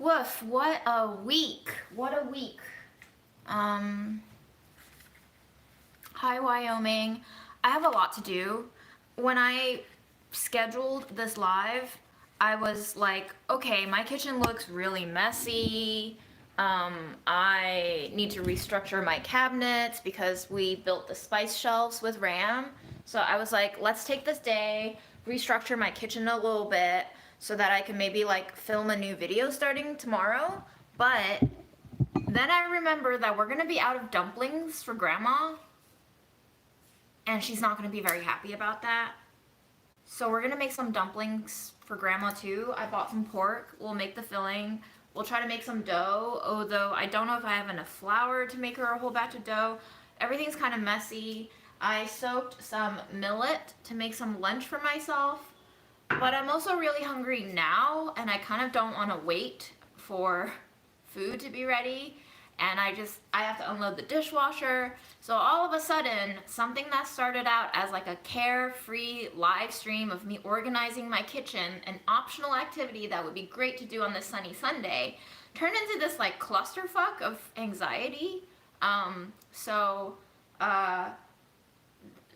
Woof, what a week. What a week. Um, Hi, Wyoming. I have a lot to do. When I scheduled this live, I was like, okay, my kitchen looks really messy. I need to restructure my cabinets because we built the spice shelves with RAM. So I was like, let's take this day, restructure my kitchen a little bit so that I can maybe like film a new video starting tomorrow. But then I remember that we're gonna be out of dumplings for grandma, and she's not gonna be very happy about that. So we're gonna make some dumplings for grandma too. I bought some pork. We'll make the filling. We'll try to make some dough, although I don't know if I have enough flour to make her a whole batch of dough. Everything's kind of messy. I soaked some millet to make some lunch for myself, but I'm also really hungry now, and I kind of don't want to wait for food to be ready. And I have to unload the dishwasher. So all of a sudden, something that started out as like a carefree live stream of me organizing my kitchen, an optional activity that would be great to do on this sunny Sunday, turned into this like clusterfuck of anxiety. Um, so, uh,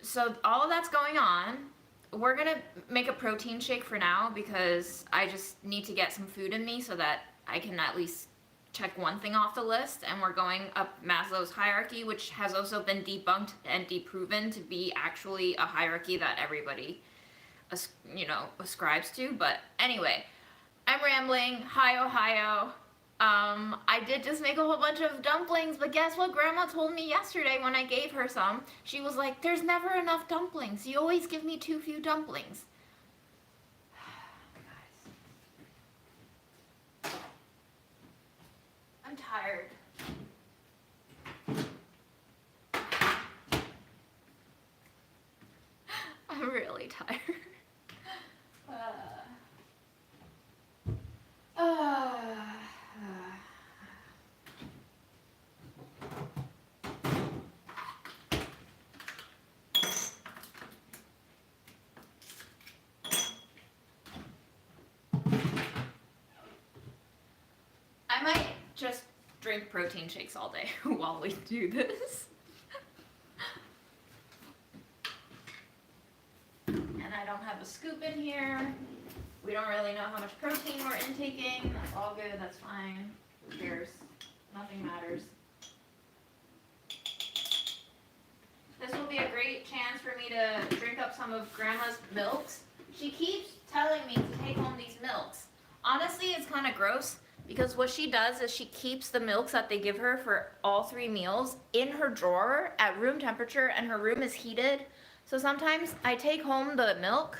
so all of that's going on. We're gonna make a protein shake for now because I just need to get some food in me so that I can at least check one thing off the list. And we're going up Maslow's hierarchy, which has also been debunked and deproven to be actually a hierarchy that everybody, ascribes to. But anyway, I'm rambling. Hi, Ohio. I did just make a whole bunch of dumplings, but guess what Grandma told me yesterday when I gave her some? She was like, there's never enough dumplings. You always give me too few dumplings. Guys, I'm tired. I'm really tired. I might just drink protein shakes all day while we do this. And I don't have a scoop in here. We don't really know how much protein we're intaking. That's all good, that's fine. Who cares? Nothing matters. This will be a great chance for me to drink up some of Grandma's milks. She keeps telling me to take home these milks. Honestly, it's kind of gross because what she does is she keeps the milks that they give her for all 3 meals in her drawer at room temperature, and her room is heated. So sometimes I take home the milk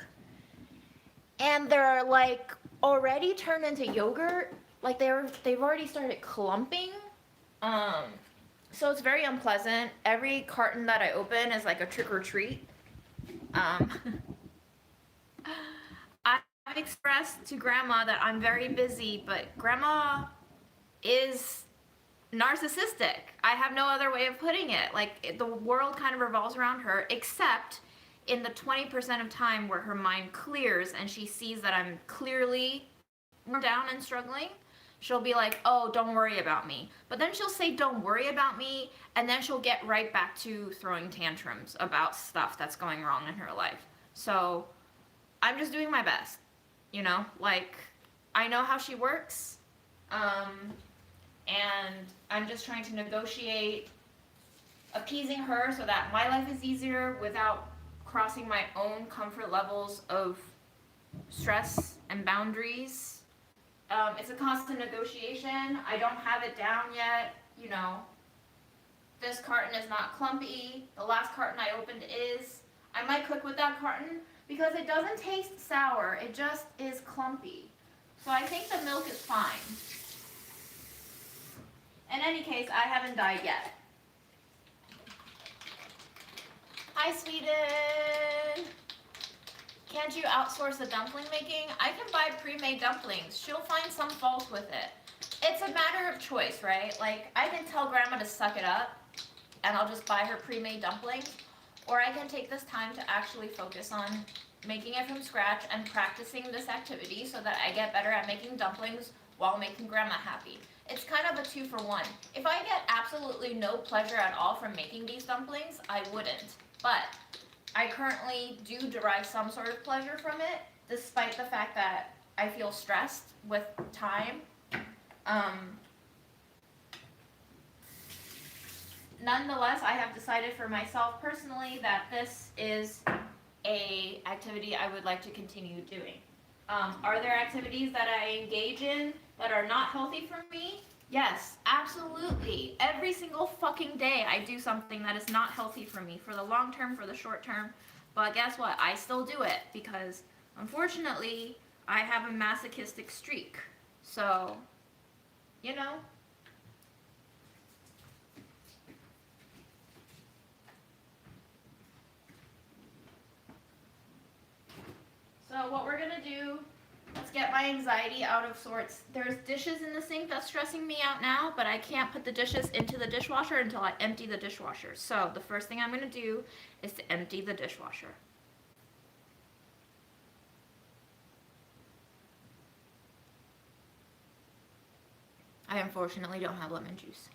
and they're like already turned into yogurt. Like they've already started clumping. So it's very unpleasant. Every carton that I open is like a trick or treat. I've expressed to Grandma that I'm very busy, but Grandma is narcissistic. I have no other way of putting it. Like, the world kind of revolves around her, except in the 20% of time where her mind clears and she sees that I'm clearly down and struggling, she'll be like, oh, don't worry about me. But then she'll say, don't worry about me, and then she'll get right back to throwing tantrums about stuff that's going wrong in her life. So I'm just doing my best, like, I know how she works, and I'm just trying to negotiate appeasing her so that my life is easier without crossing my own comfort levels of stress and boundaries. It's a constant negotiation. I don't have it down yet, This carton is not clumpy. The last carton I opened is. I might cook with that carton because it doesn't taste sour. It just is clumpy. So I think the milk is fine. In any case, I haven't died yet. Hi, Sweden. Can't you outsource the dumpling making? I can buy pre-made dumplings. She'll find some fault with it. It's a matter of choice, right? Like, I can tell Grandma to suck it up, and I'll just buy her pre-made dumplings. Or I can take this time to actually focus on making it from scratch and practicing this activity so that I get better at making dumplings while making grandma happy. It's kind of a 2-for-1. If I get absolutely no pleasure at all from making these dumplings, I wouldn't. But I currently do derive some sort of pleasure from it, despite the fact that I feel stressed with time. Nonetheless, I have decided for myself personally that this is a activity I would like to continue doing. Are there activities that I engage in that are not healthy for me? Yes, absolutely. Every single fucking day I do something that is not healthy for me, for the long term, for the short term. But guess what? I still do it because, unfortunately, I have a masochistic streak. So, you know. So what we're gonna do, let's get my anxiety out of sorts. There's dishes in the sink that's stressing me out now, but I can't put the dishes into the dishwasher until I empty the dishwasher. So the first thing I'm gonna do is to empty the dishwasher. I unfortunately don't have lemon juice.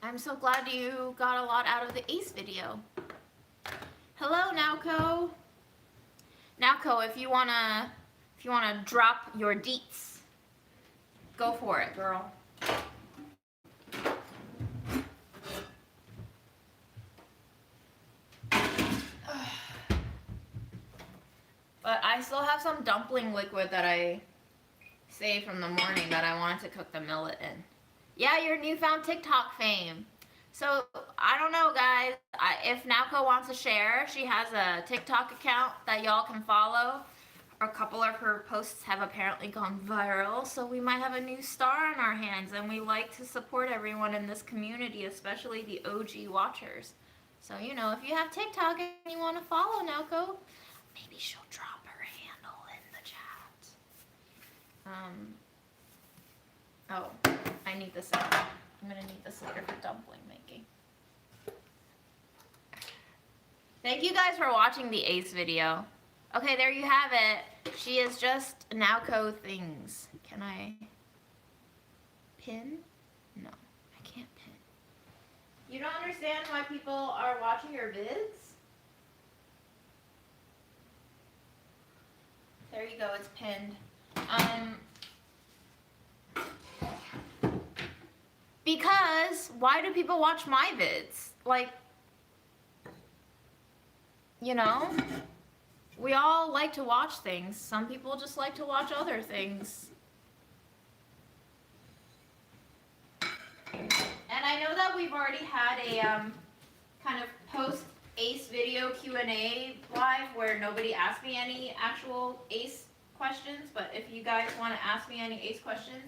I'm so glad you got a lot out of the ACE video. Hello, Nowco. Nowco, if you wanna drop your deets, go for it, girl. But I still have some dumpling liquid that I saved from the morning that I wanted to cook the millet in. Yeah, your newfound TikTok fame. So, I don't know, guys. If Nauko wants to share, she has a TikTok account that y'all can follow. A couple of her posts have apparently gone viral, so we might have a new star on our hands, and we like to support everyone in this community, especially the OG watchers. So, you know, if you have TikTok and you want to follow Nauko, maybe she'll drop her handle in the chat. Oh, I need this out. I'm gonna need this later for dumpling making. Thank you guys for watching the ACE video. Okay, there you have it. She is just Nauco things. Can I pin? No, I can't pin. You don't understand why people are watching your vids? There you go, it's pinned. Because why do people watch my vids? Like, you know, we all like to watch things. Some people just like to watch other things. And I know that we've already had a kind of post ACE video Q&A live where nobody asked me any actual ACE questions, but if you guys want to ask me any ACE questions,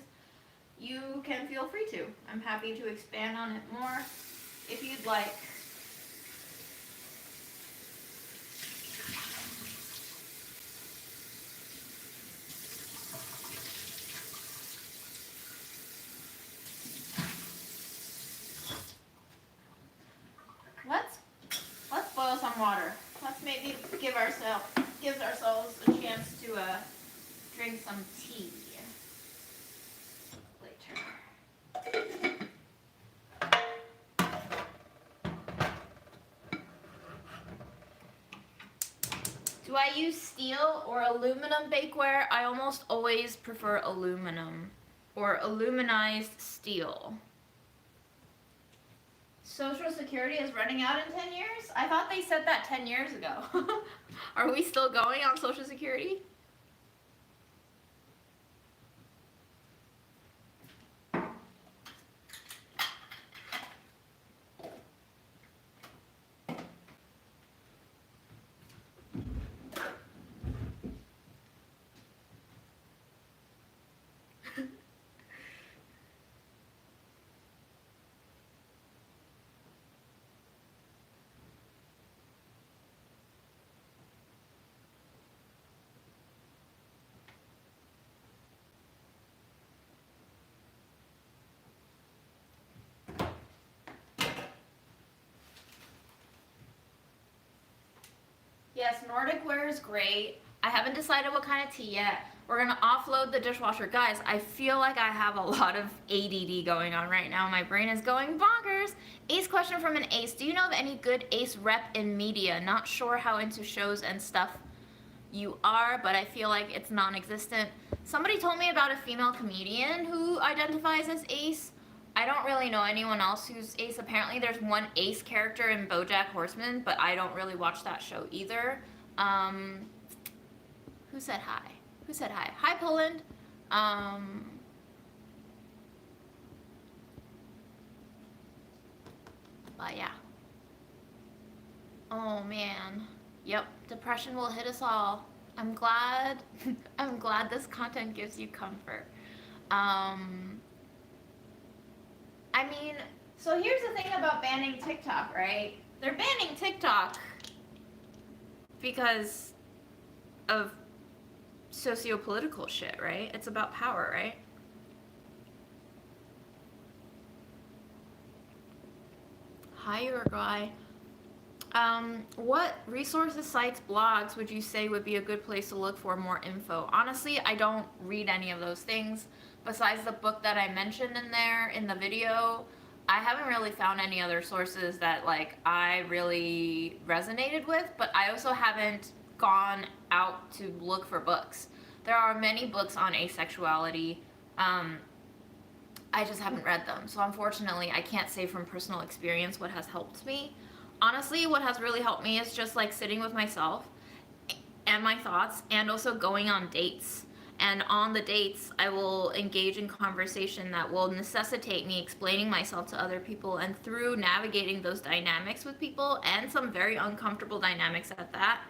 you can feel free to. I'm happy to expand on it more if you'd like. Let's boil some water. Let's maybe give ourselves a chance to drink some tea later. Do I use steel or aluminum bakeware? I almost always prefer aluminum or aluminized steel. Social Security is running out in 10 years? I thought they said that 10 years ago. Are we still going on Social Security? Nordic ware is great. I haven't decided what kind of tea yet. We're gonna offload the dishwasher. Guys, I feel like I have a lot of ADD going on right now. My brain is going bonkers. Ace question from an Ace. Do you know of any good Ace rep in media? Not sure how into shows and stuff you are, but I feel like it's non-existent. Somebody told me about a female comedian who identifies as Ace. I don't really know anyone else who's Ace. Apparently there's one Ace character in BoJack Horseman, but I don't really watch that show either. Who said hi? Who said hi? Hi, Poland. But yeah. Oh man. Yep, depression will hit us all. I'm glad I'm glad this content gives you comfort. I mean, so here's the thing about banning TikTok, right? They're banning TikTok because of socio-political shit, right? It's about power, right? Hi, Uruguay. What resources, sites, blogs would you say would be a good place to look for more info? Honestly, I don't read any of those things. Besides the book that I mentioned in there in the video, I haven't really found any other sources that like I really resonated with, but I also haven't gone out to look for books. There are many books on asexuality. I just haven't read them. So unfortunately, I can't say from personal experience what has helped me. Honestly, what has really helped me is just like sitting with myself and my thoughts, and also going on dates. And on the dates, I will engage in conversation that will necessitate me explaining myself to other people, and through navigating those dynamics with people, and some very uncomfortable dynamics at that,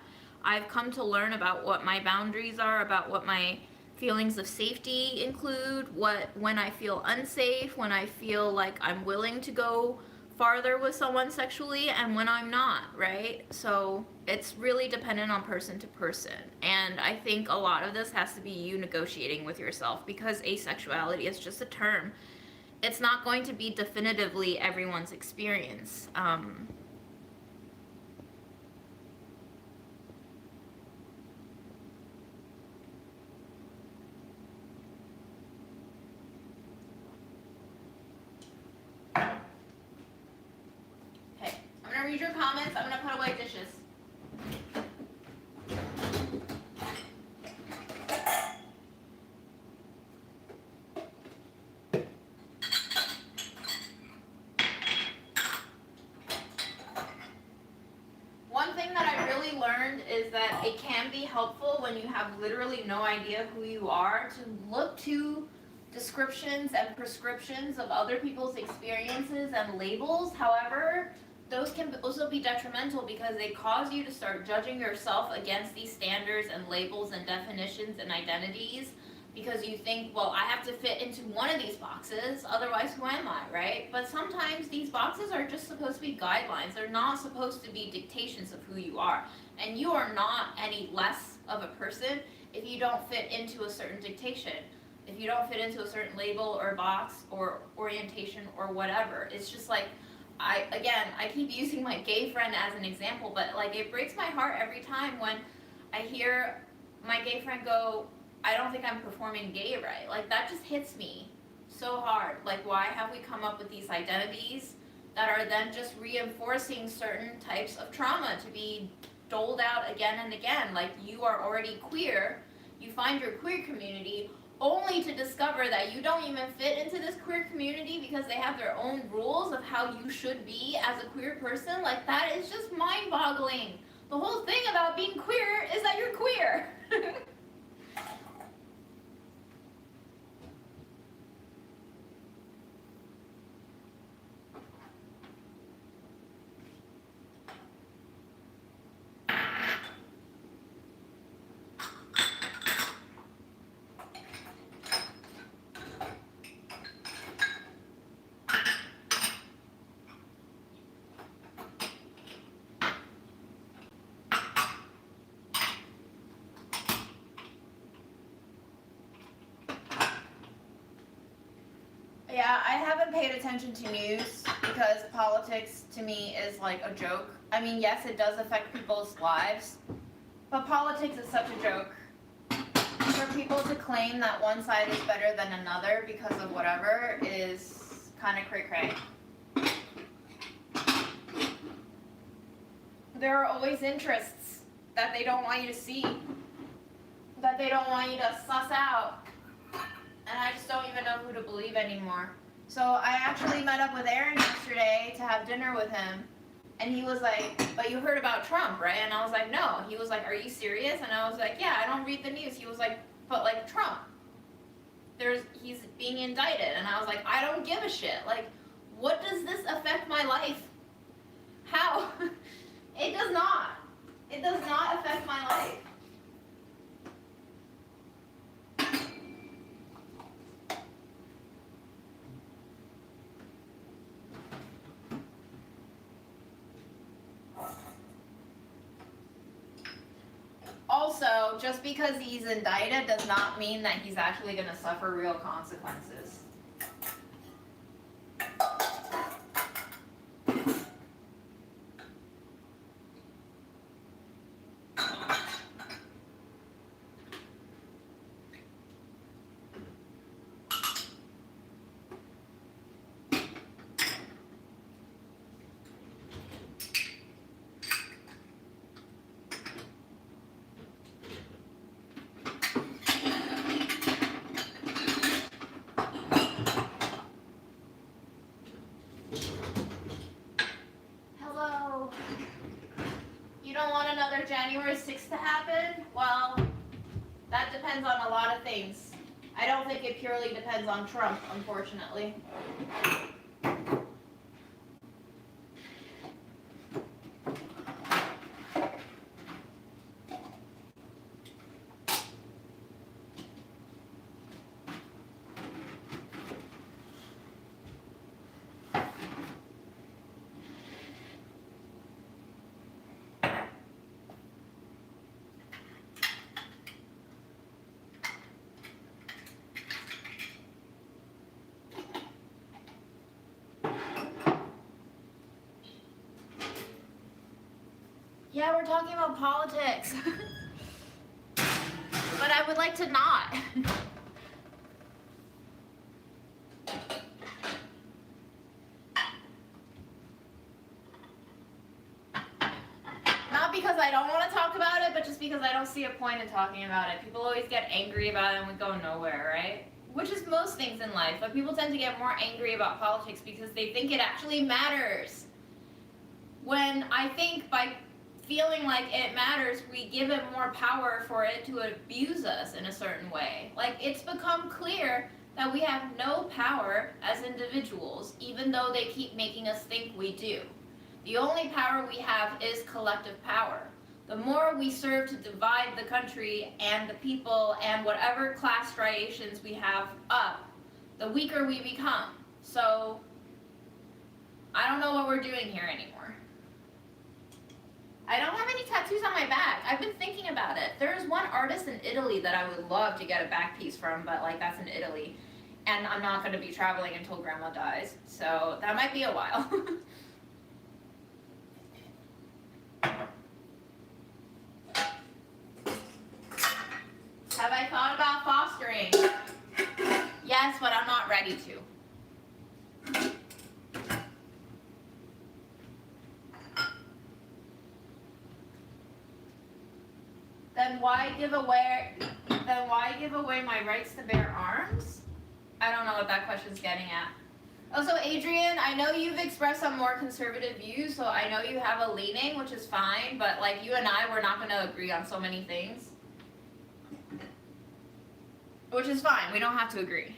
I've come to learn about what my boundaries are, about what my feelings of safety include, when I feel unsafe, when I feel like I'm willing to go farther with someone sexually, and when I'm not, right? So it's really dependent on person to person. And I think a lot of this has to be you negotiating with yourself, because asexuality is just a term. It's not going to be definitively everyone's experience. I'm gonna read your comments. I'm gonna put away dishes. One thing that I really learned is that it can be helpful when you have literally no idea who you are to look to descriptions and prescriptions of other people's experiences and labels. However, those can also be detrimental because they cause you to start judging yourself against these standards and labels and definitions and identities, because you think, well, I have to fit into one of these boxes, otherwise who am I, right? But sometimes these boxes are just supposed to be guidelines. They're not supposed to be dictations of who you are. And you are not any less of a person if you don't fit into a certain dictation, if you don't fit into a certain label or box or orientation or whatever. It's just like, I keep using my gay friend as an example, but like it breaks my heart every time when I hear my gay friend go, I don't think I'm performing gay right. Like that just hits me so hard. Like, why have we come up with these identities that are then just reinforcing certain types of trauma to be doled out again and again? Like, you are already queer, you find your queer community, only to discover that you don't even fit into this queer community because they have their own rules of how you should be as a queer person. Like, that is just mind-boggling. The whole thing about being queer is that you're queer. Yeah, I haven't paid attention to news because politics to me is like a joke. I mean, yes, it does affect people's lives, But politics is such a joke. For people to claim that one side is better than another because of whatever is kind of cray-cray. There are always interests that they don't want you to see, that they don't want you to suss out. And I just don't even know who to believe anymore. So I actually met up with Aaron yesterday to have dinner with him. And he was like, but you heard about Trump, right? And I was like, no. He was like, are you serious? And I was like, yeah, I don't read the news. He was like, but like Trump, he's being indicted. And I was like, I don't give a shit. Like, what does this affect my life? How? It does not. It does not affect my life. Also, just because he's indicted does not mean that he's actually going to suffer real consequences. Hello. You don't want another January 6th to happen? Well, that depends on a lot of things. I don't think it purely depends on Trump, unfortunately. Yeah, we're talking about politics. But I would like to not. Not because I don't want to talk about it, but just because I don't see a point in talking about it. People always get angry about it and we go nowhere, right? Which is most things in life, but people tend to get more angry about politics because they think it actually matters. When I think by feeling like it matters, we give it more power for it to abuse us in a certain way. Like, it's become clear that we have no power as individuals, even though they keep making us think we do. The only power we have is collective power. The more we serve to divide the country and the people and whatever class striations we have up, the weaker we become. So, I don't know what we're doing here anymore. I don't have any tattoos on my back. I've been thinking about it. There's one artist in Italy that I would love to get a back piece from, but like that's in Italy. And I'm not going to be traveling until grandma dies. So that might be a while. Have I thought about fostering? Yes, but I'm not ready to. Then why give away my rights to bear arms? I don't know what that question's getting at. Also, Adrian, I know you've expressed some more conservative views, so I know you have a leaning, which is fine, but like you and I, we're not going to agree on so many things. Which is fine, we don't have to agree.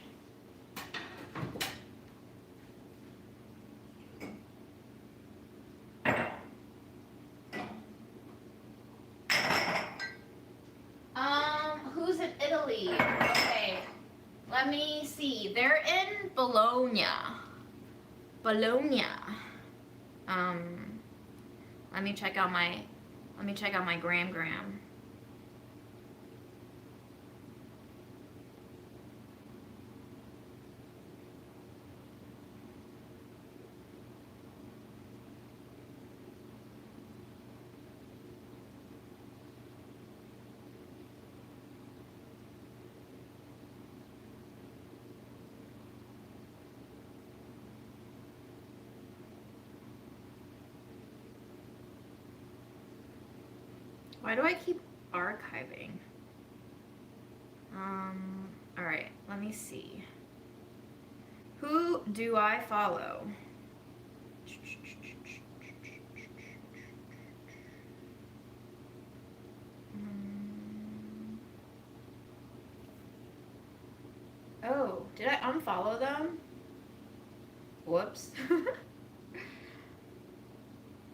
Who's in Italy? Okay, let me see. They're in Bologna. Bologna. Let me check out my gram. Why do I keep archiving? Alright, let me see. Who do I follow? Oh, did I unfollow them? Whoops.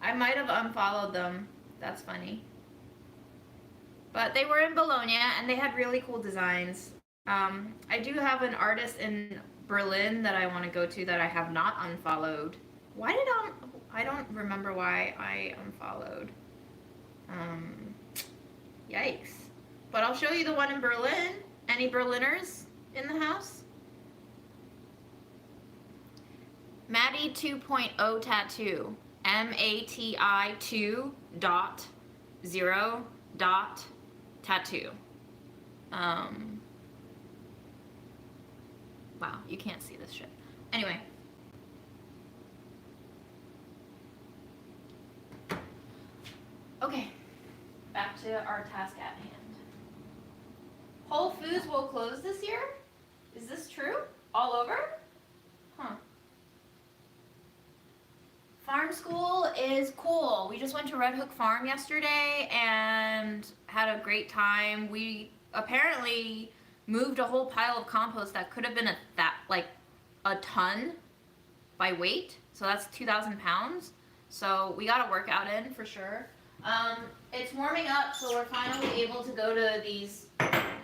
I might have unfollowed them. That's funny. But they were in Bologna and they had really cool designs. I do have an artist in Berlin that I want to go to that I have not unfollowed. Why did I don't remember why I unfollowed. Yikes. But I'll show you the one in Berlin. Any Berliners in the house? Maddie 2.0 tattoo. MATI 2.0 tattoo. Wow, you can't see this shit. Anyway. Okay, back to our task at hand. Whole Foods will close this year? Is this true? All over? Huh. Farm school is cool. We just went to Red Hook Farm yesterday and had a great time. We apparently moved a whole pile of compost that could have been a ton by weight. So that's 2,000 pounds. So we got a workout in for sure. It's warming up, so we're finally able to go to these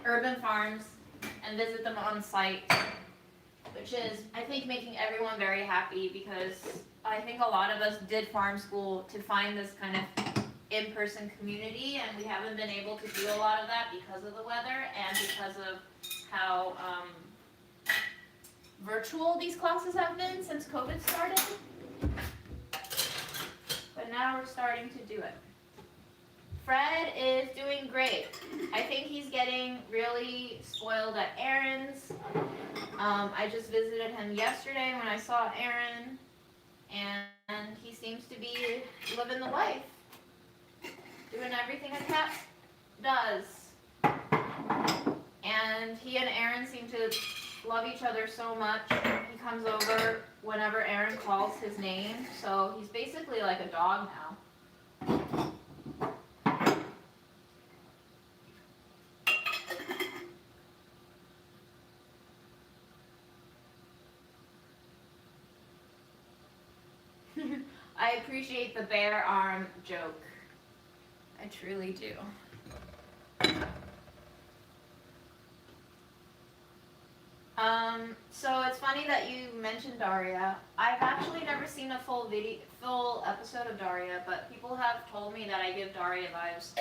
urban farms and visit them on site, which is, I think, making everyone very happy because I think a lot of us did farm school to find this kind of in-person community, and we haven't been able to do a lot of that because of the weather and because of how virtual these classes have been since COVID started. But now we're starting to do it. Fred is doing great. I think he's getting really spoiled at errands. I just visited him yesterday when I saw Aaron, and he seems to be living the life, doing everything a cat does. And he and Aaron seem to love each other so much. He comes over whenever Aaron calls his name, so he's basically like a dog now. I appreciate the bear arm joke. I truly do. So it's funny that you mentioned Daria. I've actually never seen a full episode of Daria, but people have told me that I give Daria vibes.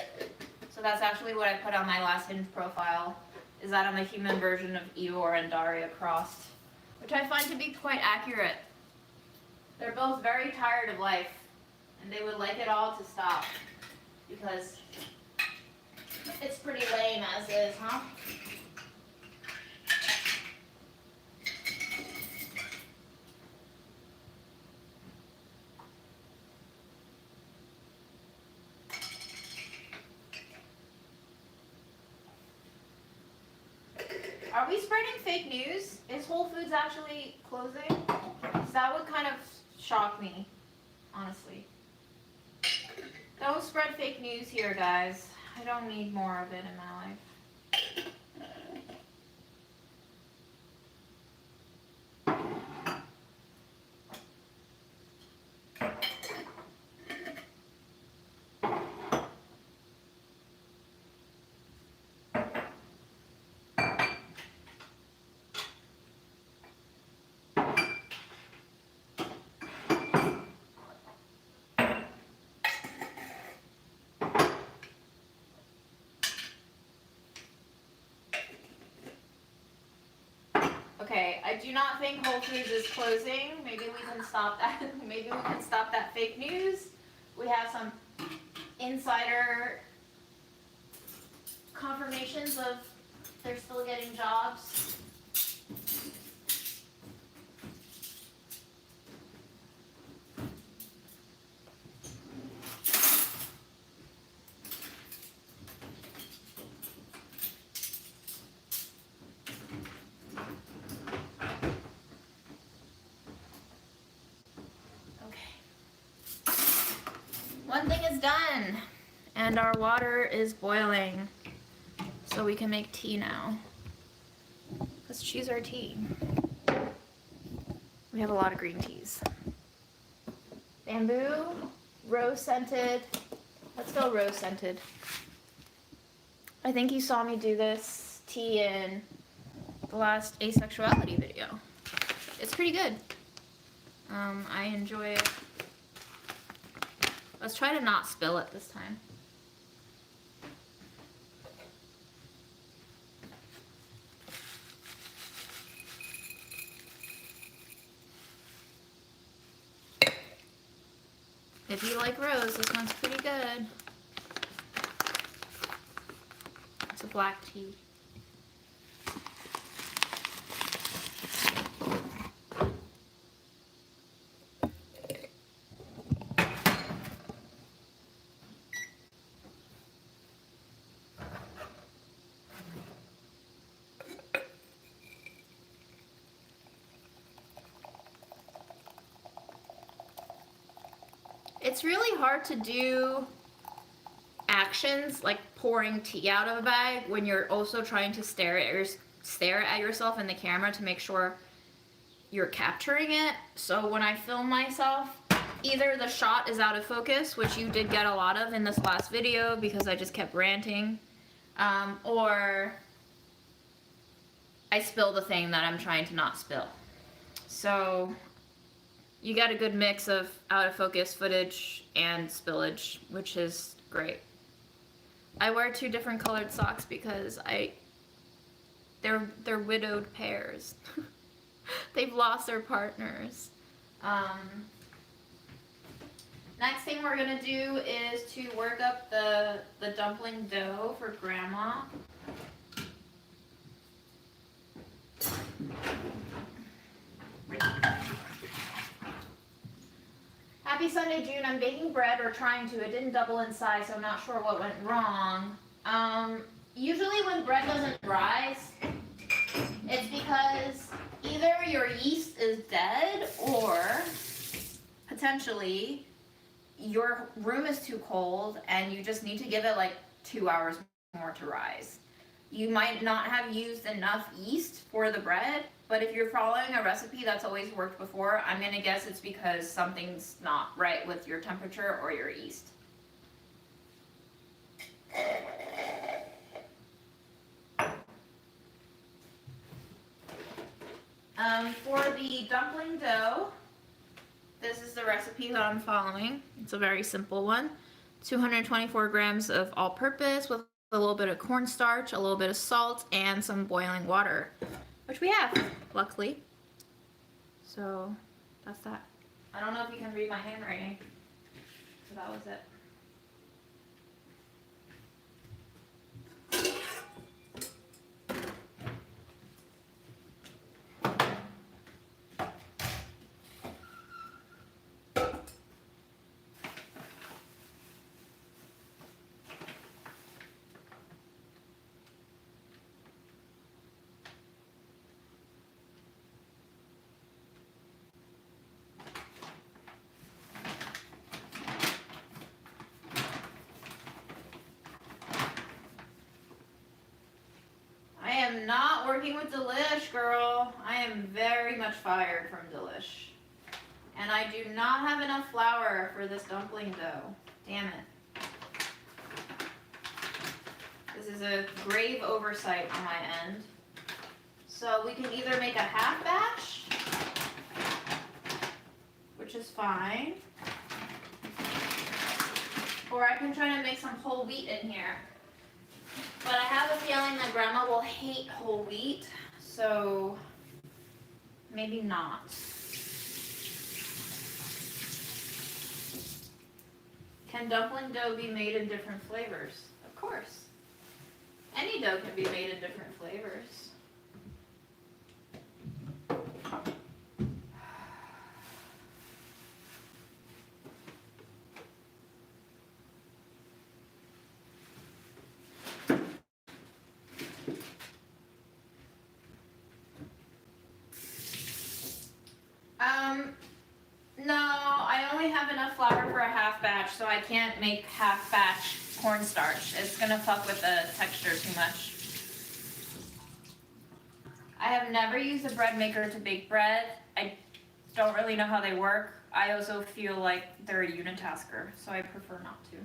So that's actually what I put on my last Hinge profile, is that I'm a human version of Eeyore and Daria crossed, which I find to be quite accurate. They're both very tired of life, and they would like it all to stop, because it's pretty lame as is, huh? Are we spreading fake news? Is Whole Foods actually closing? Because that would kind of shock me, honestly. Don't spread fake news here, guys. I don't need more of it in my life. Okay, I do not think Whole Foods is closing. Maybe we can stop that. Maybe we can stop that fake news. We have some insider confirmations of they're still getting jobs. is done and our water is boiling, so we can make tea now. Let's choose our tea. We have a lot of green teas. Bamboo, rose scented. Let's go rose scented. I think you saw me do this tea in the last asexuality video. It's pretty good. I enjoy it. Let's try to not spill it this time. If you like rose, this one's pretty good. It's a black tea. It's really hard to do actions like pouring tea out of a bag when you're also trying to stare at yourself in the camera to make sure you're capturing it. So when I film myself, either the shot is out of focus, which you did get a lot of in this last video because I just kept ranting, or I spill the thing that I'm trying to not spill. So you got a good mix of out of focus footage and spillage, which is great. I wear 2 different colored socks because they're widowed pairs. They've lost their partners. Next thing we're gonna do is to work up the dumpling dough for Grandma. Happy Sunday, June. I'm baking bread, or trying to. It didn't double in size, so I'm not sure what went wrong. Usually when bread doesn't rise, it's because either your yeast is dead or potentially your room is too cold and you just need to give it like 2 hours more to rise. You might not have used enough yeast for the bread, but if you're following a recipe that's always worked before, I'm gonna guess it's because something's not right with your temperature or your yeast. For the dumpling dough, this is the recipe that I'm following. It's a very simple one. 224 grams of all-purpose with a little bit of cornstarch, a little bit of salt, and some boiling water, which we have, luckily. So that's that. I don't know if you can read my handwriting, so that was it. I am not working with Delish, girl. I am very much fired from Delish. And I do not have enough flour for this dumpling dough. Damn it. This is a grave oversight on my end. So we can either make a half batch, which is fine, or I can try to make some whole wheat in here. But I have a feeling that Grandma will hate whole wheat, so maybe not. Can dumpling dough be made in different flavors? Of course. Any dough can be made in different flavors. No, I only have enough flour for a half batch, so I can't make half batch cornstarch. It's gonna fuck with the texture too much. I have never used a bread maker to bake bread. I don't really know how they work. I also feel like they're a unitasker, so I prefer not to.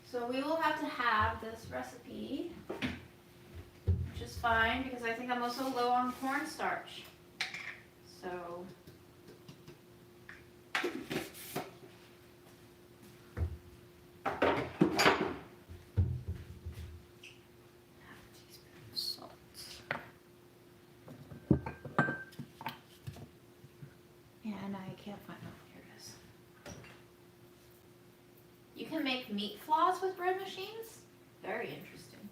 So we will have to have this recipe, which is fine because I think I'm also low on cornstarch. So and I can't find it. Here it is. You can make meat floss with bread machines? Very interesting.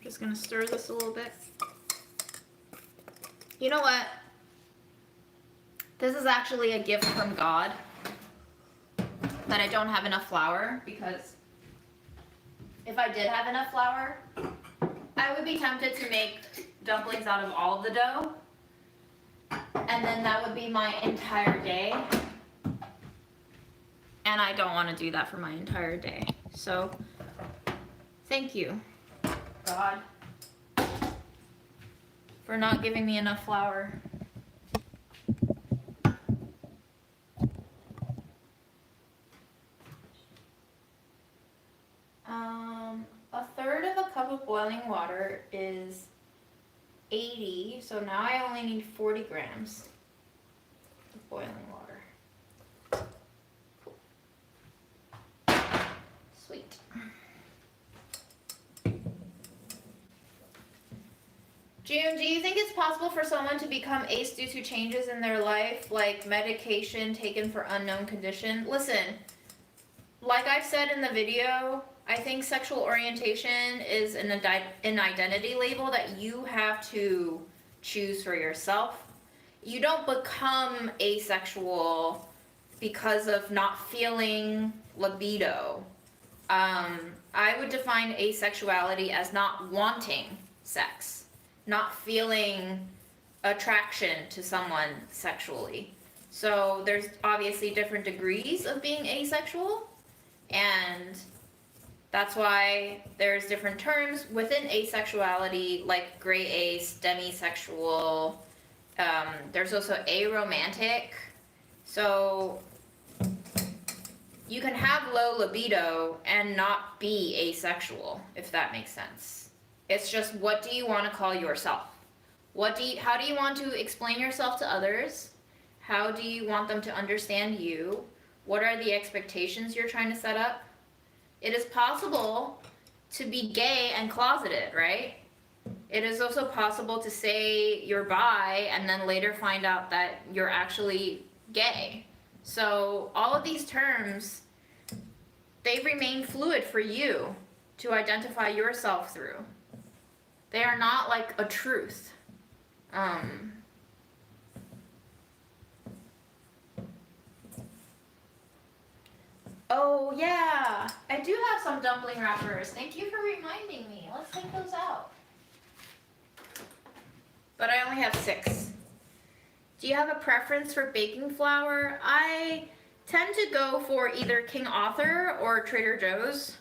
Just gonna stir this a little bit. You know what? This is actually a gift from God that I don't have enough flour, because if I did have enough flour, I would be tempted to make dumplings out of all of the dough, and then that would be my entire day, and I don't want to do that for my entire day. So thank you, God, for not giving me enough flour. A third of a cup of boiling water is 80, so now I only need 40 grams of boiling water. Sweet. June, do you think it's possible for someone to become ace due to changes in their life, like medication taken for unknown condition? Listen, like I've said in the video, I think sexual orientation is an identity label that you have to choose for yourself. You don't become asexual because of not feeling libido. I would define asexuality as not wanting sex, not feeling attraction to someone sexually. So there's obviously different degrees of being asexual, and that's why there's different terms within asexuality, like gray ace, demisexual. There's also aromantic. So you can have low libido and not be asexual, if that makes sense. It's just, what do you want to call yourself? How do you want to explain yourself to others? How do you want them to understand you? What are the expectations you're trying to set up? It is possible to be gay and closeted, right? It is also possible to say you're bi and then later find out that you're actually gay. So all of these terms, they remain fluid for you to identify yourself through. They are not like a truth. Oh yeah, I do have some dumpling wrappers. Thank you for reminding me. Let's take those out. But I only have 6. Do you have a preference for baking flour? I tend to go for either King Arthur or Trader Joe's.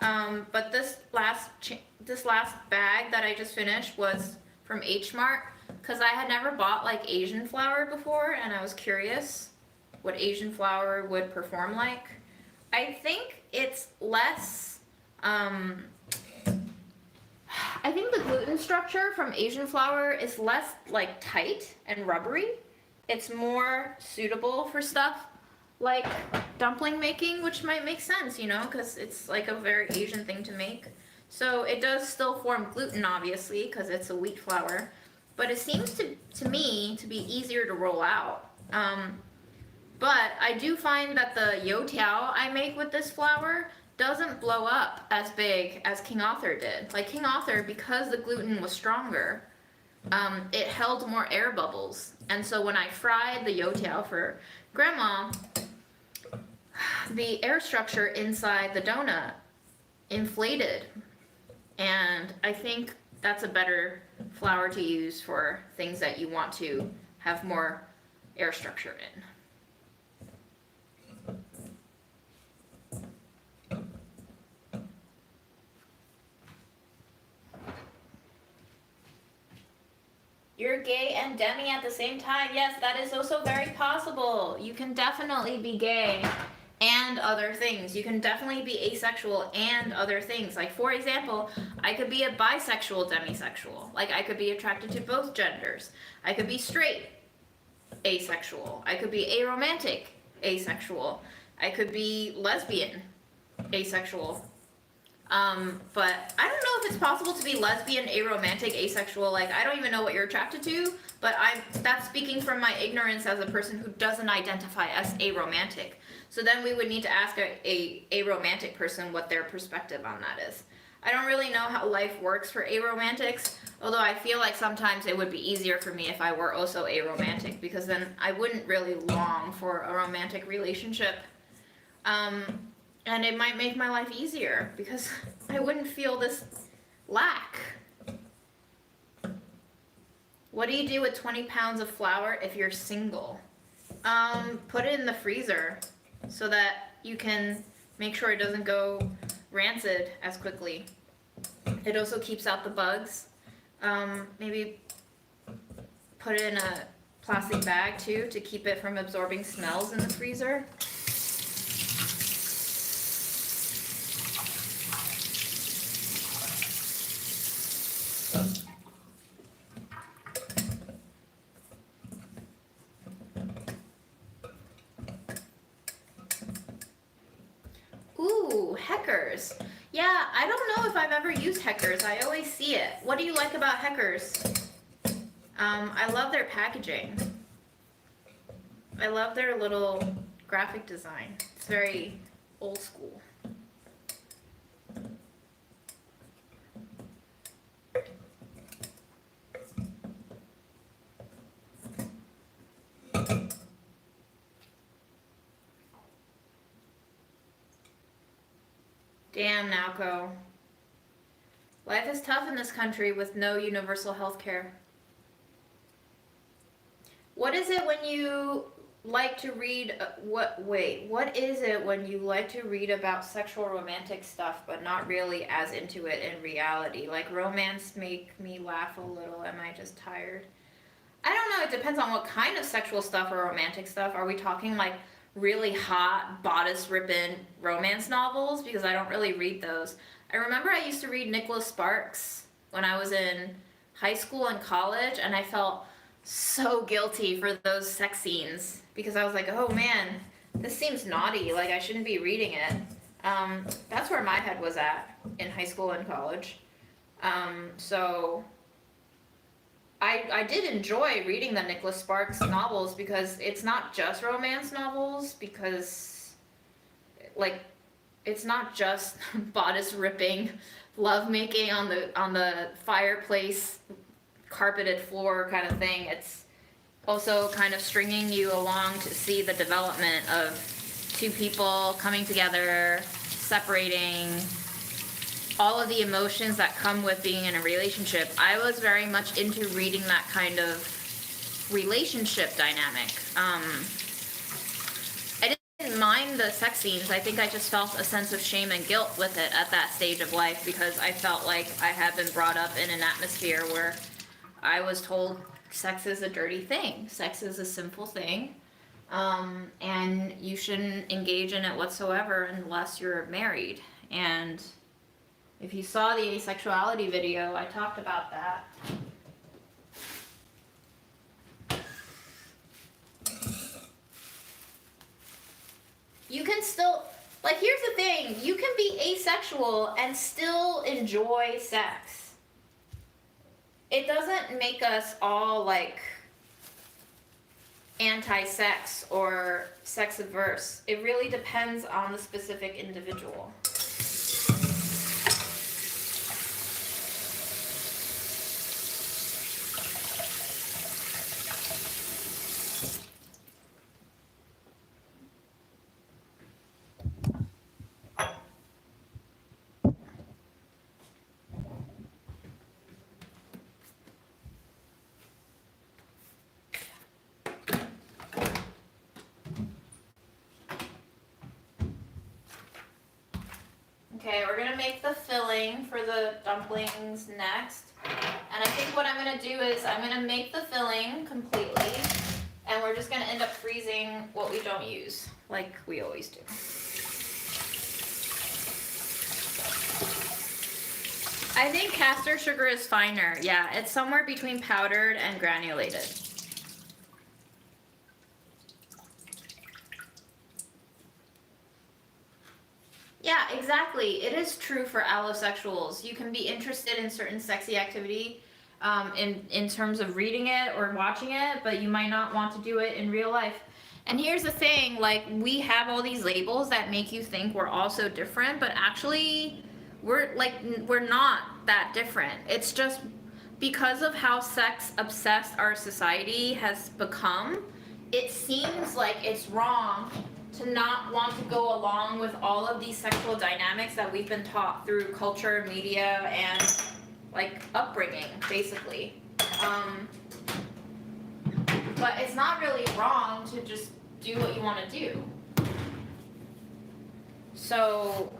But this last bag that I just finished was from H Mart, because I had never bought like Asian flour before, and I was curious what Asian flour would perform like. I think it's less, I think the gluten structure from Asian flour is less like tight and rubbery. It's more suitable for stuff like dumpling making, which might make sense, you know, because it's like a very Asian thing to make. So it does still form gluten, obviously, because it's a wheat flour, but it seems to me to be easier to roll out. But I do find that the youtiao I make with this flour doesn't blow up as big as King Arthur did. Like King Arthur, because the gluten was stronger, it held more air bubbles. And so when I fried the youtiao for Grandma, the air structure inside the donut inflated. And I think that's a better flour to use for things that you want to have more air structure in. You're gay and demi at the same time. Yes, that is also very possible. You can definitely be gay and other things. You can definitely be asexual and other things. Like, for example, I could be a bisexual demisexual. Like, I could be attracted to both genders. I could be straight asexual. I could be aromantic asexual. I could be lesbian asexual. But I don't know if it's possible to be lesbian, aromantic, asexual. Like, I don't even know what you're attracted to, but that's speaking from my ignorance as a person who doesn't identify as aromantic. So then we would need to ask a aromantic person what their perspective on that is. I don't really know how life works for aromantics, although I feel like sometimes it would be easier for me if I were also aromantic, because then I wouldn't really long for a romantic relationship. And it might make my life easier because I wouldn't feel this lack. What do you do with 20 pounds of flour if you're single? Put it in the freezer so that you can make sure it doesn't go rancid as quickly. It also keeps out the bugs. Maybe put it in a plastic bag too to keep it from absorbing smells in the freezer. Ooh, Heckers. Yeah, I don't know if I've ever used Heckers. I always see it. What do you like about Heckers? I love their packaging. I love their little graphic design. It's very old school. Damn, Nowco. Life is tough in this country with no universal health care. What is it when you like to read, what is it when you like to read about sexual romantic stuff but not really as into it in reality? Like, romance make me laugh a little, am I just tired? I don't know, it depends on what kind of sexual stuff or romantic stuff. Are we talking like really hot, bodice-ripping romance novels? Because I don't really read those. I remember I used to read Nicholas Sparks when I was in high school and college, and I felt so guilty for those sex scenes because I was like, oh man, this seems naughty, like I shouldn't be reading it. That's where my head was at in high school and college. So I did enjoy reading the Nicholas Sparks novels because it's not just romance novels, because like it's not just bodice ripping lovemaking on the fireplace carpeted floor kind of thing. It's also kind of stringing you along to see the development of two people coming together, separating, all of the emotions that come with being in a relationship. I was very much into reading that kind of relationship dynamic. I didn't mind the sex scenes. I think I just felt a sense of shame and guilt with it at that stage of life because I felt like I had been brought up in an atmosphere where I was told sex is a dirty thing. Sex is a sinful thing. And you shouldn't engage in it whatsoever unless you're married. And if you saw the asexuality video, I talked about that. You can still, like, here's the thing, you can be asexual and still enjoy sex. It doesn't make us all, like, anti-sex or sex averse. It really depends on the specific individual. Okay, we're gonna make the filling for the dumplings next. And I think what I'm gonna do is I'm gonna make the filling completely, and we're just gonna end up freezing what we don't use, like we always do. I think caster sugar is finer. Yeah, it's somewhere between powdered and granulated. Yeah, exactly. It is true for allosexuals. You can be interested in certain sexy activity in terms of reading it or watching it, but you might not want to do it in real life. And here's the thing, like, we have all these labels that make you think we're all so different, but actually we're not that different. It's just because of how sex obsessed our society has become, it seems like it's wrong to not want to go along with all of these sexual dynamics that we've been taught through culture, media, and like upbringing, basically. But it's not really wrong to just do what you want to do. So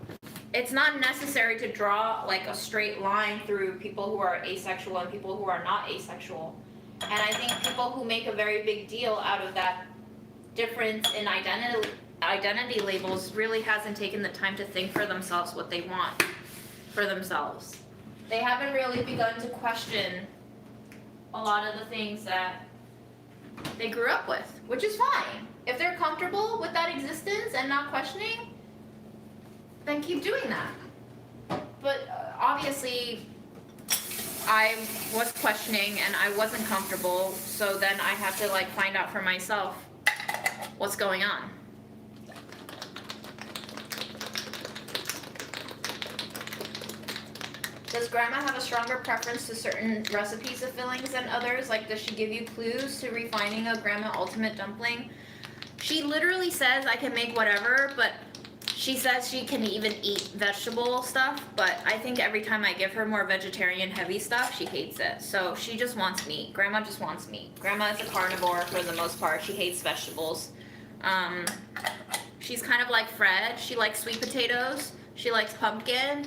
it's not necessary to draw like a straight line through people who are asexual and people who are not asexual. And I think people who make a very big deal out of that difference in identity labels really hasn't taken the time to think for themselves what they want for themselves. They haven't really begun to question a lot of the things that they grew up with, which is fine. If they're comfortable with that existence and not questioning, then keep doing that. But obviously, I was questioning and I wasn't comfortable, so then I had to like find out for myself what's going on. Does grandma have a stronger preference to certain recipes of fillings than others? Like, does she give you clues to refining a grandma ultimate dumpling? She literally says I can make whatever, but she says she can even eat vegetable stuff, but I think every time I give her more vegetarian heavy stuff, she hates it. So she just wants meat. Grandma just wants meat. Grandma is a carnivore for the most part. She hates vegetables. She's kind of like Fred. She likes sweet potatoes. She likes pumpkin.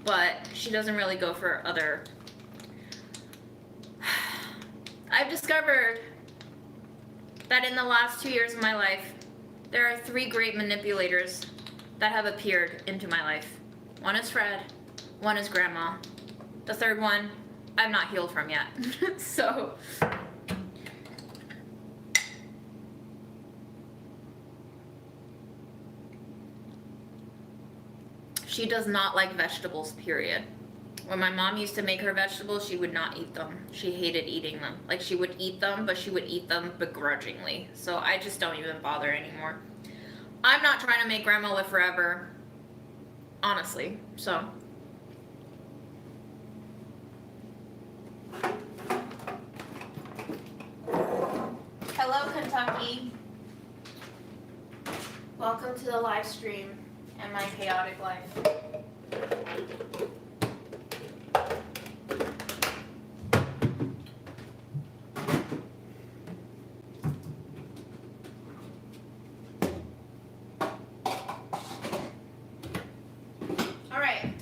But she doesn't really go for other. I've discovered that in the last 2 years of my life, there are 3 great manipulators that have appeared into my life. One is Fred, one is Grandma. The third one, I'm not healed from yet. So. She does not like vegetables, period. When my mom used to make her vegetables, she would not eat them. She hated eating them. Like, she would eat them, but she would eat them begrudgingly. So I just don't even bother anymore. I'm not trying to make grandma live forever, honestly, so. Hello, Kentucky. Welcome to the live stream and my chaotic life. Alright,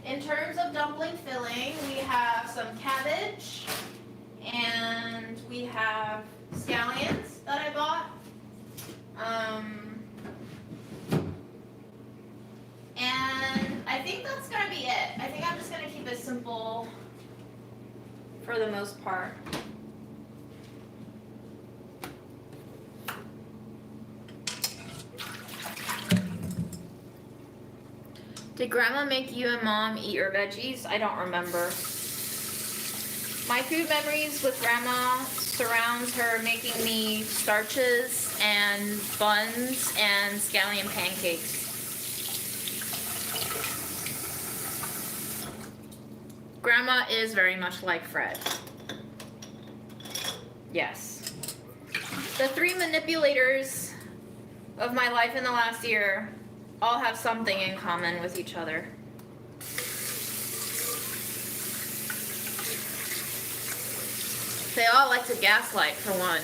in terms of dumpling filling, we have some cabbage and we have scallions that I bought. And I think that's gonna be it. I think I'm just gonna keep it simple for the most part. Did grandma make you and mom eat your veggies? I don't remember. My food memories with grandma surrounds her making me starches and buns and scallion pancakes. Grandma is very much like Fred. Yes. The 3 manipulators of my life in the last year all have something in common with each other. They all like to gaslight, for one.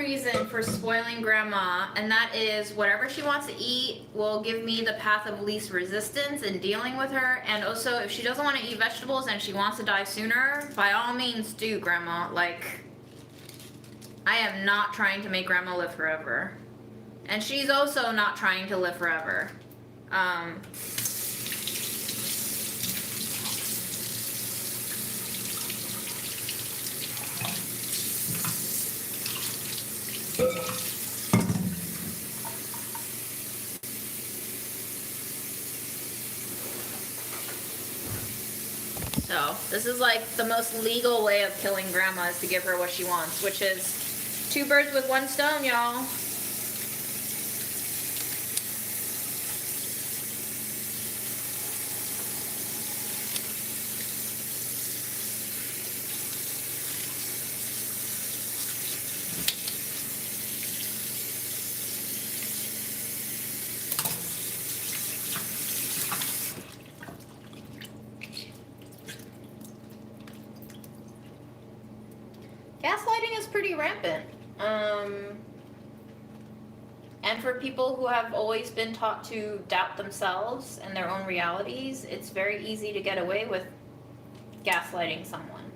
reason for spoiling grandma, and that is whatever she wants to eat will give me the path of least resistance in dealing with her. And also, if she doesn't want to eat vegetables and she wants to die sooner, by all means do, grandma. Like, I am not trying to make grandma live forever. And she's also not trying to live forever. So, this is like the most legal way of killing grandma is to give her what she wants, which is 2 birds with 1 stone, y'all. Gaslighting is pretty rampant. And for people who have always been taught to doubt themselves and their own realities, it's very easy to get away with gaslighting someone.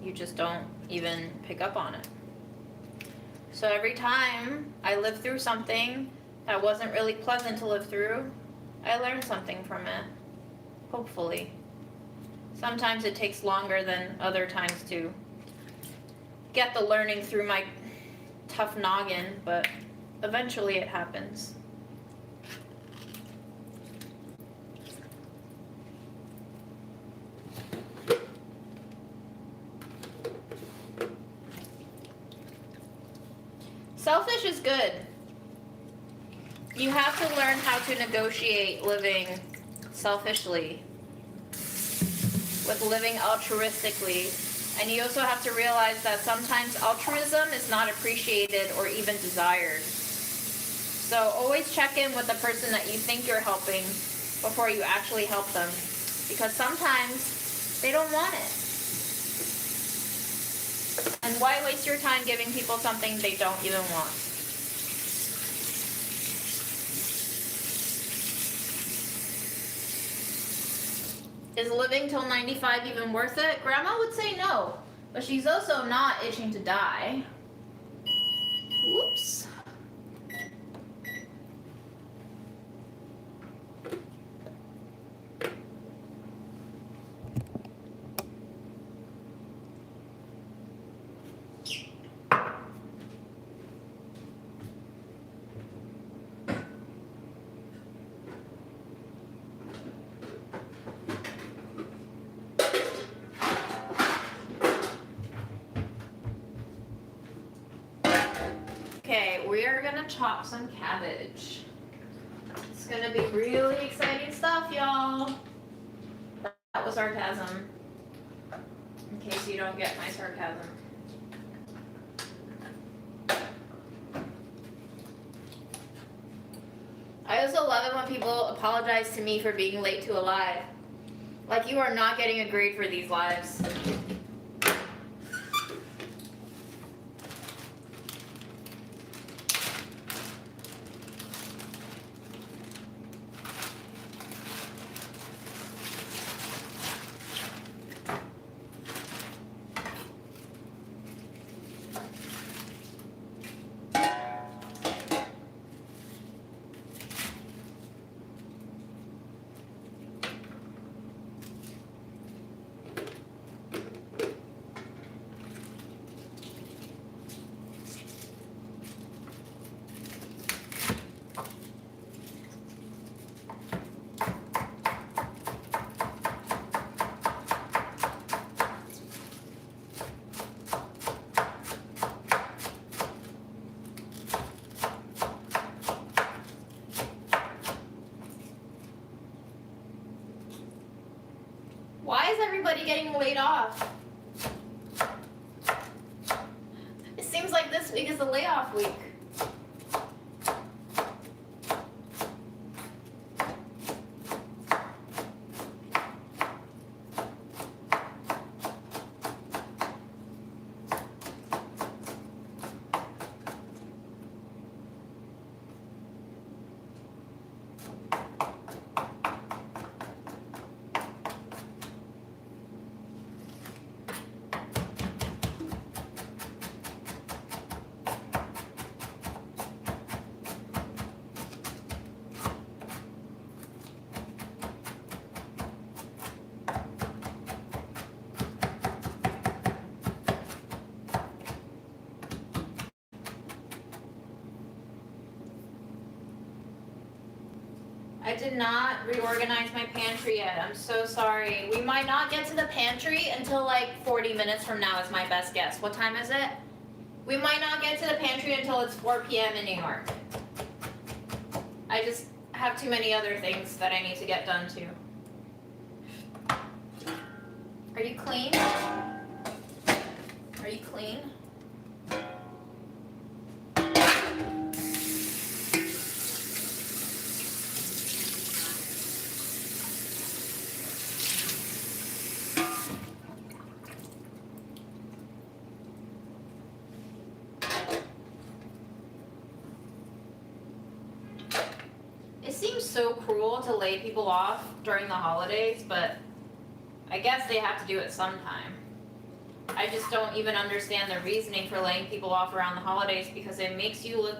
You just don't even pick up on it. So every time I live through something that wasn't really pleasant to live through, I learned something from it. Hopefully. Sometimes it takes longer than other times to get the learning through my tough noggin, but eventually it happens. Selfish is good. You have to learn how to negotiate living selfishly with living altruistically. And you also have to realize that sometimes altruism is not appreciated or even desired. So always check in with the person that you think you're helping before you actually help them. Because sometimes they don't want it. And why waste your time giving people something they don't even want? Is living till 95 even worth it? Grandma would say no, but she's also not itching to die. Whoops. Okay, we are gonna chop some cabbage. It's gonna be really exciting stuff, y'all. That was sarcasm. In case you don't get my sarcasm. I also love it when people apologize to me for being late to a live. Like, you are not getting a grade for these lives. Why is everybody getting laid off? It seems like this week is the layoff week. I did not reorganize my pantry yet. I'm so sorry. We might not get to the pantry until like 40 minutes from now is my best guess. What time is it? We might not get to the pantry until it's 4 p.m. in New York. I just have too many other things that I need to get done too. Are you clean? Are you clean? It seems so cruel to lay people off during the holidays, but I guess they have to do it sometime. I just don't even understand the reasoning for laying people off around the holidays because it makes you look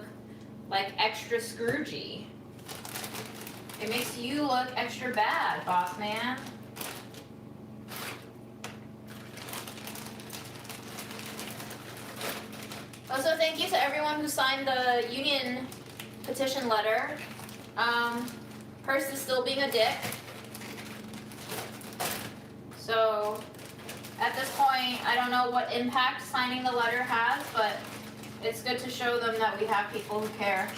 like extra Scroogey. It makes you look extra bad, boss man. Also, thank you to everyone who signed the union petition letter. Hearst is still being a dick. So, at this point, I don't know what impact signing the letter has, but it's good to show them that we have people who care.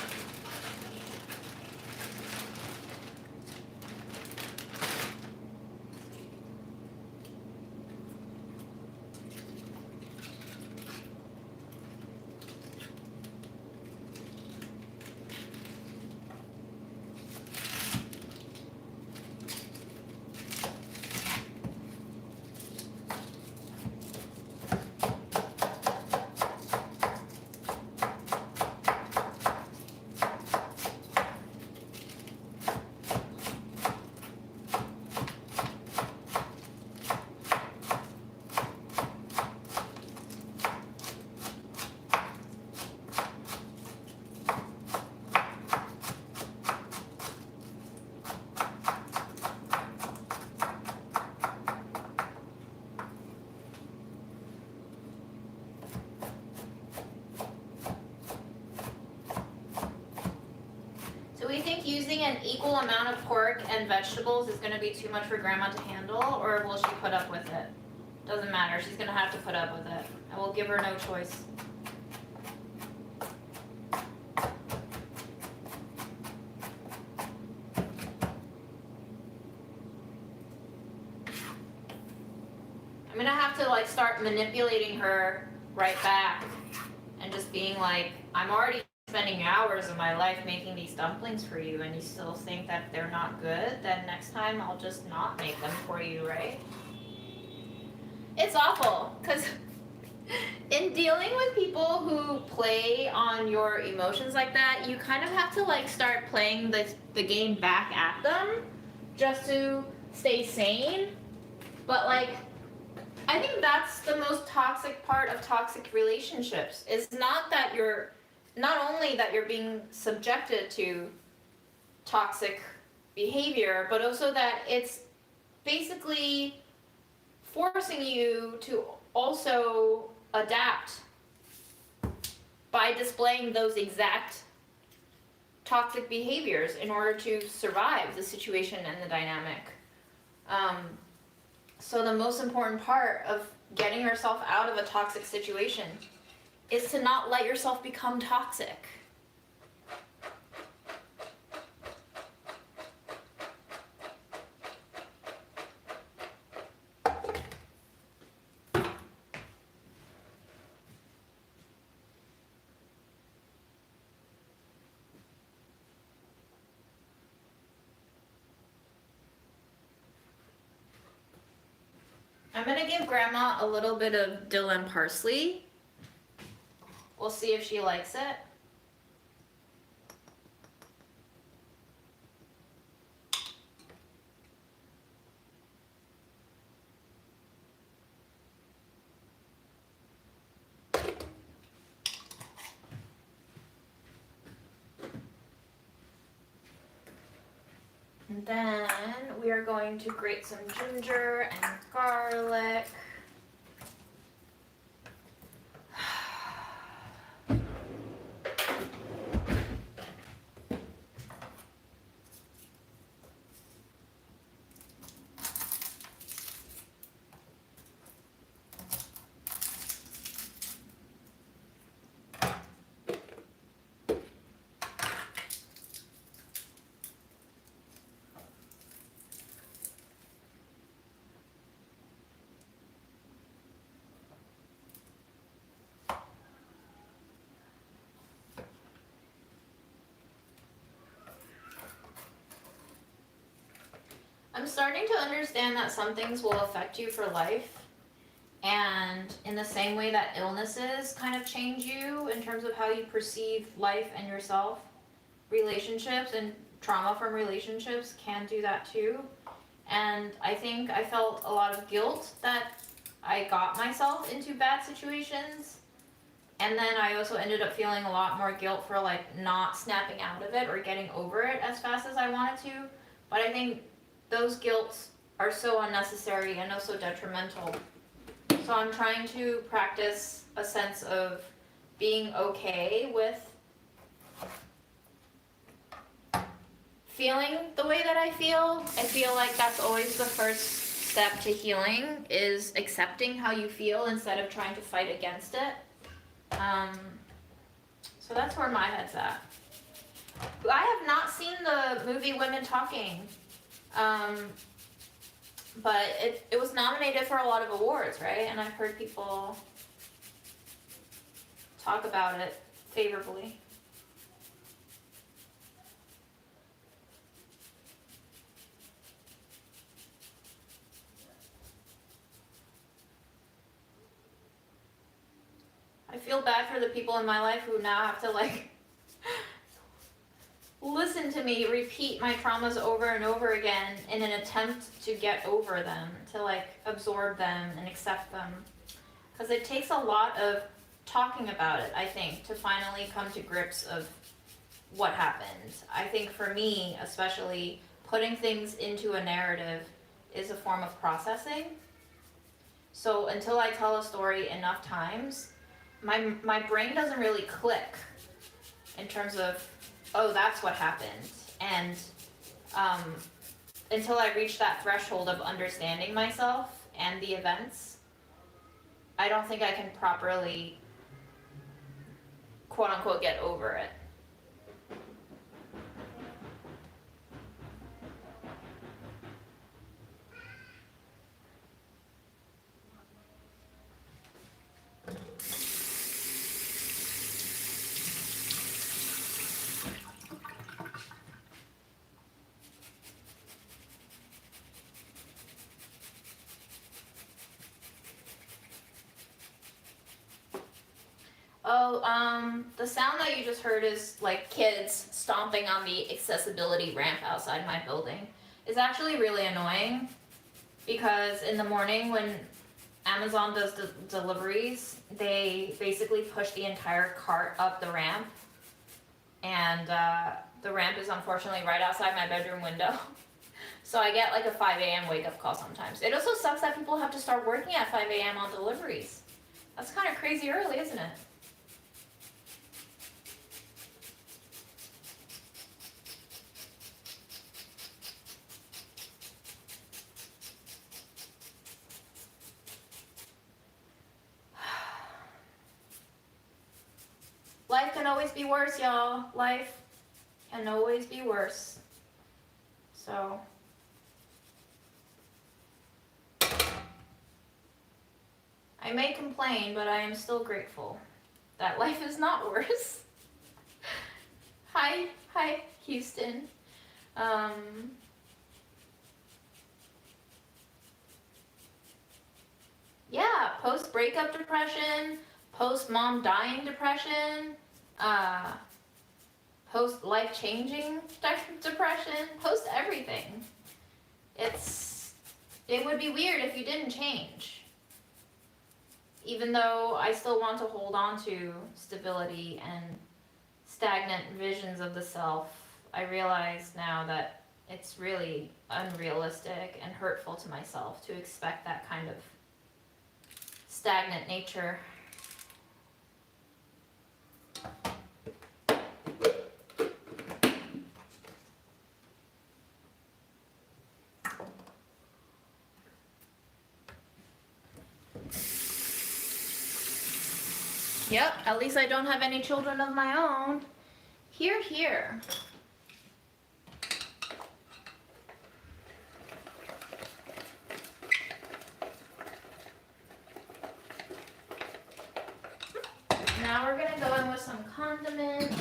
Do we think using an equal amount of pork and vegetables is going to be too much for Grandma to handle, or will she put up with it? Doesn't matter, she's going to have to put up with it. I will give her no choice. I'm going to have to like start manipulating her right back and just being like, I'm already spending hours of my life making these dumplings for you and you still think that they're not good, then next time I'll just not make them for you, right? It's awful, because in dealing with people who play on your emotions like that, you kind of have to like start playing the game back at them just to stay sane. But like, I think that's the most toxic part of toxic relationships, is not only that you're being subjected to toxic behavior, but also that it's basically forcing you to also adapt by displaying those exact toxic behaviors in order to survive the situation and the dynamic. So the most important part of getting yourself out of a toxic situation is to not let yourself become toxic. I'm gonna give Grandma a little bit of dill and parsley. We'll see if she likes it. And then we are going to grate some ginger and garlic. starting to understand that some things will affect you for life. And in the same way that illnesses kind of change you in terms of how you perceive life and yourself, relationships and trauma from relationships can do that too. And I think I felt a lot of guilt that I got myself into bad situations. And then I also ended up feeling a lot more guilt for like not snapping out of it or getting over it as fast as I wanted to. But I think those guilts are so unnecessary and also detrimental. So I'm trying to practice a sense of being okay with feeling the way that I feel. I feel like that's always the first step to healing, is accepting how you feel instead of trying to fight against it. So that's where my head's at. I have not seen the movie Women Talking, but it was nominated for a lot of awards, right? And I've heard people talk about it favorably. I feel bad for the people in my life who now have to like listen to me repeat my traumas over and over again in an attempt to get over them, to like absorb them and accept them. Because it takes a lot of talking about it, I think, to finally come to grips of what happened. I think for me, especially, putting things into a narrative is a form of processing. So until I tell a story enough times, my brain doesn't really click in terms of, oh, that's what happened. And until I reach that threshold of understanding myself and the events, I don't think I can properly, quote unquote, get over it. Oh, the sound that you just heard is like kids stomping on the accessibility ramp outside my building. It's actually really annoying because in the morning when Amazon does deliveries, they basically push the entire cart up the ramp, and the ramp is unfortunately right outside my bedroom window. So I get like a 5 a.m. wake up call sometimes. It also sucks that people have to start working at 5 a.m. on deliveries. That's kind of crazy early, isn't it? Life can always be worse, y'all. Life can always be worse. So I may complain, but I am still grateful that life is not worse. Hi, Houston. Yeah, post-breakup depression, post-mom dying depression, post-life-changing depression, post-everything. It would be weird if you didn't change. Even though I still want to hold on to stability and stagnant visions of the self, I realize now that it's really unrealistic and hurtful to myself to expect that kind of stagnant nature. Yep, at least I don't have any children of my own. Here, here. Now we're gonna go in with some condiments.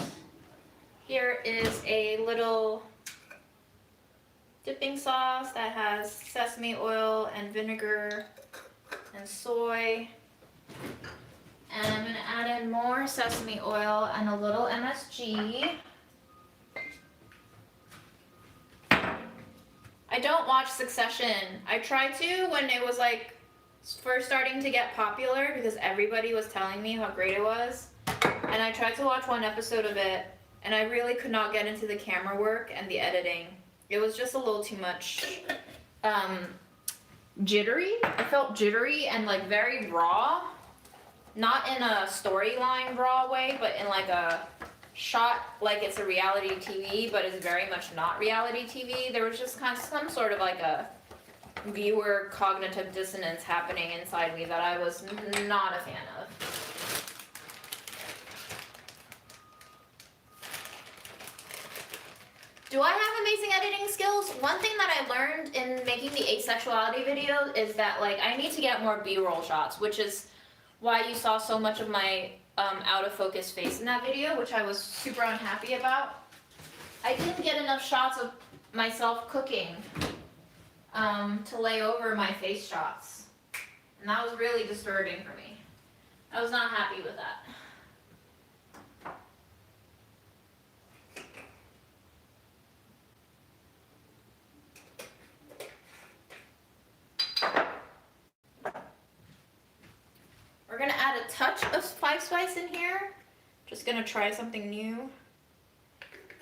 Here is a little dipping sauce that has sesame oil and vinegar and soy. And I'm gonna add in more sesame oil and a little MSG. I don't watch Succession. I tried to when it was like first starting to get popular because everybody was telling me how great it was. And I tried to watch one episode of it and I really could not get into the camera work and the editing. It was just a little too much jittery. I felt jittery and like very raw. Not in a storyline raw way, but in like a shot like it's a reality TV, but it's very much not reality TV. There was just kind of some sort of like a viewer cognitive dissonance happening inside me that I was not a fan of. Do I have amazing editing skills? One thing that I learned in making the asexuality video is that like I need to get more B-roll shots, which is why you saw so much of my out of focus face in that video, which I was super unhappy about. I didn't get enough shots of myself cooking to lay over my face shots. And that was really disturbing for me. I was not happy with that. We're gonna add a touch of spice in here. Just gonna try something new.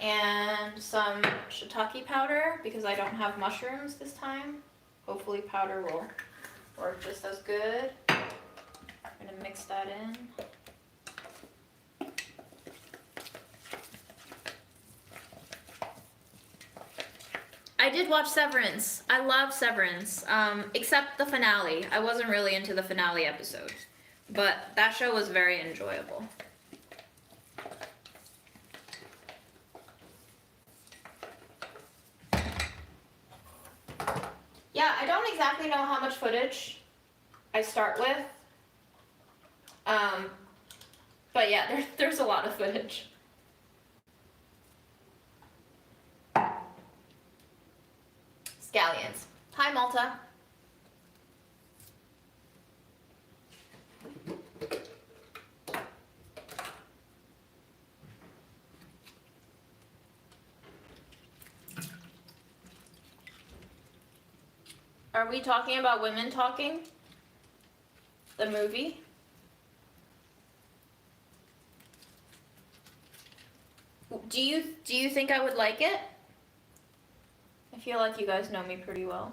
And some shiitake powder because I don't have mushrooms this time. Hopefully powder will work just as good. I'm gonna mix that in. I did watch Severance. I love Severance, except the finale. I wasn't really into the finale episode, but that show was very enjoyable. Yeah, I don't exactly know how much footage I start with, but yeah, there's a lot of footage. Scallions. Hi, Malta. Are we talking about Women Talking? The movie? Do you think I would like it? I feel like you guys know me pretty well.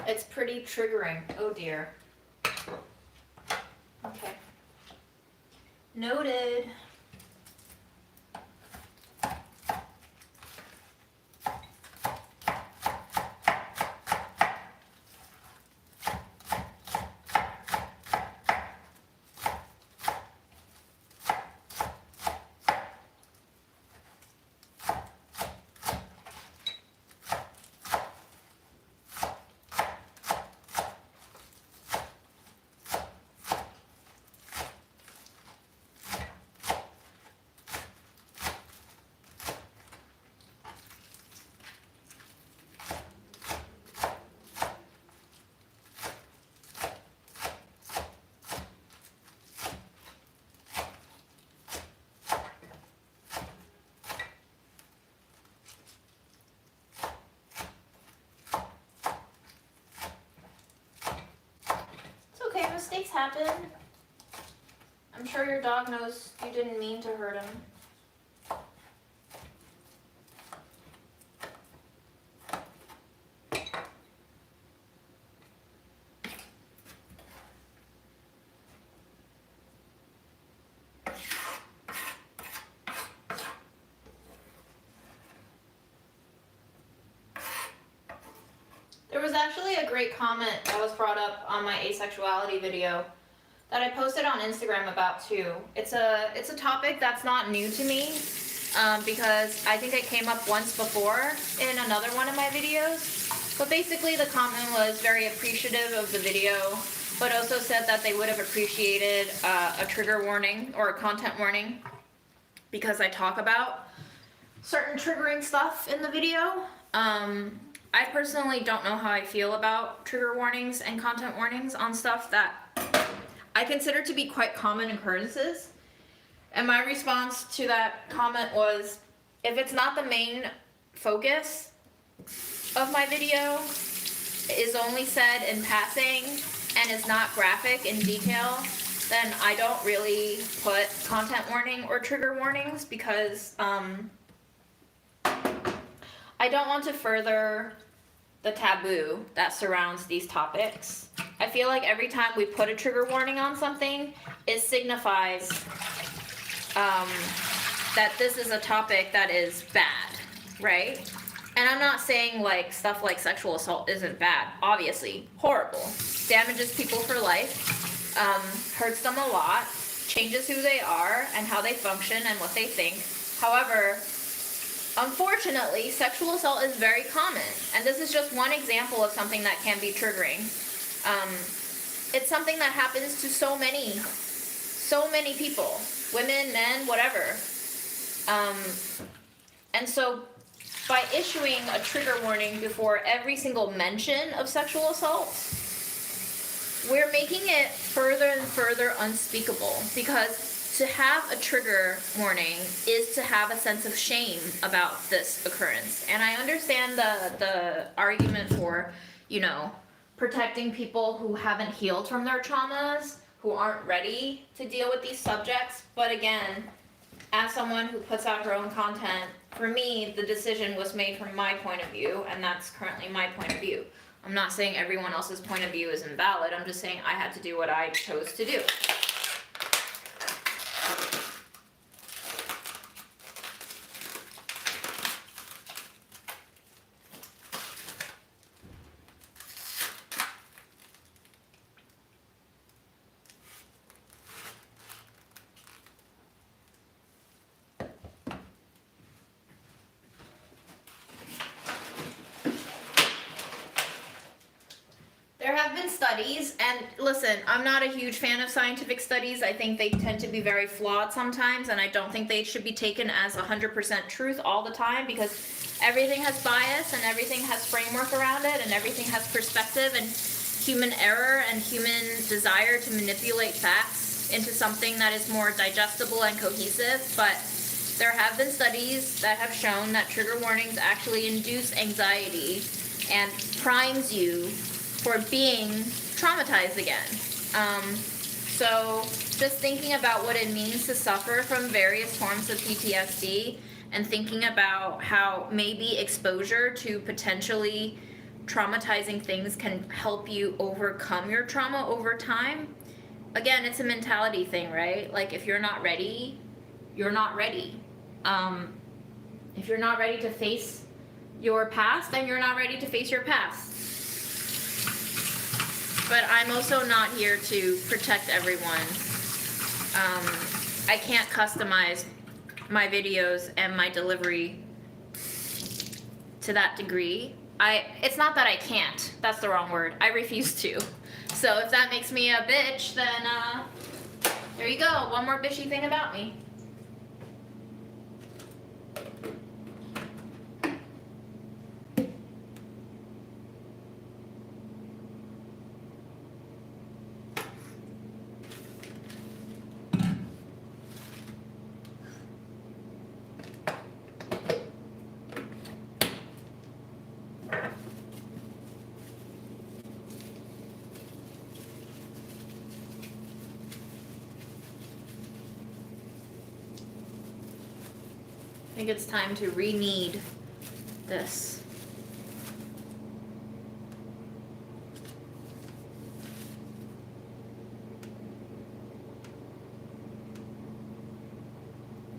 It's pretty triggering. Oh dear. Okay. Noted. Mistakes happen. I'm sure your dog knows you didn't mean to hurt him. actually a great comment that was brought up on my asexuality video that I posted on Instagram about too. It's a topic that's not new to me, because I think it came up once before in another one of my videos. But basically the comment was very appreciative of the video, but also said that they would have appreciated a trigger warning or a content warning because I talk about certain triggering stuff in the video. I personally don't know how I feel about trigger warnings and content warnings on stuff that I consider to be quite common occurrences. And my response to that comment was, if it's not the main focus of my video, is only said in passing, and is not graphic in detail, then I don't really put content warning or trigger warnings because I don't want to further the taboo that surrounds these topics. I feel like every time we put a trigger warning on something, it signifies that this is a topic that is bad, right? And I'm not saying like stuff like sexual assault isn't bad. Obviously, horrible. Damages people for life, hurts them a lot, changes who they are and how they function and what they think. However, unfortunately, sexual assault is very common. And this is just one example of something that can be triggering. It's something that happens to so many people. Women, men, whatever. And so by issuing a trigger warning before every single mention of sexual assault, we're making it further and further unspeakable, because to have a trigger warning is to have a sense of shame about this occurrence. And I understand the argument for, protecting people who haven't healed from their traumas, who aren't ready to deal with these subjects. But again, as someone who puts out her own content, for me, the decision was made from my point of view, and that's currently my point of view. I'm not saying everyone else's point of view is invalid, I'm just saying I had to do what I chose to do. Studies, and listen, I'm not a huge fan of scientific studies. I think they tend to be very flawed sometimes, and I don't think they should be taken as 100% truth all the time, because everything has bias and everything has framework around it and everything has perspective and human error and human desire to manipulate facts into something that is more digestible and cohesive. But there have been studies that have shown that trigger warnings actually induce anxiety and primes you for being traumatized again. So just thinking about what it means to suffer from various forms of PTSD, and thinking about how maybe exposure to potentially traumatizing things can help you overcome your trauma over time. Again, it's a mentality thing, right? Like, if you're not ready, you're not ready. If you're not ready to face your past, then you're not ready to face your past. But I'm also not here to protect everyone. I can't customize my videos and my delivery to that degree. It's not that I can't, that's the wrong word. I refuse to. So if that makes me a bitch, then there you go, one more bitchy thing about me. I think it's time to re-knead this.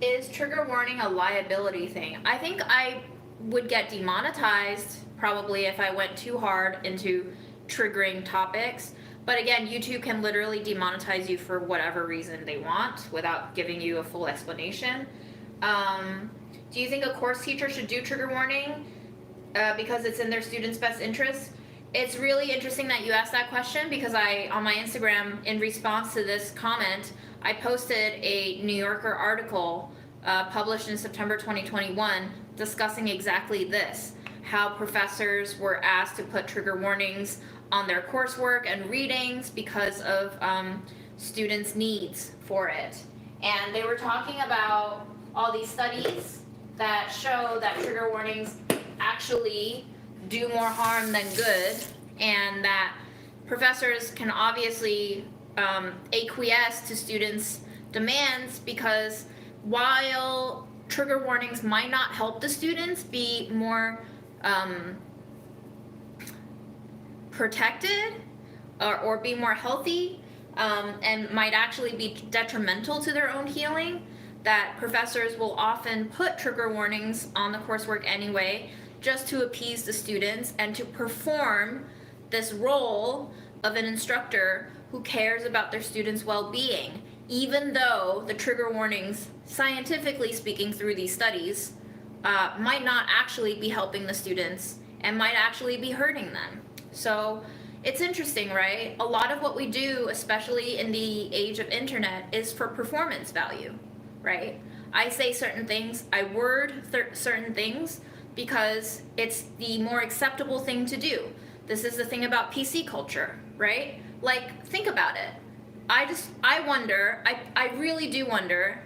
Is trigger warning a liability thing? I think I would get demonetized probably if I went too hard into triggering topics. But again, YouTube can literally demonetize you for whatever reason they want without giving you a full explanation. Do you think a course teacher should do trigger warning because it's in their students' best interest? It's really interesting that you asked that question, because on my Instagram, in response to this comment, I posted a New Yorker article published in September 2021 discussing exactly this, how professors were asked to put trigger warnings on their coursework and readings because of students' needs for it. And they were talking about all these studies that show that trigger warnings actually do more harm than good, and that professors can obviously acquiesce to students' demands, because while trigger warnings might not help the students be more protected or be more healthy, and might actually be detrimental to their own healing, that professors will often put trigger warnings on the coursework anyway, just to appease the students and to perform this role of an instructor who cares about their students' well-being, even though the trigger warnings, scientifically speaking through these studies, might not actually be helping the students and might actually be hurting them. So it's interesting, right? A lot of what we do, especially in the age of internet, is for performance value, right? I say certain things, I word certain things because it's the more acceptable thing to do. This is the thing about PC culture, right? Like, think about it. I wonder, I really do wonder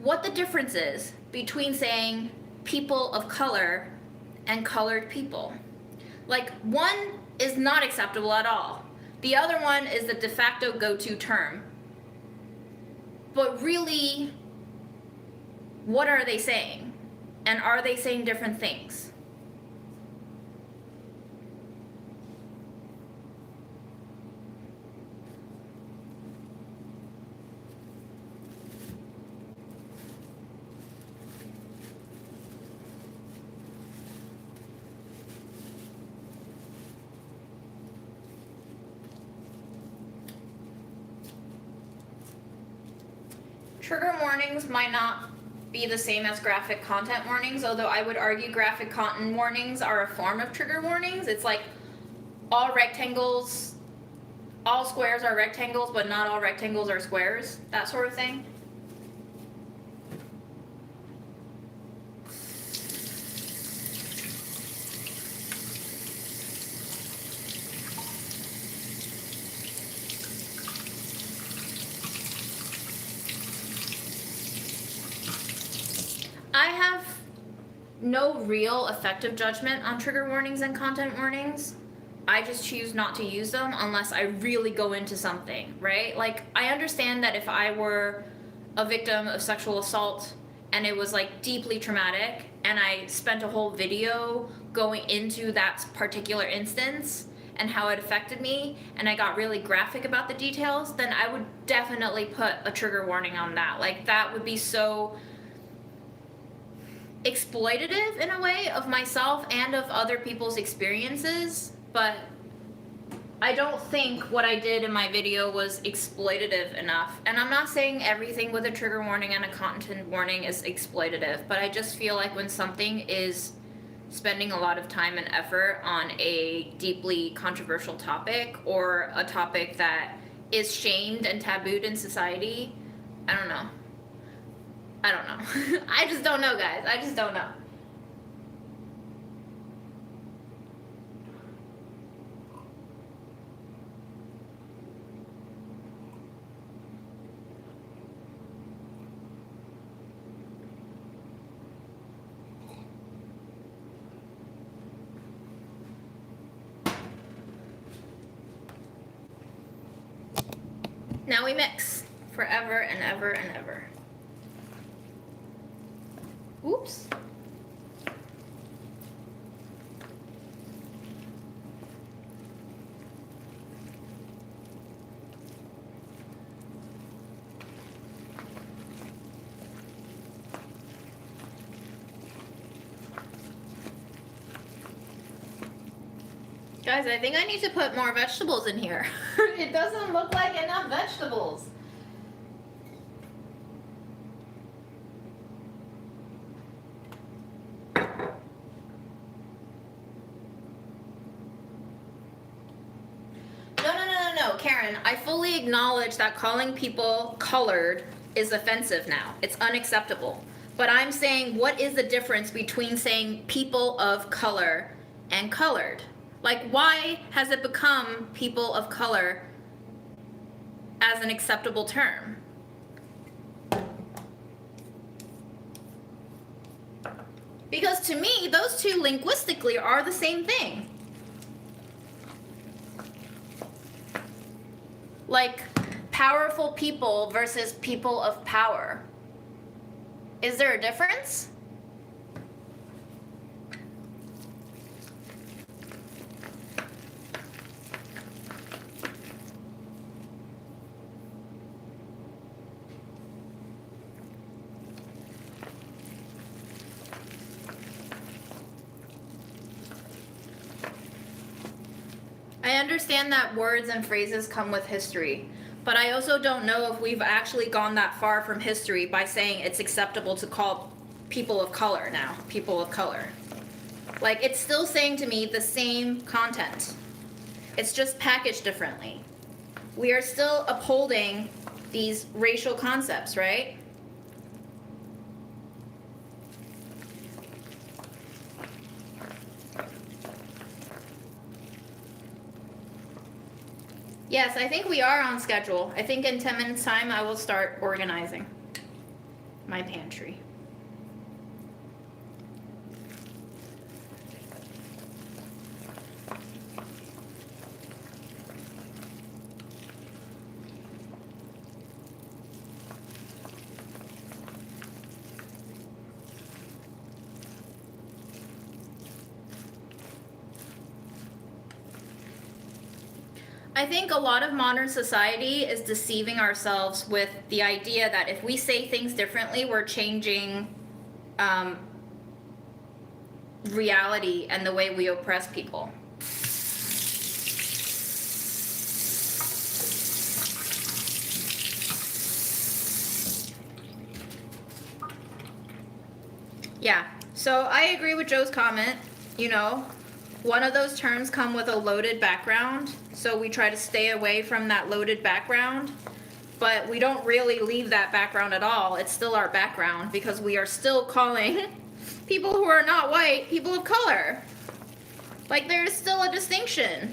what the difference is between saying people of color and colored people. Like, one is not acceptable at all. The other one is the de facto go-to term. But really, what are they saying? And are they saying different things? Trigger warnings might not be the same as graphic content warnings, although I would argue graphic content warnings are a form of trigger warnings. It's like all rectangles, all squares are rectangles, but not all rectangles are squares, that sort of thing. I have no real effective judgment on trigger warnings and content warnings. I just choose not to use them unless I really go into something, right? Like, I understand that if I were a victim of sexual assault and it was like deeply traumatic and I spent a whole video going into that particular instance and how it affected me, and I got really graphic about the details, then I would definitely put a trigger warning on that. Like, that would be so exploitative in a way of myself and of other people's experiences, but I don't think what I did in my video was exploitative enough. And I'm not saying everything with a trigger warning and a content warning is exploitative, but I just feel like when something is spending a lot of time and effort on a deeply controversial topic, or a topic that is shamed and tabooed in society, I don't know. I just don't know, guys. I just don't know. Now we mix forever and ever and ever. Oops. Guys, I think I need to put more vegetables in here. It doesn't look like enough vegetables. No, Karen, I fully acknowledge that calling people colored is offensive now. It's unacceptable. But I'm saying, what is the difference between saying people of color and colored? Like, why has it become people of color as an acceptable term? Because to me, those two linguistically are the same thing. Like, powerful people versus people of power. Is there a difference? I understand that words and phrases come with history, but I also don't know if we've actually gone that far from history by saying it's acceptable to call people of color now people of color. Like, it's still saying to me the same content. It's just packaged differently. We are still upholding these racial concepts, right? Yes, I think we are on schedule. I think in 10 minutes time I will start organizing my pantry. I think a lot of modern society is deceiving ourselves with the idea that if we say things differently, we're changing reality and the way we oppress people. Yeah, so I agree with Joe's comment. You know, one of those terms come with a loaded background, so we try to stay away from that loaded background, but we don't really leave that background at all. It's still our background because we are still calling people who are not white people of color. Like, there's still a distinction.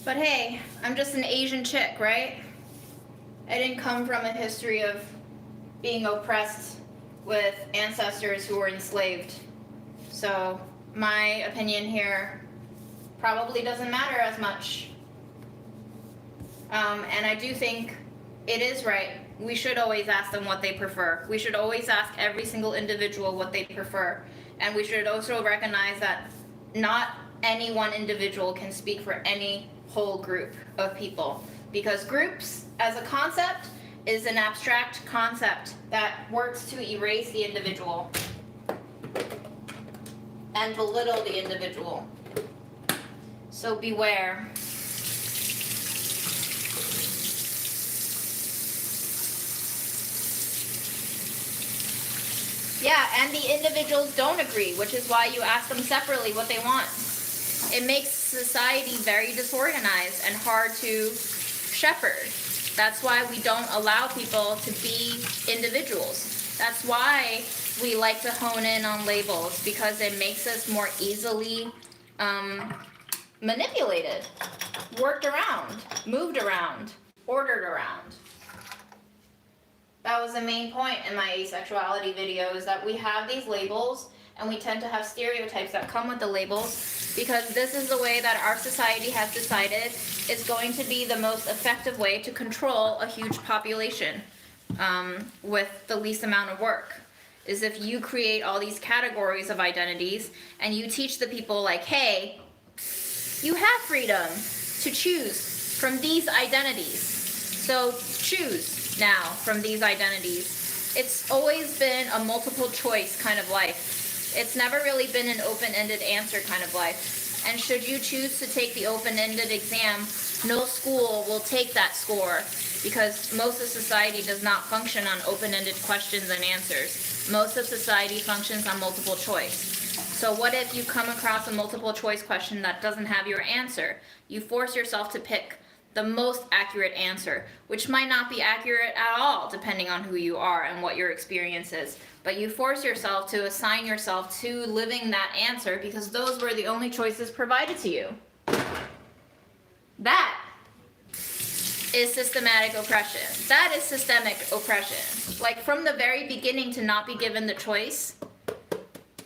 But hey, I'm just an Asian chick, right? I didn't come from a history of being oppressed with ancestors who were enslaved. So my opinion here probably doesn't matter as much. And I do think it is right. We should always ask them what they prefer. We should always ask every single individual what they prefer. And we should also recognize that not any one individual can speak for any whole group of people, because groups as a concept is an abstract concept that works to erase the individual and belittle the individual. So beware. Yeah, and the individuals don't agree, which is why you ask them separately what they want. It makes society very disorganized and hard to shepherd. That's why we don't allow people to be individuals. That's why we like to hone in on labels, because it makes us more easily manipulated, worked around, moved around, ordered around. That was the main point in my asexuality video, is that we have these labels and we tend to have stereotypes that come with the labels because this is the way that our society has decided is going to be the most effective way to control a huge population with the least amount of work. Is if you create all these categories of identities and you teach the people like, hey, you have freedom to choose from these identities. So choose now from these identities. It's always been a multiple choice kind of life. It's never really been an open-ended answer kind of life. And should you choose to take the open-ended exam, no school will take that score because most of society does not function on open-ended questions and answers. Most of society functions on multiple choice. So what if you come across a multiple choice question that doesn't have your answer? You force yourself to pick the most accurate answer, which might not be accurate at all depending on who you are and what your experience is. But you force yourself to assign yourself to living that answer because those were the only choices provided to you. That is systematic oppression. That is systemic oppression. Like from the very beginning to not be given the choice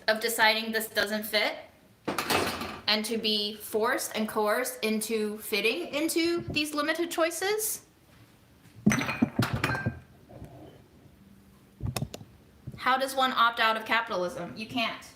of deciding this doesn't fit and to be forced and coerced into fitting into these limited choices. How does one opt out of capitalism? You can't.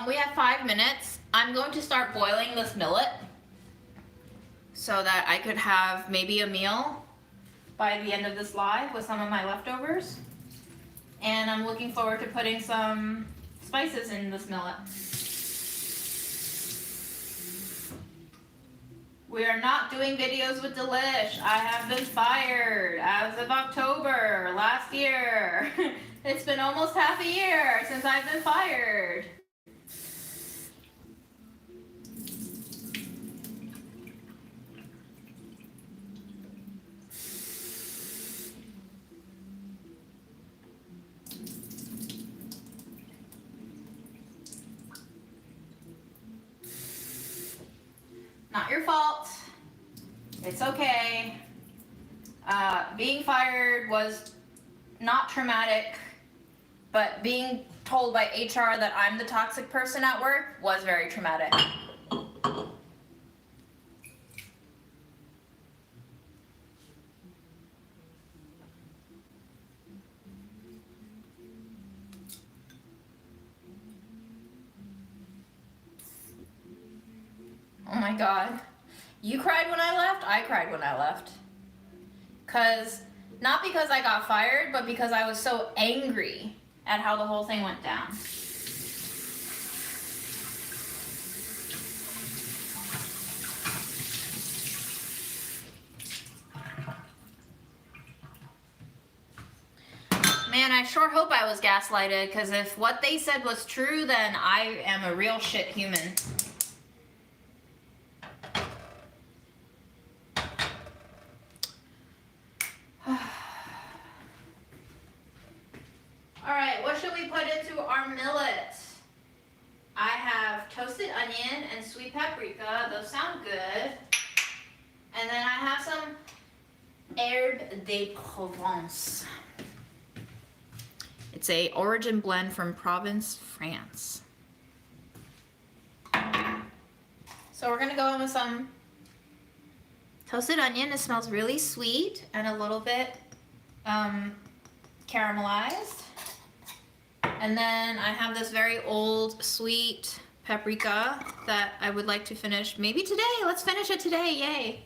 We have 5 minutes. I'm going to start boiling this millet so that I could have maybe a meal by the end of this live with some of my leftovers. And I'm looking forward to putting some spices in this millet. We are not doing videos with Delish. I have been fired as of October last year. It's been almost half a year since I've been fired. Not your fault. It's okay. Being fired was not traumatic, but being told by HR that I'm the toxic person at work was very traumatic. Oh my God. You cried when I left, I cried when I left. Not because I got fired, but because I was so angry at how the whole thing went down. Man, I sure hope I was gaslighted, because if what they said was true, then I am a real shit human. Alright, what should we put into our millet? I have toasted onion and sweet paprika. Those sound good. And then I have some herbe de Provence. It's a origin blend from Provence, France. So we're gonna go in with some toasted onion. It smells really sweet and a little bit caramelized. And then I have this very old sweet paprika that I would like to finish maybe today. Let's finish it today, yay.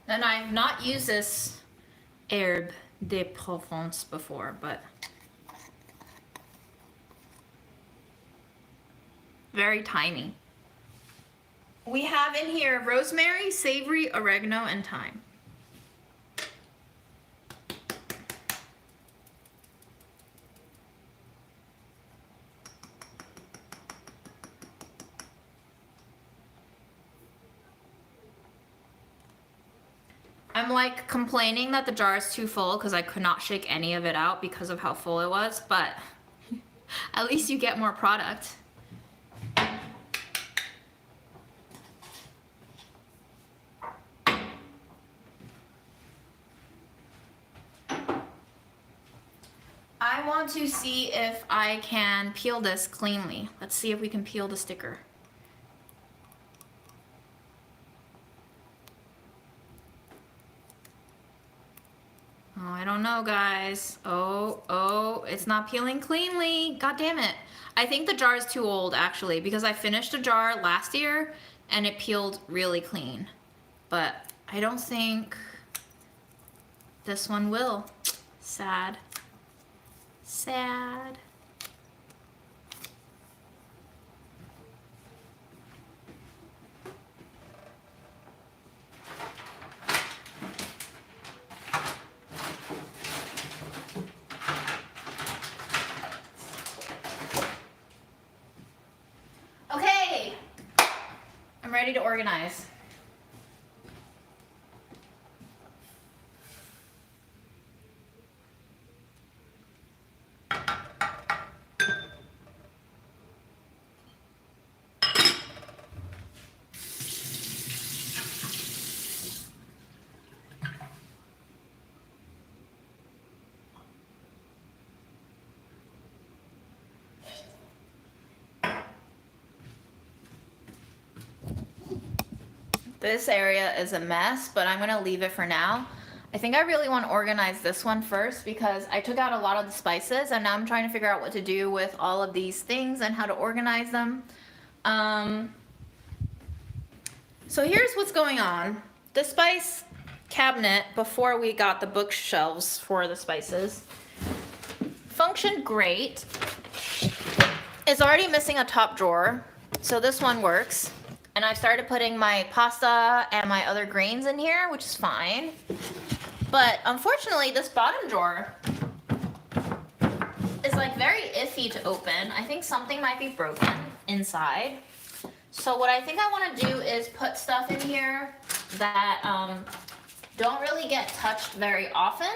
And I've not used this herbe de Provence before, but very tiny. We have in here rosemary, savory, oregano, and thyme. I'm like complaining that the jar is too full because I could not shake any of it out because of how full it was, but at least you get more product. I want to see if I can peel this cleanly. Let's see if we can peel the sticker. Oh, I don't know, guys. Oh, it's not peeling cleanly. God damn it. I think the jar is too old, actually, because I finished a jar last year and it peeled really clean. But I don't think this one will. Sad. Sad. Okay, I'm ready to organize. This area is a mess, but I'm gonna leave it for now. I think I really want to organize this one first because I took out a lot of the spices and now I'm trying to figure out what to do with all of these things and how to organize them. So here's what's going on. The spice cabinet, before we got the bookshelves for the spices, functioned great. It's already missing a top drawer, so this one works. And I've started putting my pasta and my other grains in here, which is fine. But unfortunately, this bottom drawer is like very iffy to open. I think something might be broken inside. So what I think I want to do is put stuff in here that don't really get touched very often.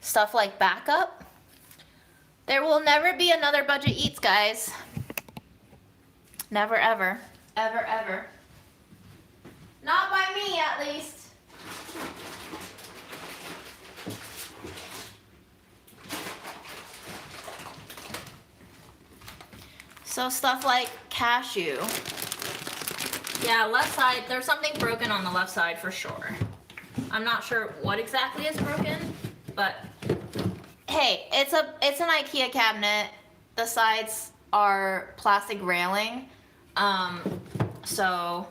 Stuff like backup. There will never be another Budget Eats, guys. Never, ever. Ever, ever. Not by me, at least. So stuff like cashew. Yeah, left side, there's something broken on the left side for sure. I'm not sure what exactly is broken, but hey, it's an IKEA cabinet. The sides are plastic railing. So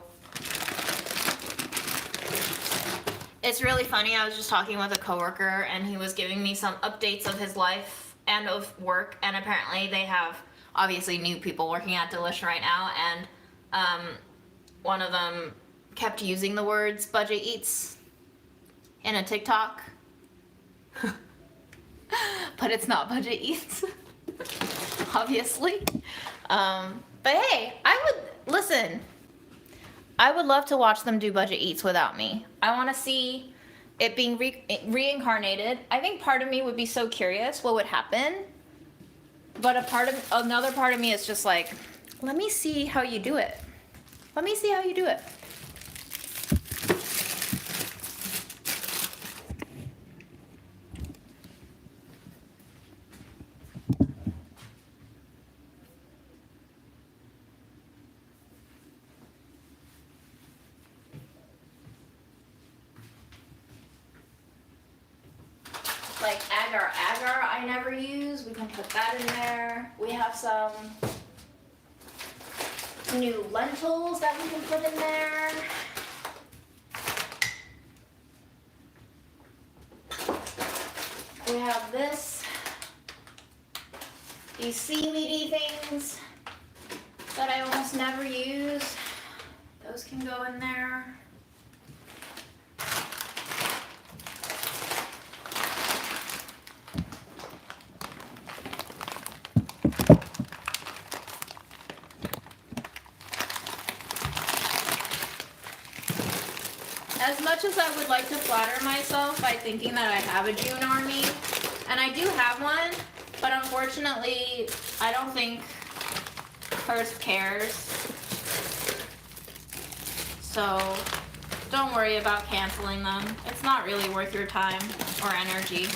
it's really funny. I was just talking with a coworker and he was giving me some updates of his life and of work, and apparently they have obviously new people working at Delish right now, and one of them kept using the words Budget Eats in a TikTok. But it's not Budget Eats. Obviously. But hey, listen, I would love to watch them do Budget Eats without me. I want to see it being reincarnated. I think part of me would be so curious what would happen. But another part of me is just like, let me see how you do it. Let me see how you do it. Like agar I never use. We can put that in there. We have some new lentils that we can put in there. We have these seaweedy things that I almost never use. Those can go in there. As much as I would like to flatter myself by thinking that I have a June army, and I do have one, but unfortunately, I don't think hers cares. So don't worry about canceling them. It's not really worth your time or energy.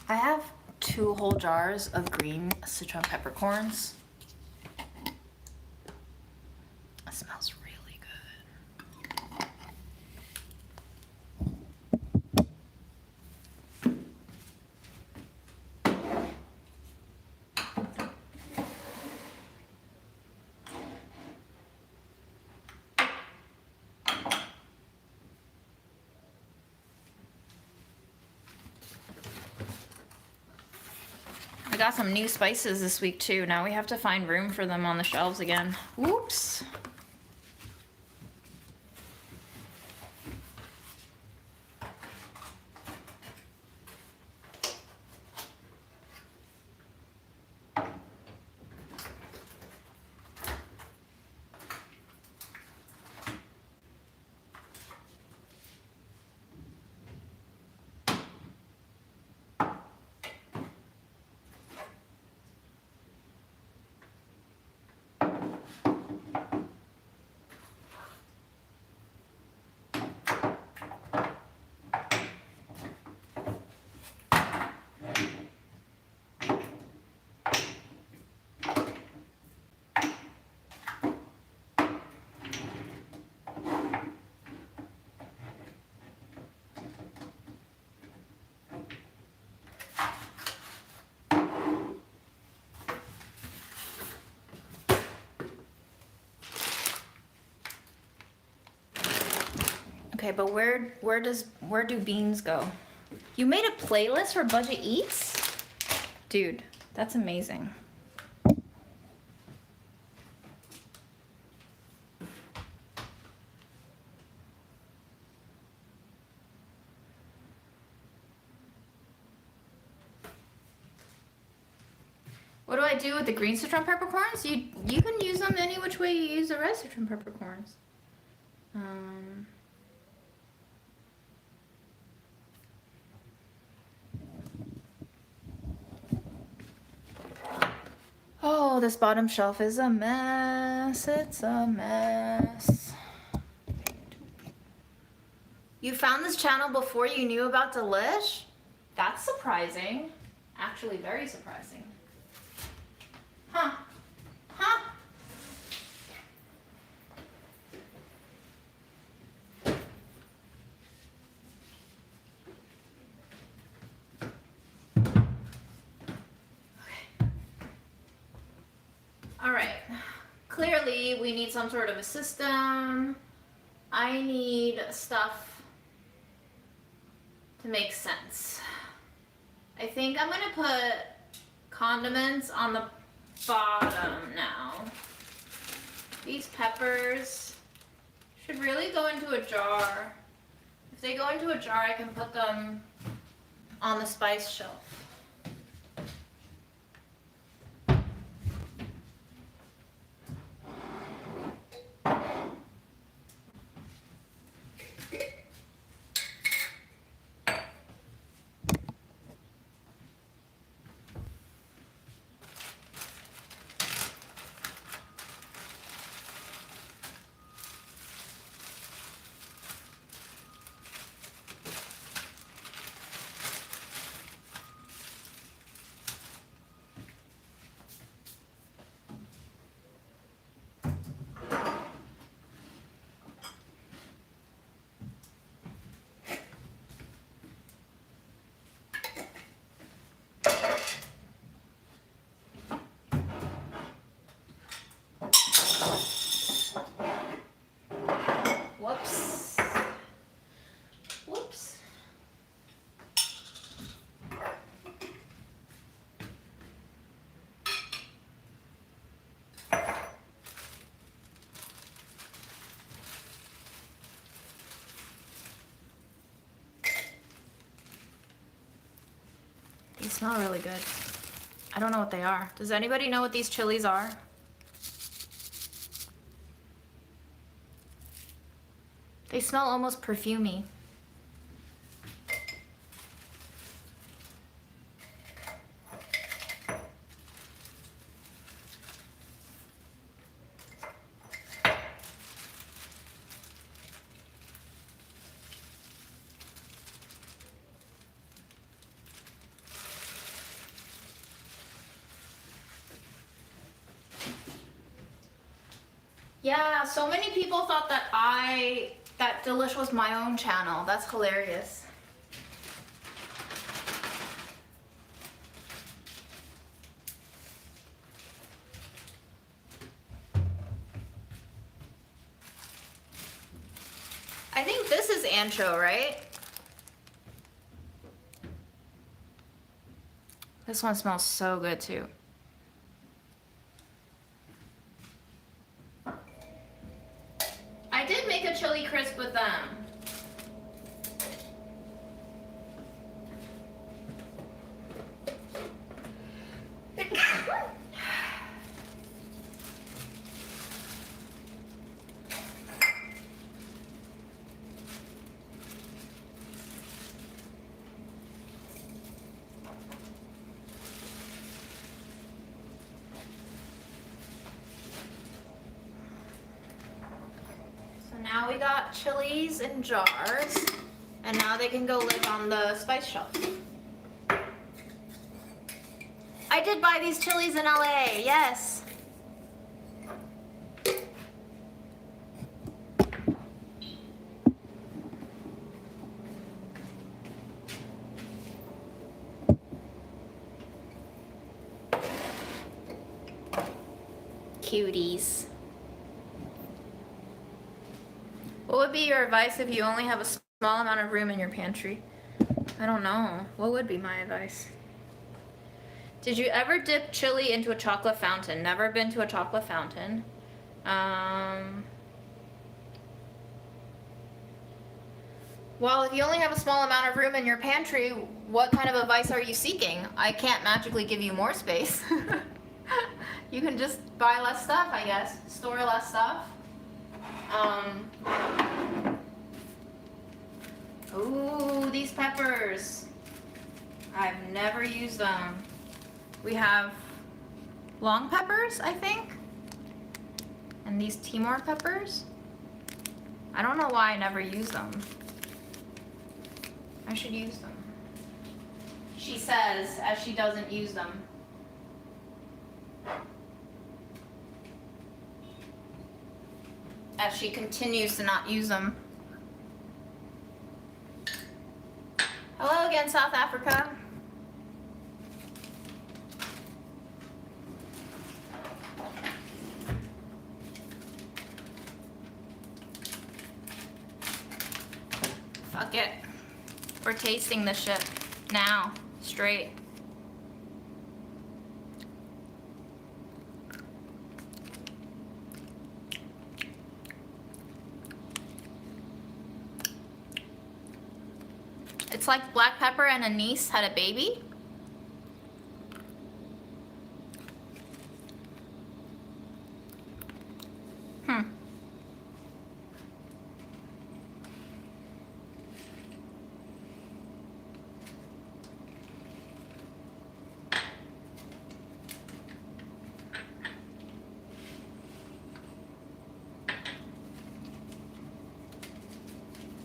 I have 2 whole jars of green citron peppercorns. It smells really good. I got some new spices this week too. Now we have to find room for them on the shelves again. Whoops. Okay, but where do beans go? You made a playlist for Budget Eats? Dude, that's amazing. What do I do with the green citron peppercorns? You can use them any which way you use the red citron peppercorns. Oh, this bottom shelf is a mess. It's a mess. You found this channel before you knew about Delish? That's surprising. Actually, very surprising. Huh. Huh. All right, clearly we need some sort of a system. I need stuff to make sense. I think I'm gonna put condiments on the bottom now. These peppers should really go into a jar. If they go into a jar, I can put them on the spice shelf. smell really good. I don't know what they are. Does anybody know what these chilies are? They smell almost perfumey. Yeah, so many people thought that that Delish was my own channel. That's hilarious. I think this is ancho, right? This one smells so good too. I did make a chili crisp with them. Now we got chilies in jars, and now they can go live on the spice shelf. I did buy these chilies in LA, yes. Cuties. What would be your advice if you only have a small amount of room in your pantry? I don't know. What would be my advice? Did you ever dip chili into a chocolate fountain? Never been to a chocolate fountain. Well, if you only have a small amount of room in your pantry, what kind of advice are you seeking? I can't magically give you more space. You can just buy less stuff, I guess. Store less stuff. Ooh, these peppers. I've never used them. We have long peppers, I think. And these Timor peppers. I don't know why I never use them. I should use them. She says, as she doesn't use them. As she continues to not use them. Hello again, South Africa. Fuck it. We're tasting this shit now, straight. It's like black pepper and anise had a baby.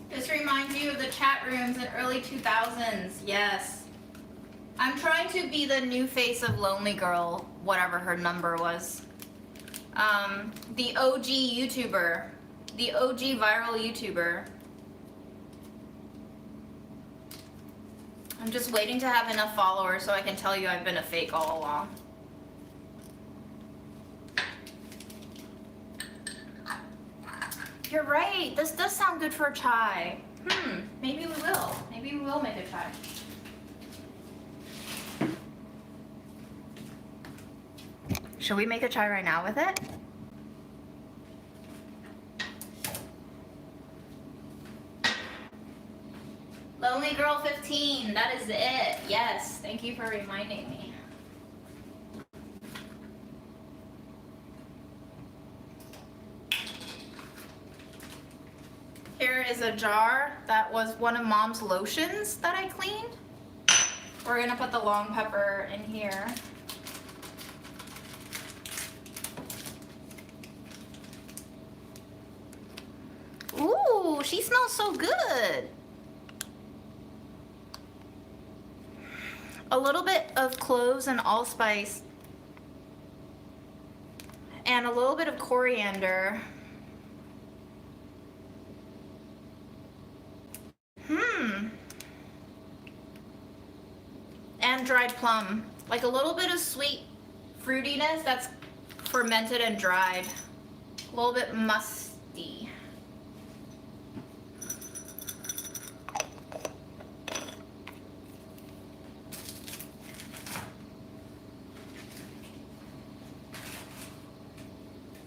This reminds you of the chat rooms in early 2000s. Yes. I'm trying to be the new face of Lonely Girl, whatever her number was. The OG YouTuber. The OG viral YouTuber. I'm just waiting to have enough followers so I can tell you I've been a fake all along. You're right. This does sound good for a chai. Maybe we will. Maybe we will make a chai. Should we make a chai right now with it? Lonely Girl 15, that is it. Yes, thank you for reminding me. Here is a jar that was one of Mom's lotions that I cleaned. We're gonna put the long pepper in here. Ooh, she smells so good. A little bit of cloves and allspice. And a little bit of coriander. And dried plum. Like a little bit of sweet fruitiness that's fermented and dried. A little bit musty.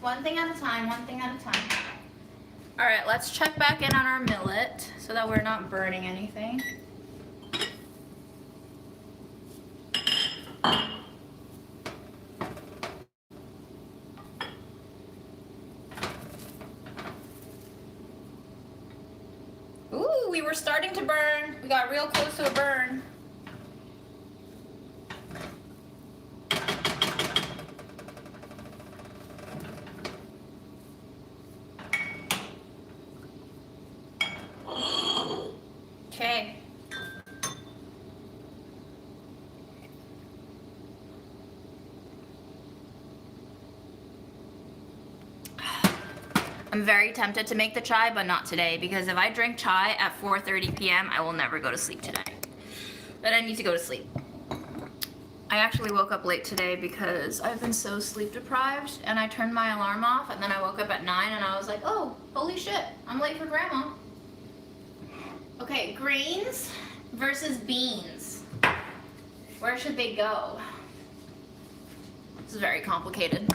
One thing at a time, one thing at a time. All right, let's check back in on our millet so that we're not burning anything. Ooh, we were starting to burn. We got real close to a burn. Okay. I'm very tempted to make the chai, but not today, because if I drink chai at 4:30 p.m., I will never go to sleep today. But I need to go to sleep. I actually woke up late today because I've been so sleep deprived, and I turned my alarm off, and then I woke up at 9, and I was like, oh, holy shit, I'm late for grandma. Okay, greens versus beans. Where should they go? This is very complicated.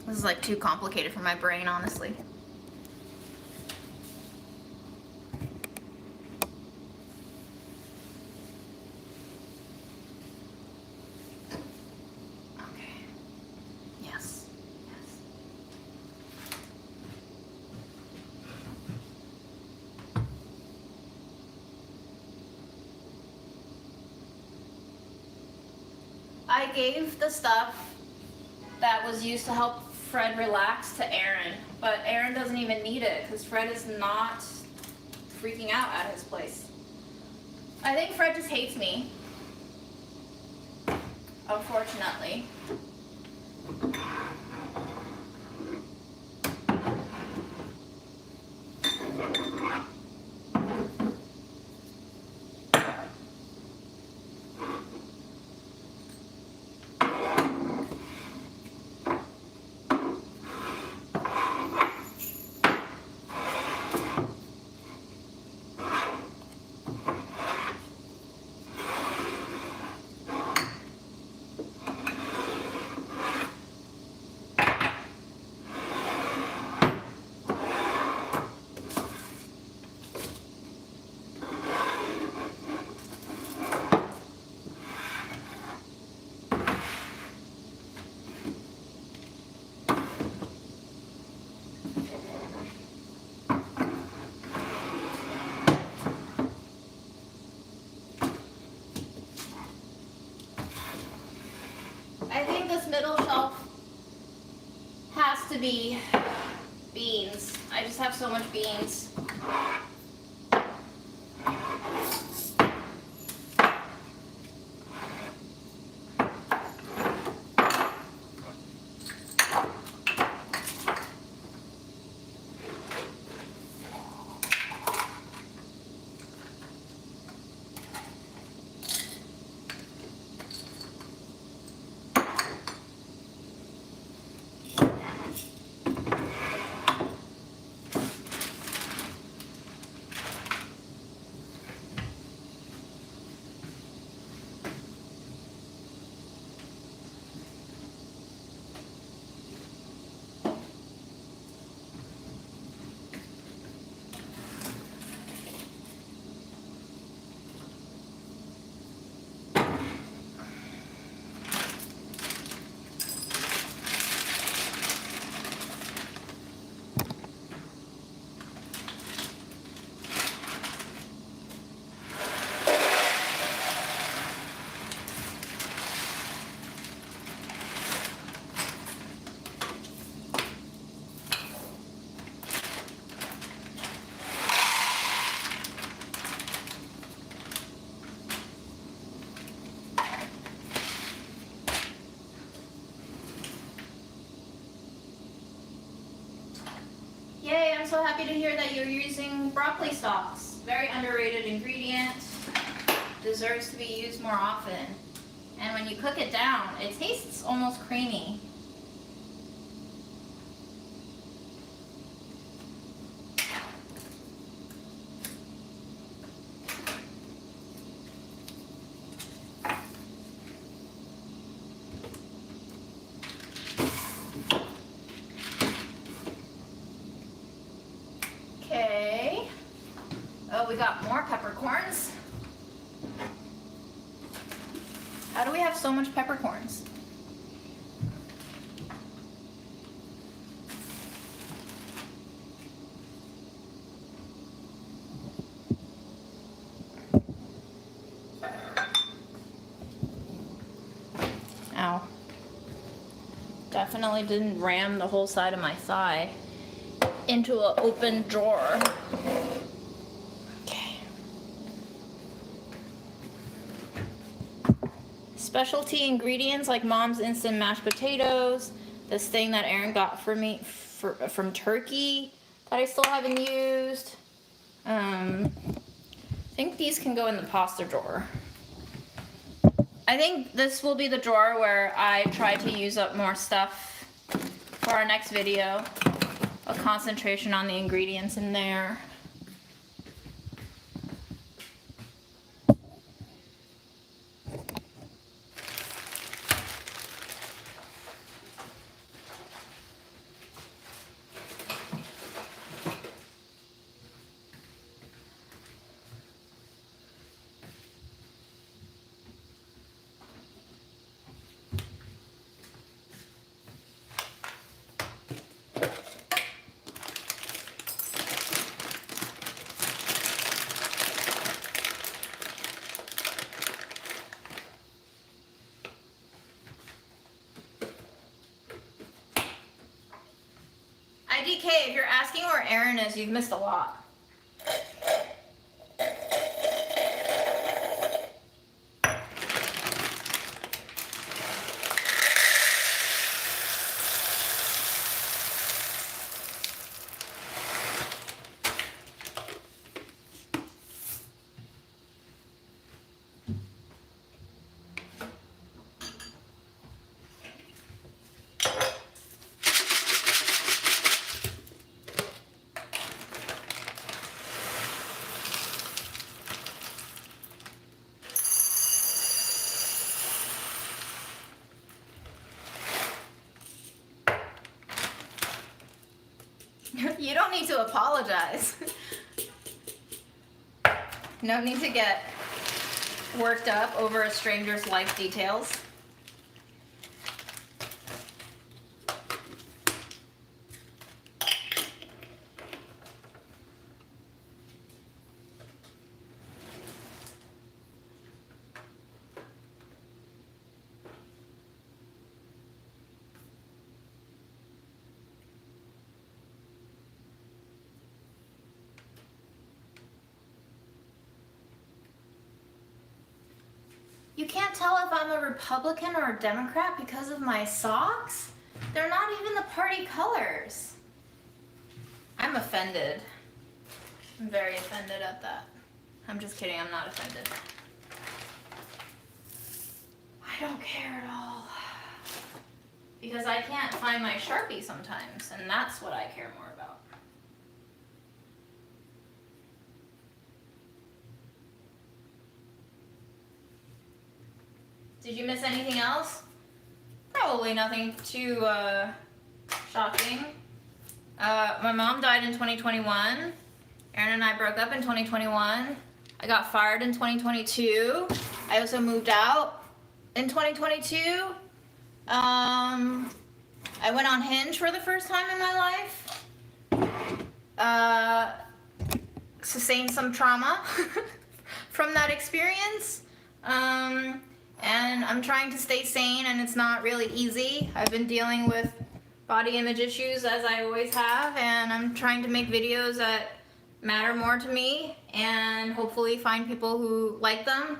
This is like too complicated for my brain, honestly. Okay. Yes. Yes. I gave the stuff that was used to help Fred relax to Aaron, but Aaron doesn't even need it because Fred is not freaking out at his place. I think Fred just hates me, unfortunately. I think this middle shelf has to be beans. I just have so much beans. so happy to hear that you're using broccoli stalks. Very underrated ingredient. Deserves to be used more often. And when you cook it down, it tastes almost creamy. Okay. Oh, we got more peppercorns. How do we have so much peppercorns? Ow. Definitely didn't ram the whole side of my thigh into an open drawer. Okay. Specialty ingredients like Mom's instant mashed potatoes, this thing that Aaron got for me from Turkey that I still haven't used. I think these can go in the pasta drawer. I think this will be the drawer where I try to use up more stuff for our next video. A concentration on the ingredients in there. IDK, if you're asking where Aaron is, you've missed a lot. You don't need to apologize. No need to get worked up over a stranger's life details. You can't tell if I'm a Republican or a Democrat because of my socks? They're not even the party colors. I'm offended. I'm very offended at that. I'm just kidding, I'm not offended. I don't care at all. Because I can't find my Sharpie sometimes, and that's what I care more about. Did you miss anything else? Probably nothing too shocking. My mom died in 2021. Aaron and I broke up in 2021. I got fired in 2022. I also moved out in 2022. I went on Hinge for the first time in my life. Sustained some trauma from that experience. And I'm trying to stay sane, and it's not really easy. I've been dealing with body image issues as I always have, and I'm trying to make videos that matter more to me and hopefully find people who like them.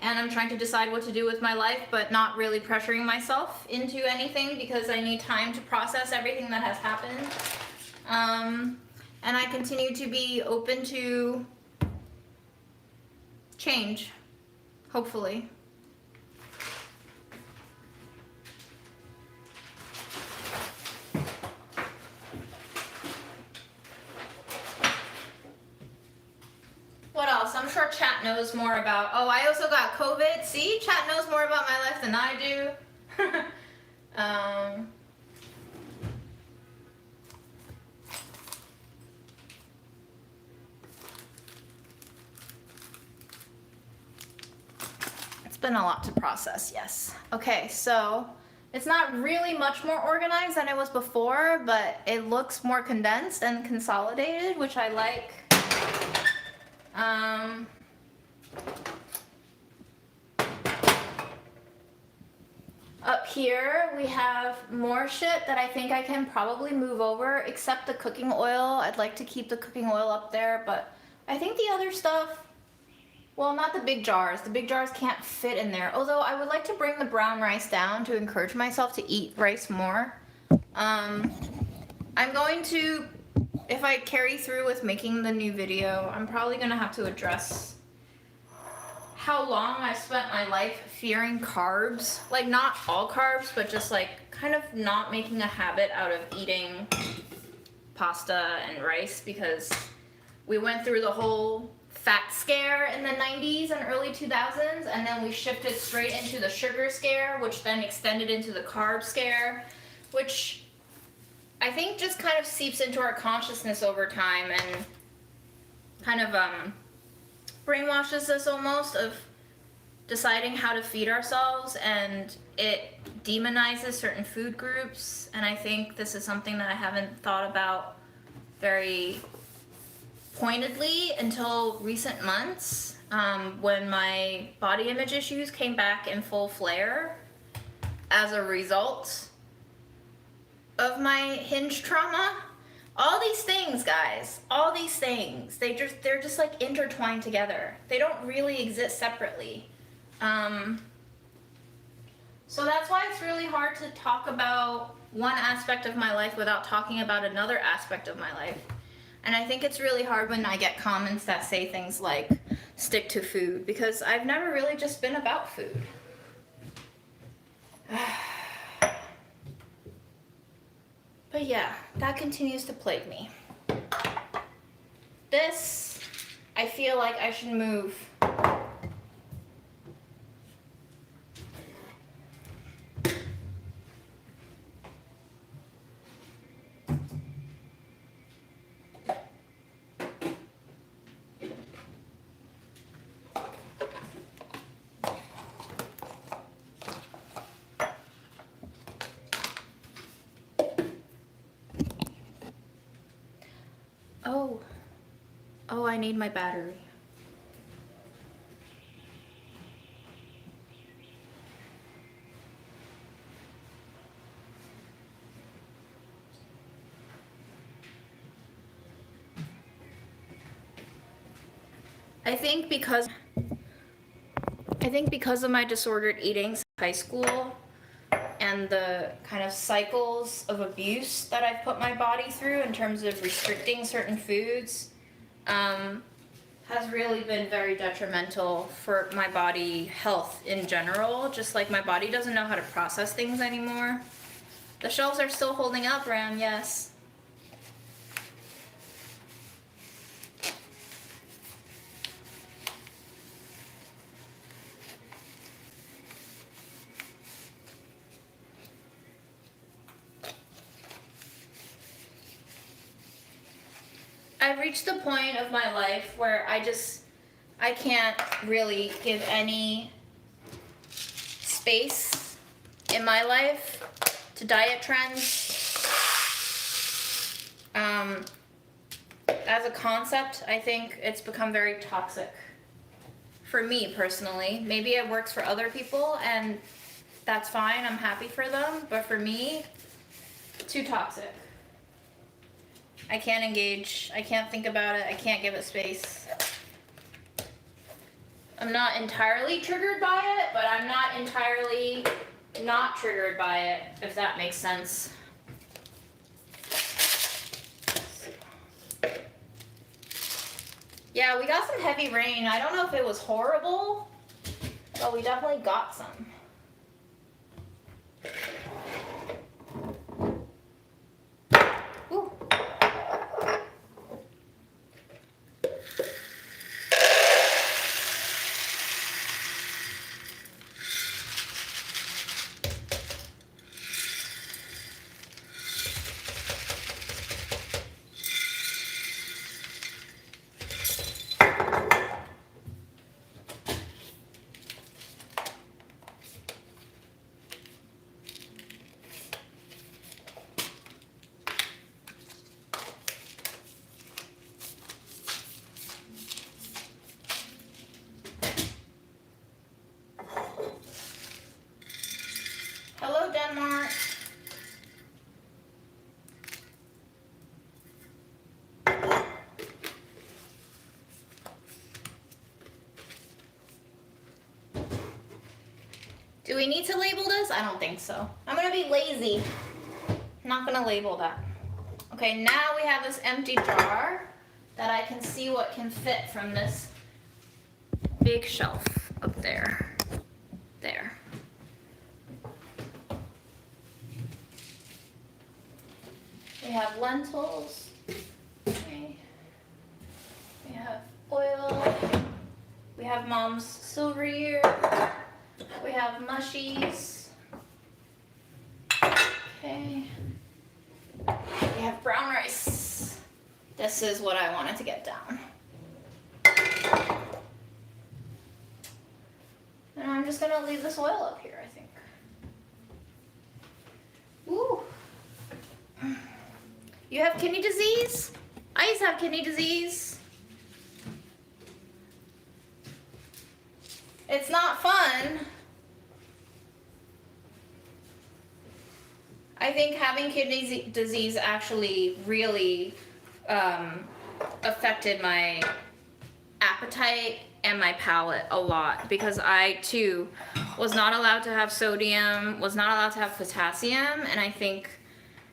And I'm trying to decide what to do with my life, but not really pressuring myself into anything because I need time to process everything that has happened. And I continue to be open to change, hopefully. What else? I'm sure chat knows more about, oh, I also got COVID. See, chat knows more about my life than I do. It's been a lot to process, yes. Okay, so it's not really much more organized than it was before, but it looks more condensed and consolidated, which I like. Up here we have more shit that I think I can probably move over, except the cooking oil. I'd like to keep the cooking oil up there, but I think the other stuff, well, not the big jars. The big jars can't fit in there. Although I would like to bring the brown rice down to encourage myself to eat rice more. I'm going to, if I carry through with making the new video, I'm probably going to have to address how long I spent my life fearing carbs. Like, not all carbs, but just like kind of not making a habit out of eating pasta and rice, because we went through the whole fat scare in the 90s and early 2000s, and then we shifted straight into the sugar scare, which then extended into the carb scare, which I think just kind of seeps into our consciousness over time and kind of brainwashes us almost of deciding how to feed ourselves, and it demonizes certain food groups. And I think this is something that I haven't thought about very pointedly until recent months, when my body image issues came back in full flare as a result of my hinge trauma. All these things, guys, all these things, they're just like intertwined together. They don't really exist separately. So that's why it's really hard to talk about one aspect of my life without talking about another aspect of my life. And I think it's really hard when I get comments that say things like, stick to food, because I've never really just been about food. But yeah, that continues to plague me. This, I feel like I should move. Oh, I need my battery. I think because of my disordered eating since high school and the kind of cycles of abuse that I've put my body through in terms of restricting certain foods, has really been very detrimental for my body health in general. Just like my body doesn't know how to process things anymore. The shelves are still holding up, Ram, yes. I've reached the point of my life where I can't really give any space in my life to diet trends. As a concept, I think it's become very toxic for me personally. Maybe it works for other people, and that's fine, I'm happy for them, but for me, too toxic. I can't engage, I can't think about it, I can't give it space. I'm not entirely triggered by it, but I'm not entirely not triggered by it, if that makes sense. Yeah, we got some heavy rain. I don't know if it was horrible, but we definitely got some. Ooh. Hello, Denmark. Do we need to label this? I don't think so. I'm gonna be lazy. I'm not gonna label that. Okay, now we have this empty jar that I can see what can fit from this big shelf up there. There. We have lentils. Okay. We have oil. We have Mom's silverware. We have mushies. Okay. We have brown rice. This is what I wanted to get down. And I'm just gonna leave this oil up here, I think. Ooh. You have kidney disease? I used to have kidney disease. It's not fun. I think having kidney disease actually really affected my appetite and my palate a lot, because I too was not allowed to have sodium, was not allowed to have potassium, and I think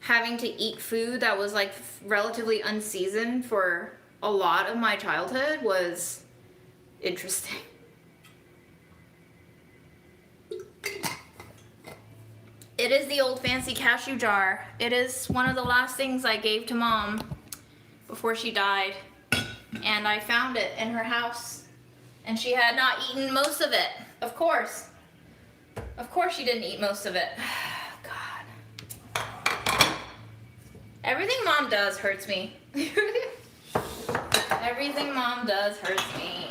having to eat food that was like relatively unseasoned for a lot of my childhood was interesting. It is the old fancy cashew jar. It is one of the last things I gave to Mom before she died. And I found it in her house. And she had not eaten most of it. Of course. Of course she didn't eat most of it. God. Everything Mom does hurts me. Everything Mom does hurts me.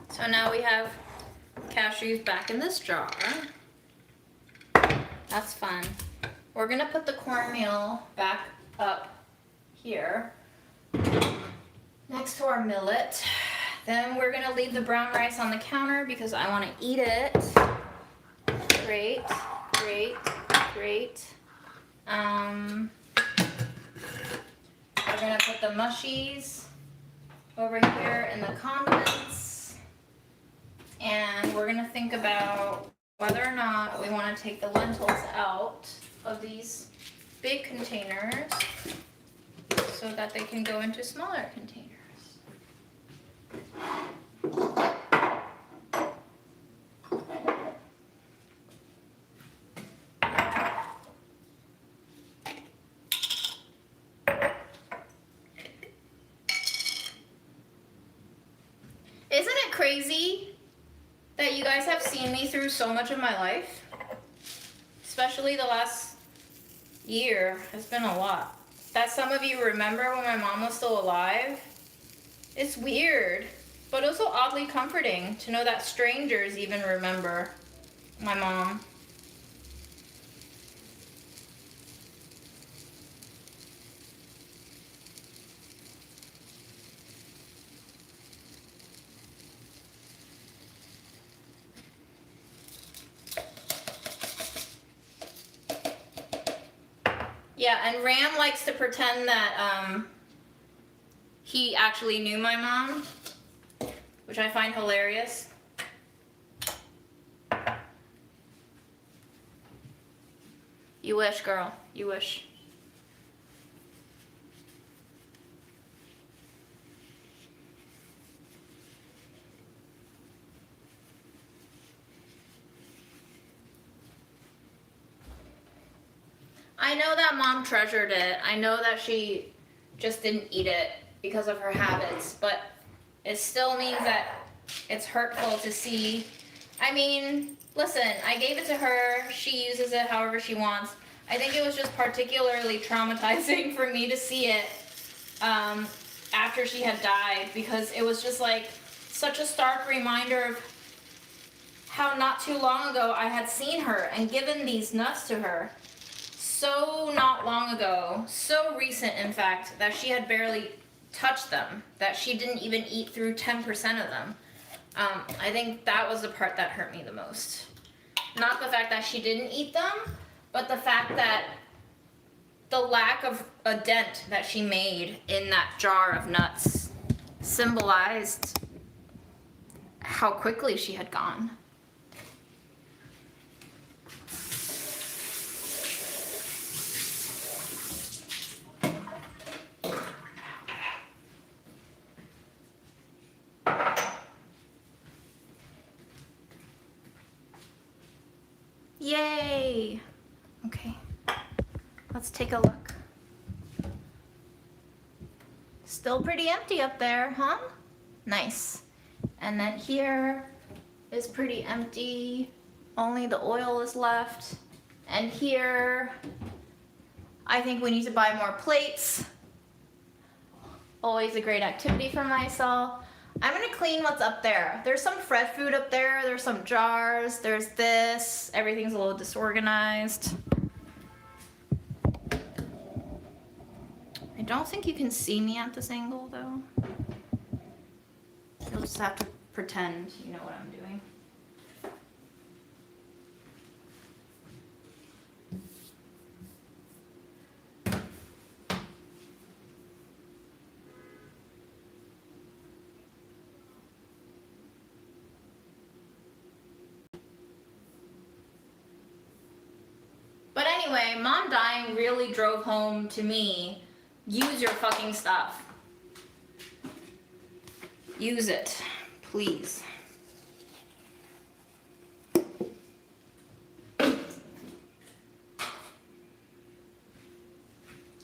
So now we have cashews back in this jar. That's fun. We're gonna put the cornmeal back up here next to our millet. Then we're gonna leave the brown rice on the counter because I wanna eat it. Great, great, great. We're gonna put the mushies over here in the condiments. And we're gonna think about whether or not we want to take the lentils out of these big containers so that they can go into smaller containers. Isn't it crazy that you guys have seen me through so much of my life? Especially the last year, it's been a lot. That some of you remember when my mom was still alive. It's weird, but also oddly comforting to know that strangers even remember my mom. Yeah, and Ram likes to pretend that he actually knew my mom, which I find hilarious. You wish, girl. You wish. I know that mom treasured it. I know that she just didn't eat it because of her habits, but it still means that it's hurtful to see. I mean, listen, I gave it to her. She uses it however she wants. I think it was just particularly traumatizing for me to see it after she had died, because it was just like such a stark reminder of how not too long ago I had seen her and given these nuts to her. So not long ago, so recent in fact, that she had barely touched them, that she didn't even eat through 10% of them. I think that was the part that hurt me the most. Not the fact that she didn't eat them, but the fact that the lack of a dent that she made in that jar of nuts symbolized how quickly she had gone. Yay! Okay, let's take a look. Still pretty empty up there, huh? Nice. And then here is pretty empty. Only the oil is left. And here, I think we need to buy more plates. Always a great activity for myself. I'm gonna clean what's up there. There's some fresh food up there. There's some jars. There's this. Everything's a little disorganized. I don't think you can see me at this angle though. You'll just have to pretend you know what I'm doing. But anyway, mom dying really drove home to me, use your fucking stuff. Use it, please.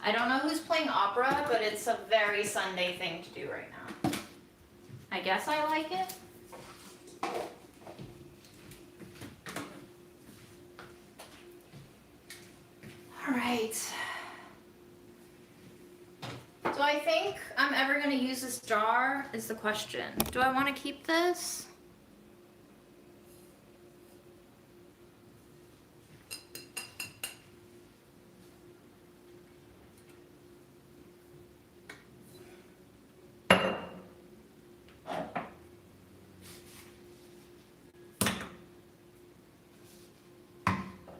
I don't know who's playing opera, but it's a very Sunday thing to do right now. I guess I like it. All right. Do I think I'm ever going to use this jar is the question. Do I want to keep this?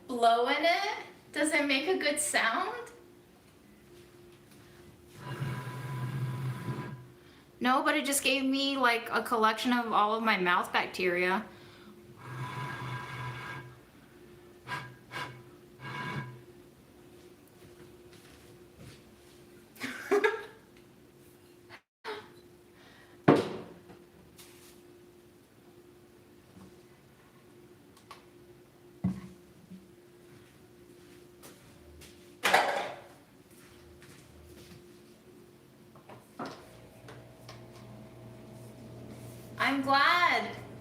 Blow in it? Does it make a good sound? No, but it just gave me like a collection of all of my mouth bacteria.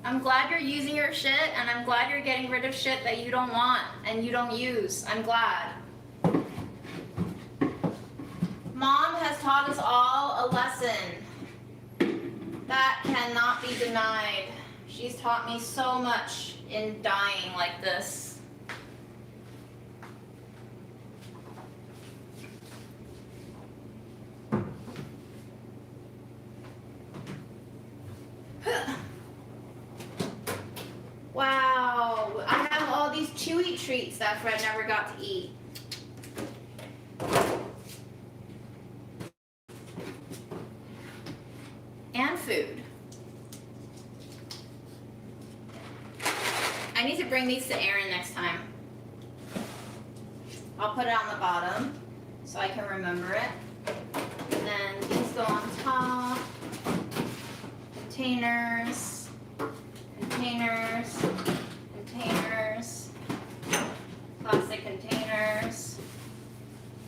I'm glad you're using your shit, and I'm glad you're getting rid of shit that you don't want and you don't use. I'm glad. Mom has taught us all a lesson that cannot be denied. She's taught me so much in dying like this. Wow, I have all these chewy treats that Fred never got to eat. canned food. I need to bring these to Aaron next time. I'll put it on the bottom so I can remember it. And then these go on top. Containers, containers, containers, plastic containers.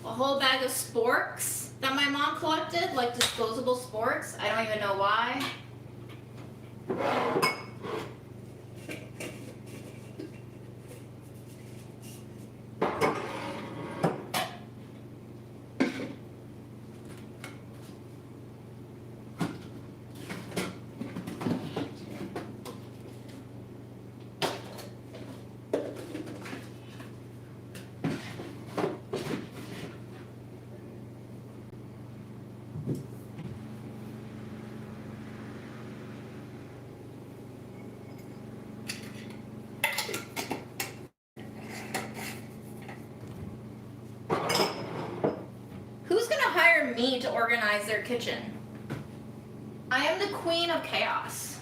A whole bag of sporks that my mom collected, like disposable sporks. I don't even know why. Who's gonna hire me to organize their kitchen? I am the queen of chaos.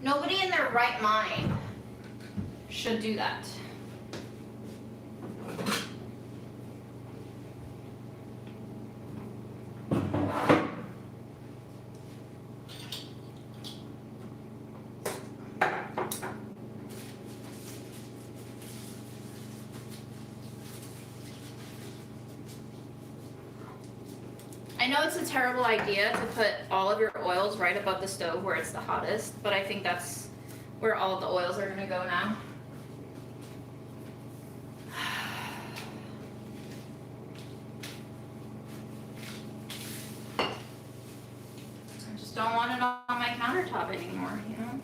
Nobody in their right mind should do that. I know it's a terrible idea to put all of your oils right above the stove where it's the hottest, but I think that's where all of the oils are gonna go now. I just don't want it on my countertop anymore, you know?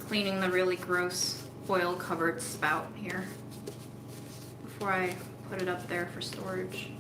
Cleaning the really gross oil covered spout here before I put it up there for storage.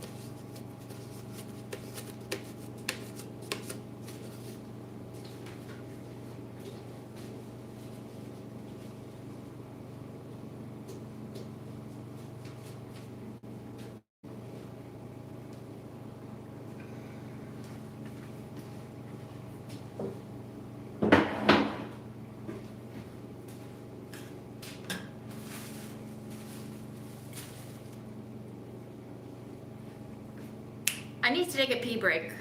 I need to take a pee break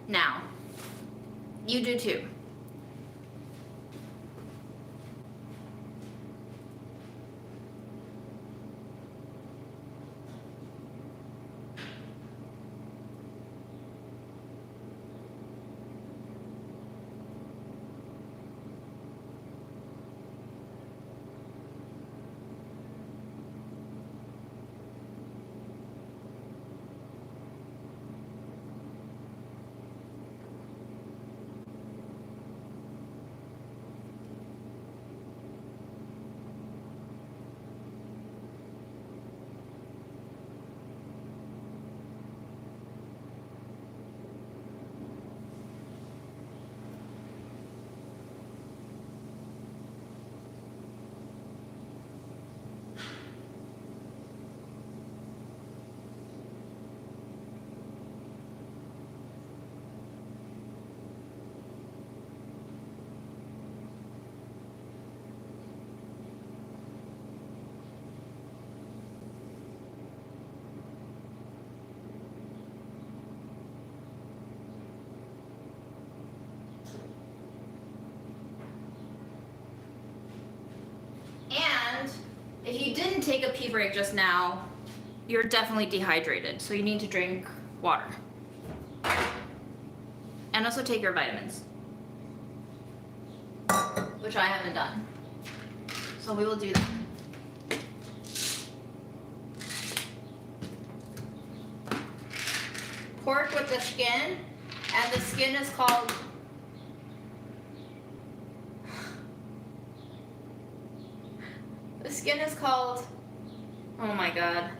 now. You do too. And if you didn't take a pee break just now, you're definitely dehydrated, so you need to drink water. And also take your vitamins, which I haven't done. So we will do that. Pork with the skin, and the skin is called oh my god,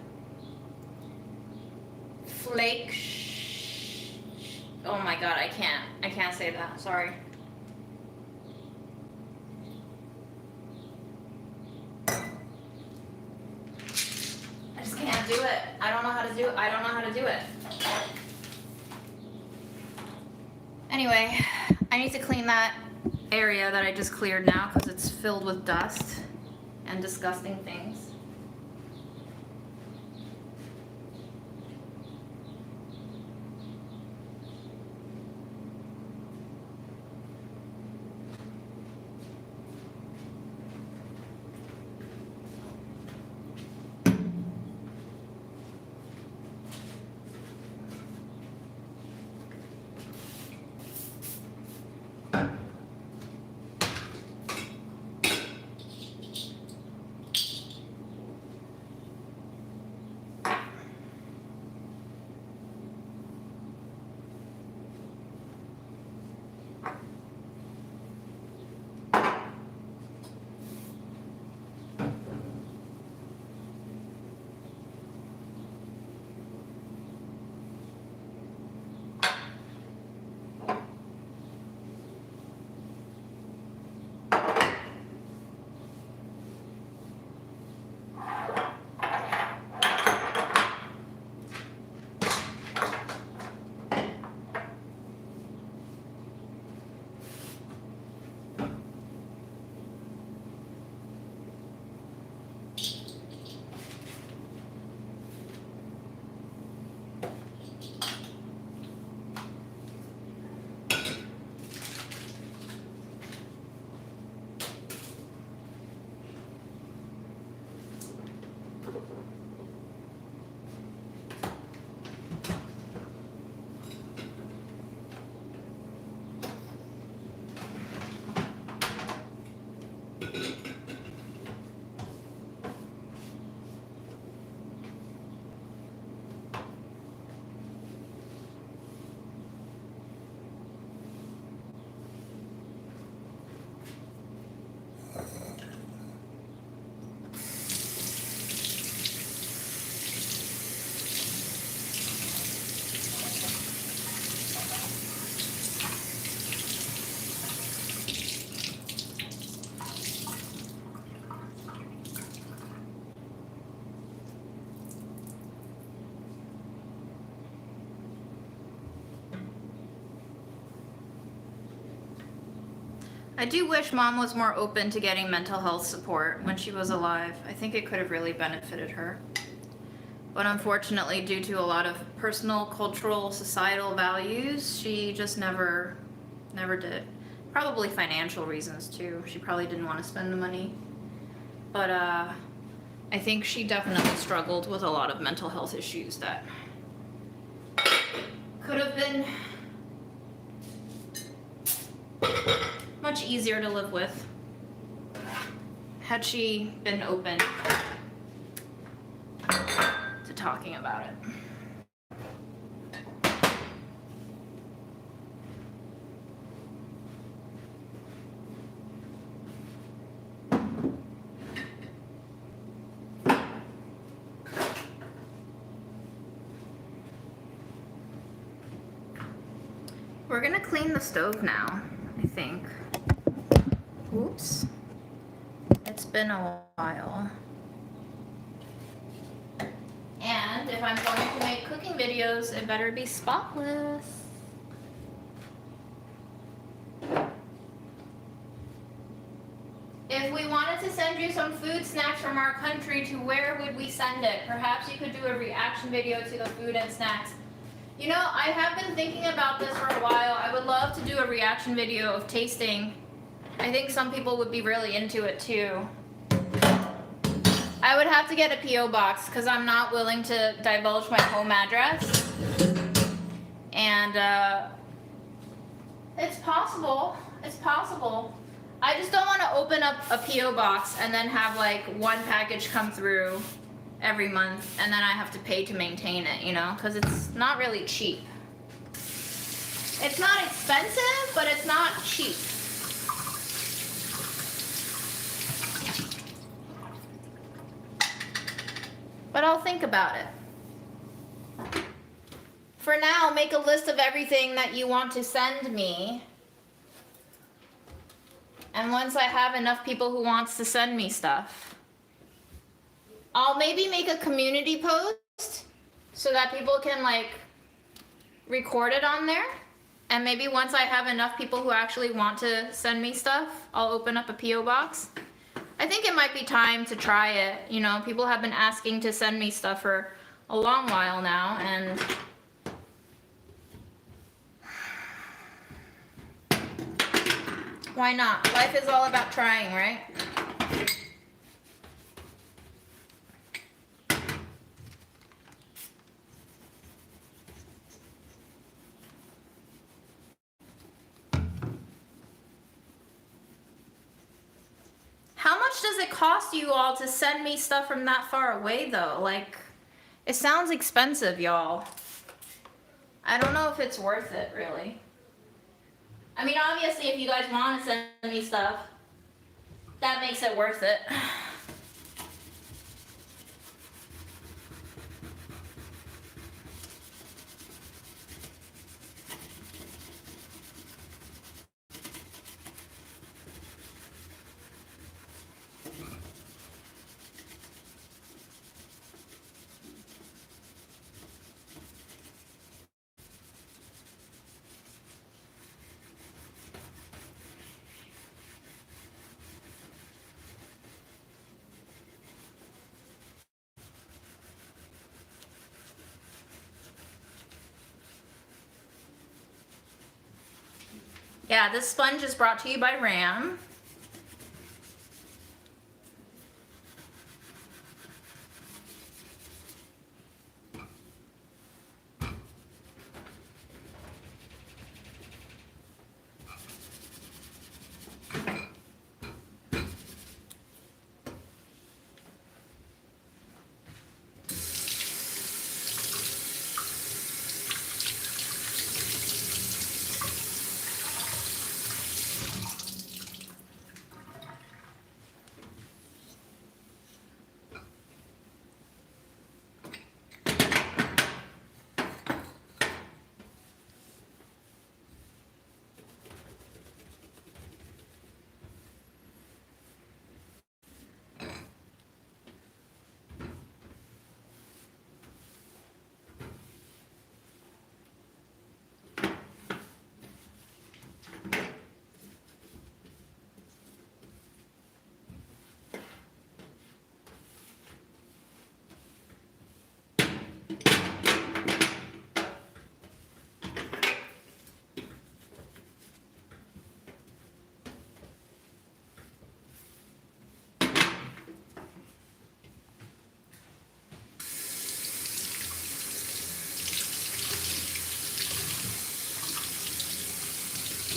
flake. Oh my god, I can't say that. Sorry. I just can't do it. I don't know how to do it. I don't know how to do it. Anyway, I need to clean that area that I just cleared now because it's filled with dust and disgusting things. I do wish Mom was more open to getting mental health support when she was alive. I think it could have really benefited her. But unfortunately, due to a lot of personal, cultural, societal values, she just never did. Probably financial reasons too. She probably didn't want to spend the money. But I think she definitely struggled with a lot of mental health issues that could have been much easier to live with had she been open to talking about it. We're gonna clean the stove now, I think. Oops. It's been a while. And if I'm going to make cooking videos, it better be spotless. If we wanted to send you some food snacks from our country, to where would we send it? Perhaps you could do a reaction video to the food and snacks. You know, I have been thinking about this for a while. I would love to do a reaction video of tasting. I think some people would be really into it too. I would have to get a P.O. box because I'm not willing to divulge my home address. And it's possible. It's possible. I just don't want to open up a P.O. box and then have like one package come through every month and then I have to pay to maintain it, you know, because it's not really cheap. It's not expensive, but it's not cheap. But I'll think about it. for now, make a list of everything that you want to send me. And once I have enough people who wants to send me stuff, I'll maybe make a community post so that people can like record it on there. And maybe once I have enough people who actually want to send me stuff, I'll open up a P.O. box. I think it might be time to try it. You know, people have been asking to send me stuff for a long while now, and why not? Life is all about trying, right? How much does it cost you all to send me stuff from that far away, though? Like, it sounds expensive, y'all. I don't know if it's worth it, really. I mean, obviously, if you guys want to send me stuff, that makes it worth it. Yeah, this sponge is brought to you by Ram.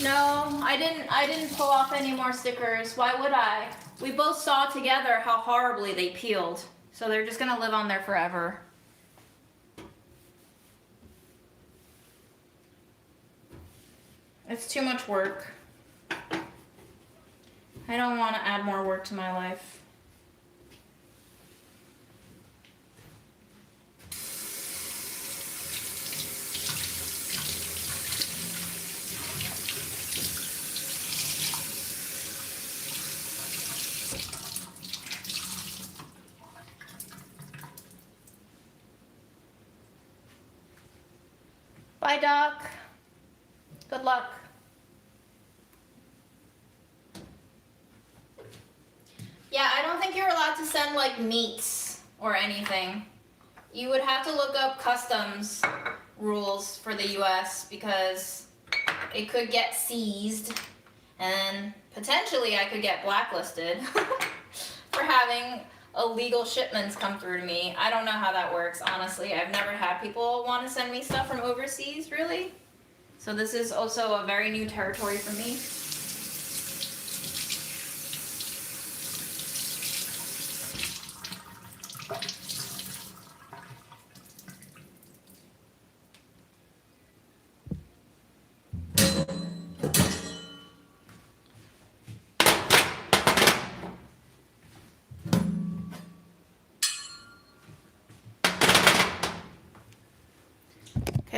No, I didn't pull off any more stickers. Why would I? We both saw together how horribly they peeled. So they're just gonna live on there forever. It's too much work. I don't want to add more work to my life. Bye, Doc. Good luck. Yeah, I don't think you're allowed to send like meats or anything. You would have to look up customs rules for the US because it could get seized and potentially I could get blacklisted for having illegal shipments come through to me. I don't know how that works, honestly. I've never had people want to send me stuff from overseas, really. So this is also a very new territory for me.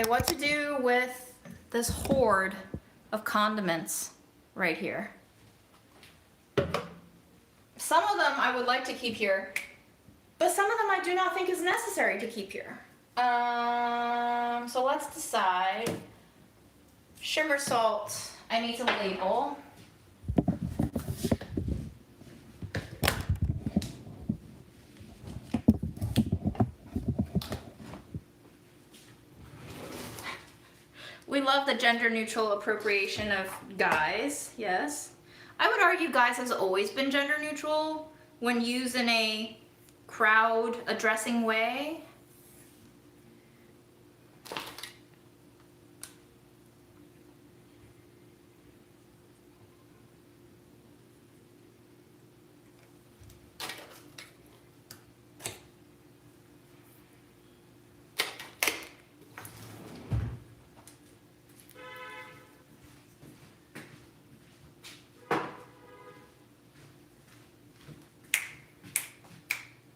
Okay, what to do with this hoard of condiments right here. Some of them I would like to keep here, but some of them I do not think is necessary to keep here. So let's decide. Sugar salt, I need to label. We love the gender neutral appropriation of guys, yes. I would argue guys has always been gender neutral when used in a crowd addressing way.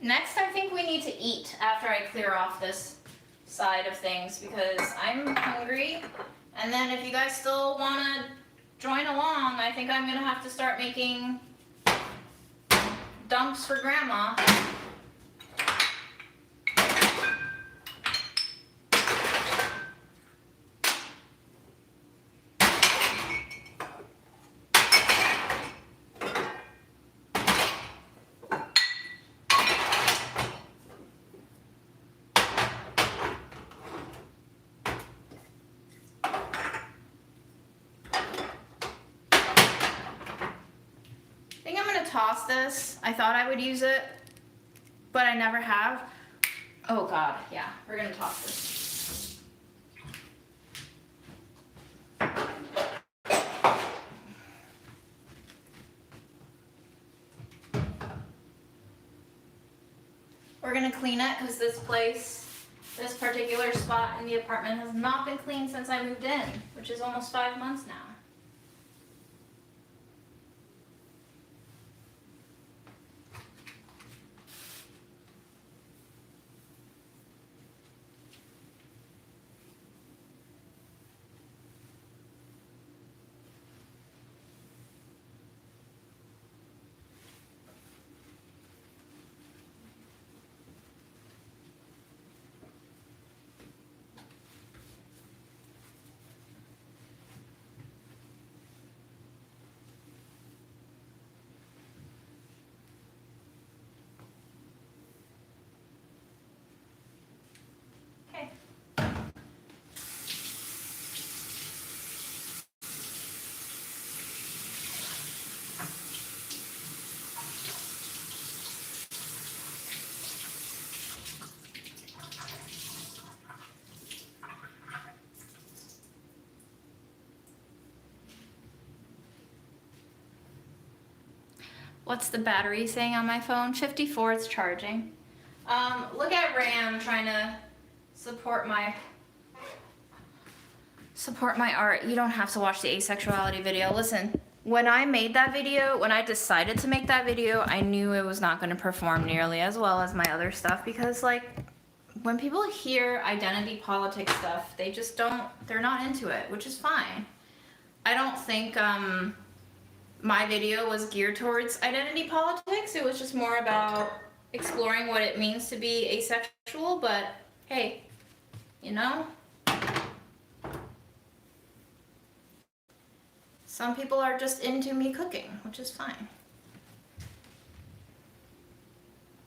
Next, I think we need to eat after I clear off this side of things because I'm hungry. And then if you guys still want to join along, I think I'm going to have to start making dumps for Grandma. Toss this. I thought I would use it, but I never have. Oh God, yeah, we're gonna toss this. We're gonna clean it because this particular spot in the apartment has not been cleaned since I moved in, which is almost 5 months now. What's the battery saying on my phone? 54, it's charging. Look at Ram trying to support my art. You don't have to watch the asexuality video. Listen, when I made that video, when I decided to make that video, I knew it was not going to perform nearly as well as my other stuff because, like, when people hear identity politics stuff, they just don't, they're not into it, which is fine. I don't think, my video was geared towards identity politics. It was just more about exploring what it means to be asexual, but hey, you know? Some people are just into me cooking, which is fine.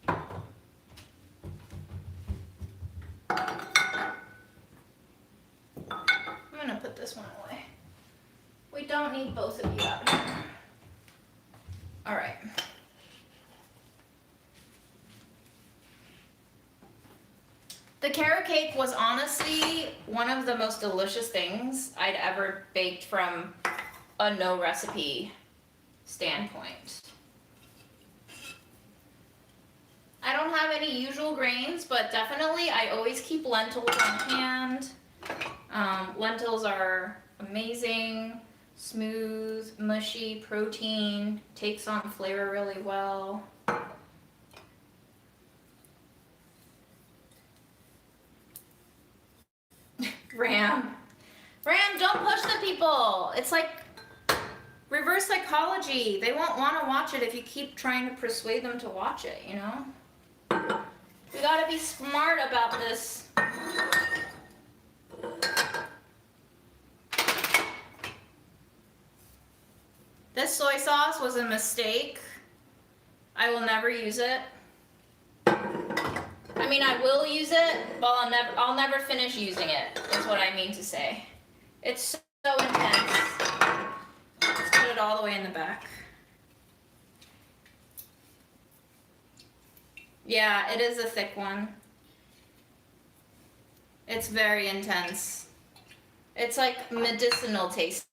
I'm gonna put this one away. We don't need both of you out here. All right. The carrot cake was honestly one of the most delicious things I'd ever baked from a no recipe standpoint. I don't have any usual grains, but definitely I always keep lentils on hand. Lentils are amazing. Smooth, mushy, protein, takes on flavor really well. Ram. Ram, don't push the people. It's like reverse psychology. They won't want to watch it if you keep trying to persuade them to watch it, you know? We gotta be smart about this. This soy sauce was a mistake. I will never use it. I mean, I will use it, but I'll never finish using it, is what I mean to say. It's so intense. Let's put it all the way in the back. Yeah, it is a thick one. It's very intense. It's like medicinal tasting.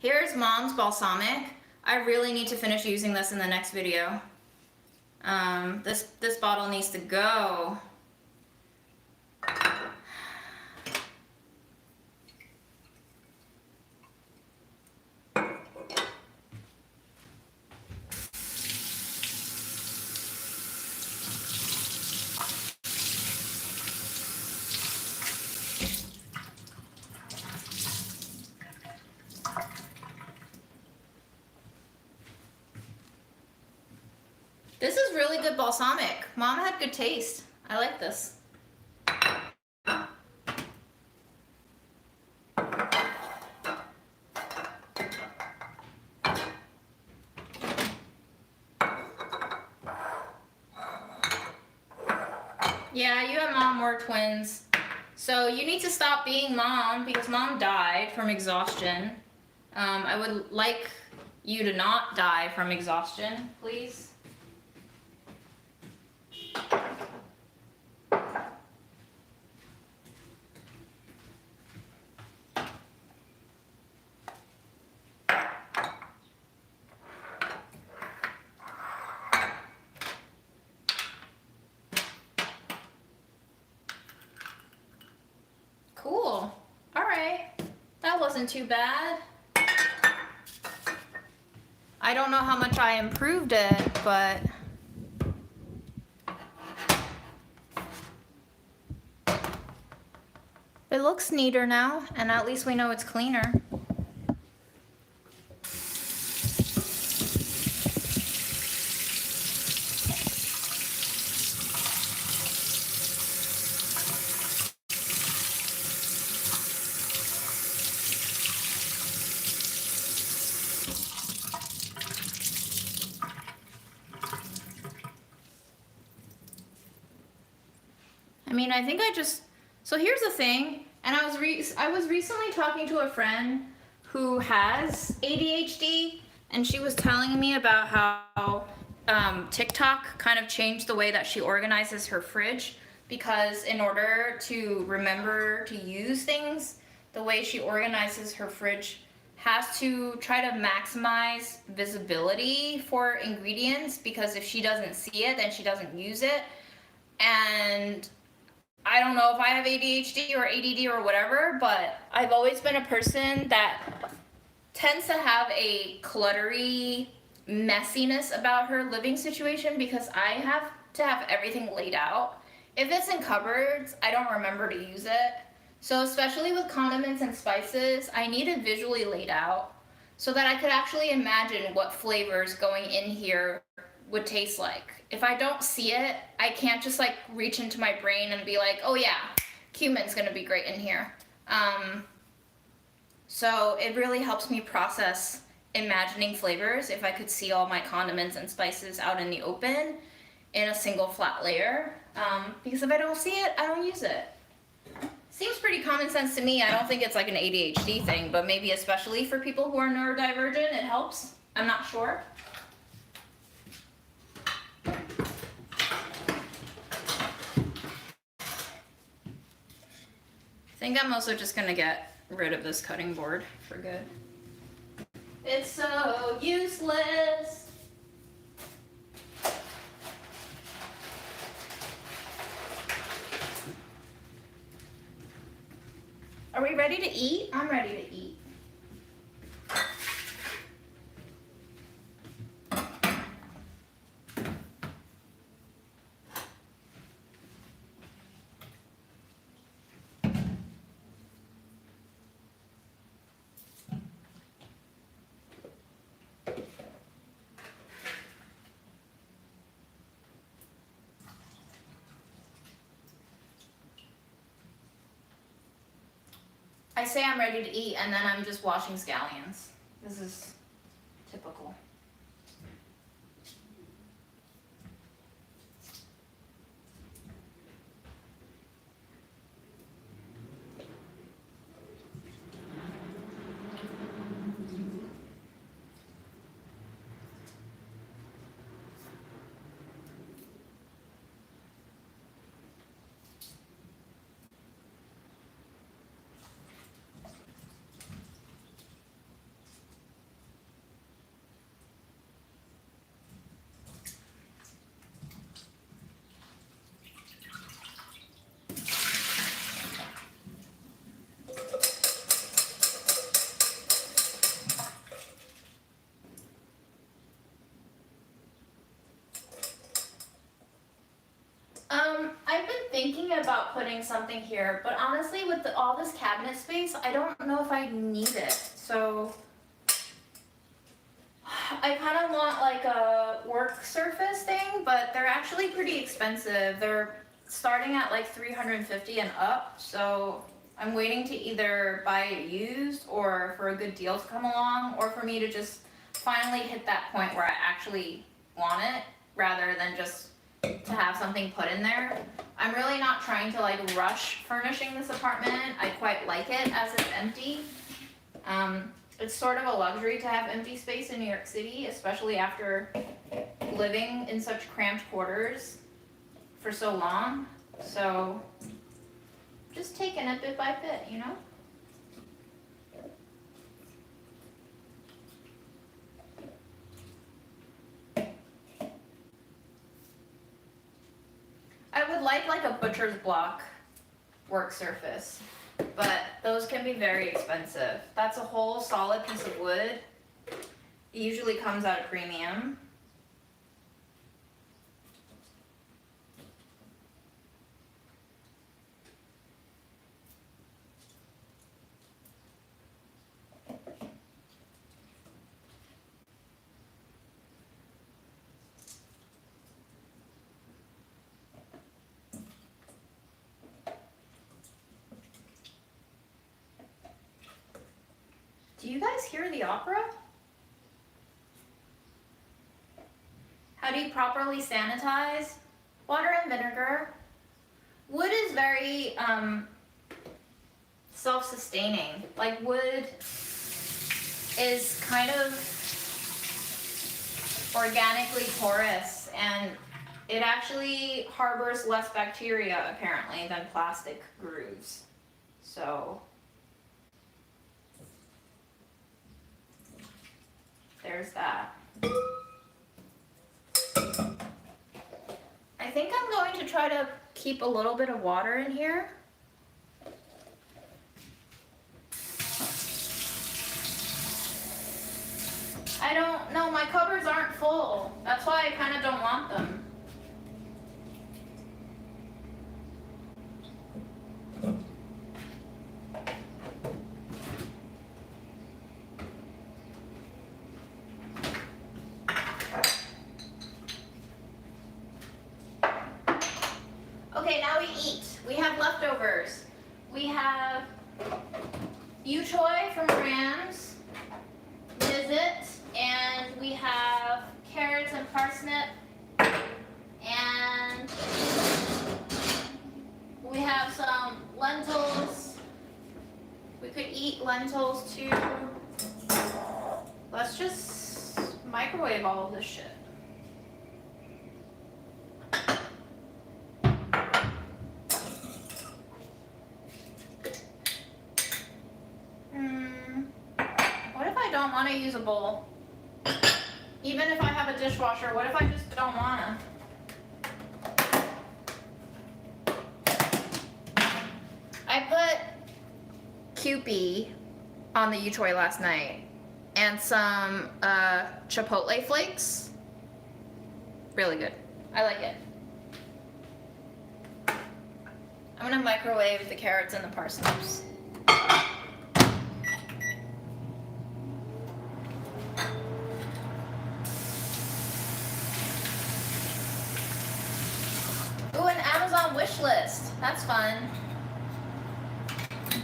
Here's Mom's balsamic. I really need to finish using this in the next video. This bottle needs to go. This is really good balsamic. Mom had good taste. I like this. Yeah, you and Mom were twins. So you need to stop being Mom because Mom died from exhaustion. I would like you to not die from exhaustion, please. Cool. All right. That wasn't too bad. I don't know how much I improved it, but it looks neater now, and at least we know it's cleaner. I mean, I think so here's the thing, and I was recently talking to a friend who has ADHD, and she was telling me about how TikTok kind of changed the way that she organizes her fridge, because in order to remember to use things, the way she organizes her fridge has to try to maximize visibility for ingredients, because if she doesn't see it, then she doesn't use it. And I don't know if I have ADHD or ADD or whatever, but I've always been a person that tends to have a cluttery messiness about her living situation, because I have to have everything laid out. If it's in cupboards, I don't remember to use it. So especially with condiments and spices, I need it visually laid out so that I could actually imagine what flavors going in here would taste like. If I don't see it, I can't just like reach into my brain and be like, oh yeah, cumin's gonna be great in here. So it really helps me process imagining flavors if I could see all my condiments and spices out in the open in a single flat layer. Because if I don't see it, I don't use it. Seems pretty common sense to me. I don't think it's like an ADHD thing, but maybe especially for people who are neurodivergent, it helps. I'm not sure. I think I'm also just gonna get rid of this cutting board for good. It's so useless. Are we ready to eat? I'm ready to eat. I say I'm ready to eat and then I'm just washing scallions. This is typical. I've been thinking about putting something here, but honestly, with all this cabinet space, I don't know if I need it. So I kind of want like a work surface thing, but they're actually pretty expensive. They're starting at like $350 and up, so I'm waiting to either buy it used or for a good deal to come along, or for me to just finally hit that point where I actually want it rather than just to have something put in there. I'm really not trying to like rush furnishing this apartment. I quite like it as it's empty. It's sort of a luxury to have empty space in New York City, especially after living in such cramped quarters for so long. So just taking it bit by bit, you know? I would like a butcher's block work surface, but those can be very expensive. That's a whole solid piece of wood. It usually comes at a premium. Do you guys hear the opera? How do you properly sanitize? Water and vinegar. Wood is very self-sustaining. Like wood is kind of organically porous, and it actually harbors less bacteria apparently than plastic grooves. So there's that. I think I'm going to try to keep a little bit of water in here. I don't know, my cupboards aren't full. That's why I kind of don't want them. Okay, now we eat. We have leftovers. We have Uchoy from Rams, Visit, and we have carrots and parsnip, and we have some lentils. We could eat lentils too. Let's just microwave all of this shit. What if I don't want to use a bowl? Even if I have a dishwasher, what if I just don't want to? I put Kewpie on the Uchoy last night and some chipotle flakes. Really good. I like it. I'm gonna microwave the carrots and the parsnips. Ooh, an Amazon wish list. That's fun.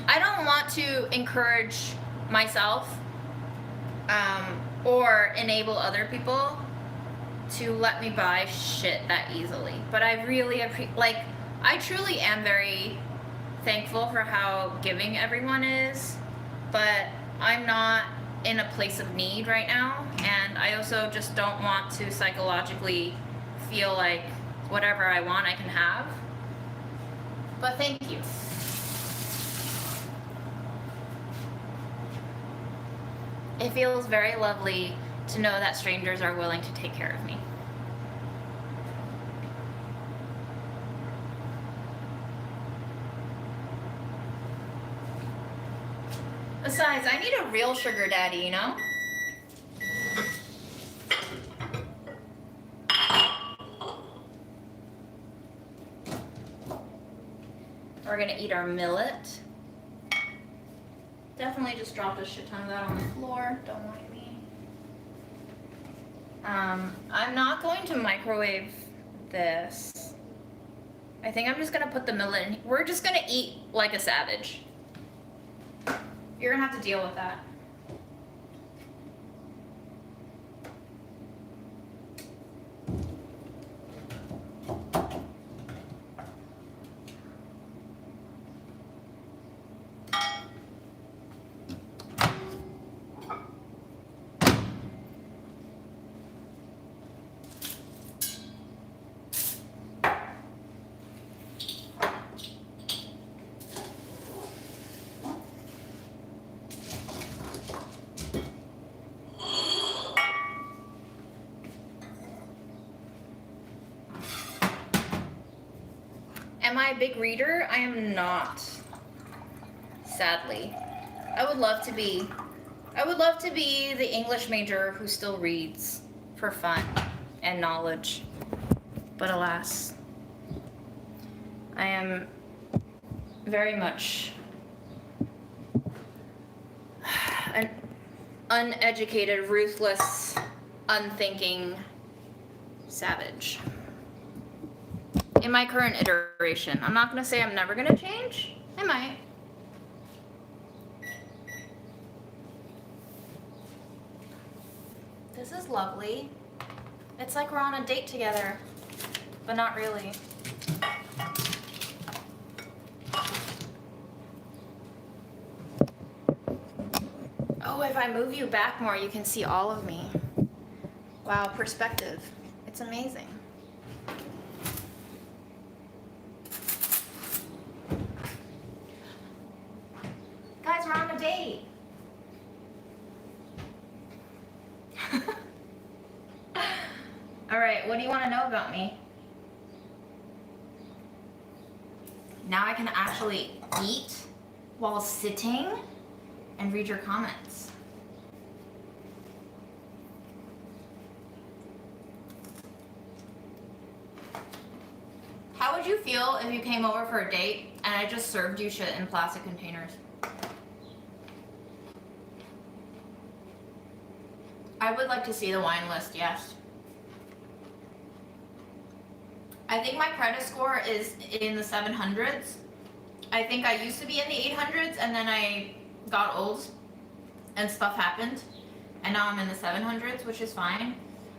I don't want to encourage myself or enable other people to let me buy shit that easily. But I really like, I truly am very thankful for how giving everyone is, but I'm not in a place of need right now, and I also just don't want to psychologically feel like whatever I want I can have. But thank you. It feels very lovely to know that strangers are willing to take care of me. Besides, I need a real sugar daddy, you know? We're gonna eat our millet. Definitely just dropped a shit ton of that on the floor. Don't mind me. I'm not going to microwave this. I think I'm just gonna put the millet in. We're just gonna eat like a savage. You're gonna have to deal with that. Am I a big reader? I am not. Sadly. I would love to be. I would love to be the English major who still reads for fun and knowledge. But alas, I am very much an uneducated, ruthless, unthinking savage. In my current iteration. I'm not going to say I'm never going to change. I might. This is lovely. It's like we're on a date together, but not really. Oh, if I move you back more, you can see all of me. Wow, perspective. It's amazing. Guys, we're on a date. All right, what do you want to know about me? Now I can actually eat while sitting and read your comments. How would you feel if you came over for a date and I just served you shit in plastic containers? I would like to see the wine list, yes. I think my credit score is in the 700s. I think I used to be in the 800s, and then I got old and stuff happened, and now I'm in the 700s, which is fine.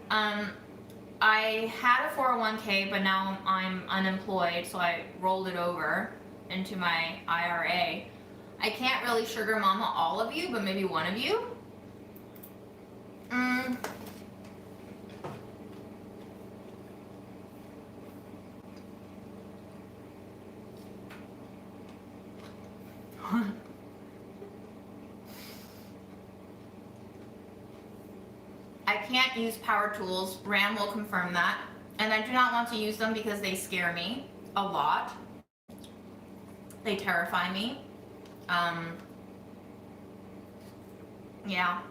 I had a 401k, but now I'm unemployed, so I rolled it over into my IRA. I can't really sugar mama all of you, but maybe one of you. I can't use power tools. Ram will confirm that. And I do not want to use them because they scare me a lot. They terrify me. Yeah.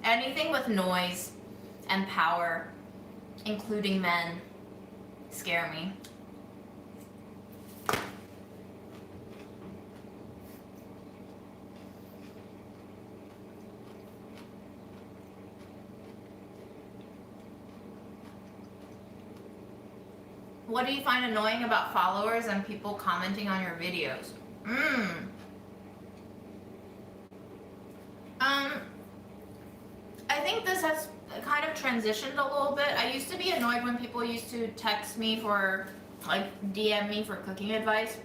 Anything with noise and power, including men, scare me. What do you find annoying about followers and people commenting on your videos? transitioned a little bit. I used to be annoyed when people used to text me for, like, DM me for cooking advice.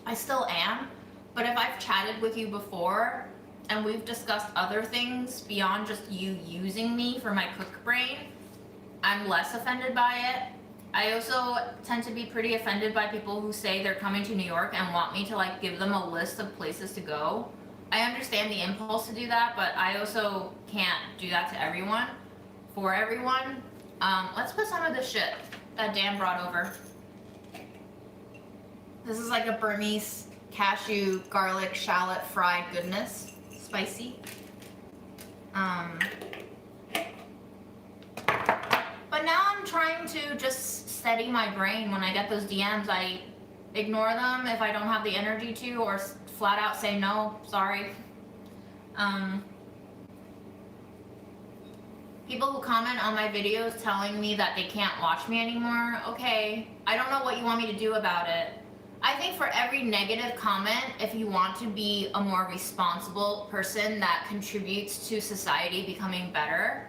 I still am, but if I've chatted with you before and we've discussed other things beyond just you using me for my cook brain, I'm less offended by it. I also tend to be pretty offended by people who say they're coming to New York and want me to, like, give them a list of places to go. I understand the impulse to do that, but I also can't do that to everyone, for everyone. Let's put some of the shit that Dan brought over. This is like a Burmese cashew garlic shallot fried goodness. Spicy. But now I'm trying to just steady my brain. When I get those DMs, I ignore them if I don't have the energy to, or flat out say no, sorry. People who comment on my videos telling me that they can't watch me anymore, okay, I don't know what you want me to do about it. I think for every negative comment, if you want to be a more responsible person that contributes to society becoming better,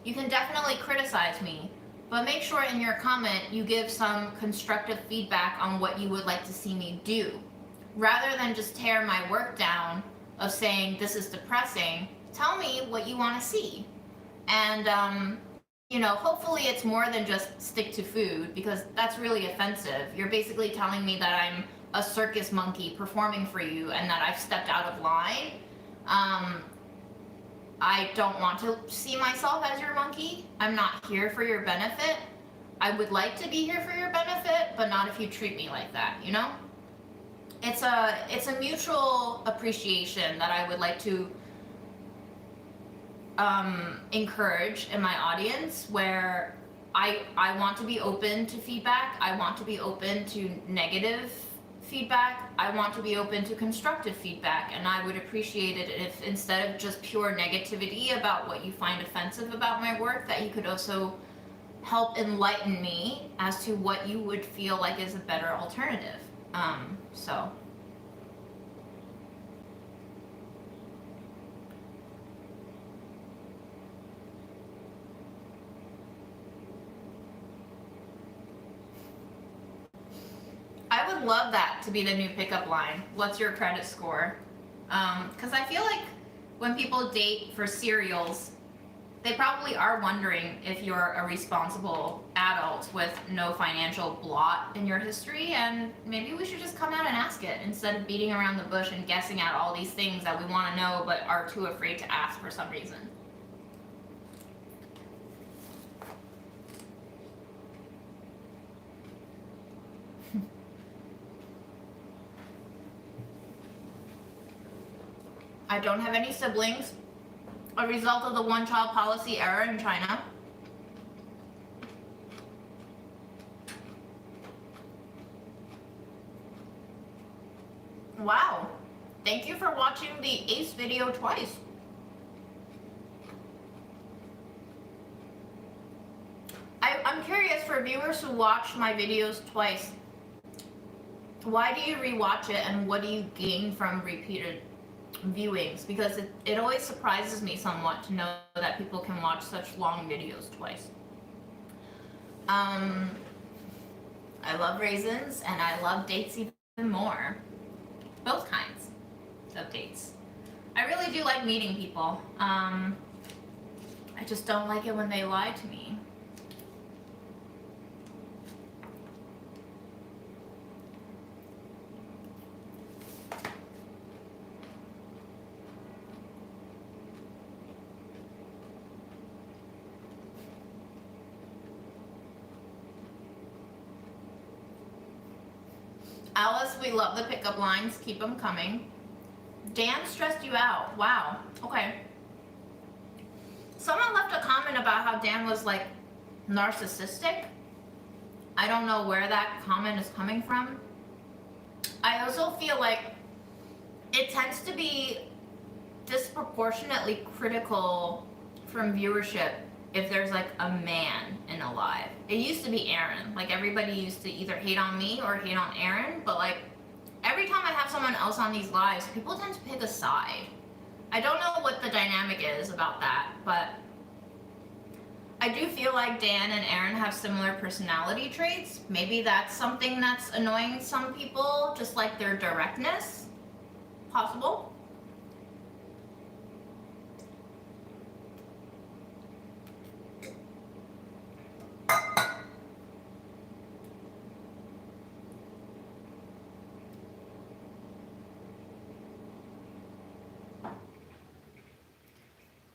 you can definitely criticize me, but make sure in your comment you give some constructive feedback on what you would like to see me do. Rather than just tear my work down of saying this is depressing, tell me what you want to see. And you know, hopefully it's more than just stick to food, because that's really offensive. You're basically telling me that I'm a circus monkey performing for you and that I've stepped out of line. I don't want to see myself as your monkey. I'm not here for your benefit. I would like to be here for your benefit, but not if you treat me like that, you know? It's a mutual appreciation that I would like to encourage in my audience, where I want to be open to feedback. I want to be open to negative feedback. I want to be open to constructive feedback, and I would appreciate it if, instead of just pure negativity about what you find offensive about my work, that you could also help enlighten me as to what you would feel like is a better alternative. So I would love that to be the new pickup line. What's your credit score? Because I feel like when people date for cereals, they probably are wondering if you're a responsible adult with no financial blot in your history, and maybe we should just come out and ask it instead of beating around the bush and guessing at all these things that we want to know but are too afraid to ask for some reason. I don't have any siblings, a result of the one-child policy era in China. Wow, thank you for watching the Ace video twice. I'm curious, for viewers who watch my videos twice, why do you rewatch it, and what do you gain from repeated viewings? Because it always surprises me somewhat to know that people can watch such long videos twice. I love raisins, and I love dates even more. Both kinds of dates. I really do like meeting people. I just don't like it when they lie to me. Alice, we love the pickup lines. Keep them coming. Dan stressed you out. Wow. Okay. Someone left a comment about how Dan was, like, narcissistic. I don't know where that comment is coming from. I also feel like it tends to be disproportionately critical from viewership if there's, like, a man in a live. It used to be Aaron. Like, everybody used to either hate on me or hate on Aaron, but, like, every time I have someone else on these lives, people tend to pick a side. I don't know what the dynamic is about that, but I do feel like Dan and Aaron have similar personality traits. Maybe that's something that's annoying some people, just like their directness. Possible.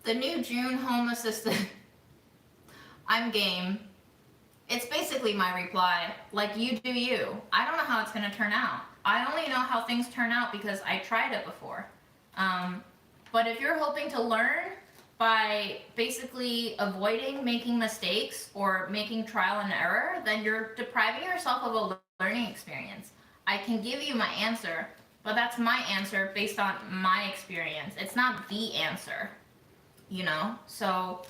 The new June home assistant. I'm game. It's basically my reply. Like, you do you. I don't know how it's going to turn out. I only know how things turn out because I tried it before. But if you're hoping to learn by basically avoiding making mistakes or making trial and error, then you're depriving yourself of a learning experience. I can give you my answer, but that's my answer based on my experience. It's not the answer, you know? So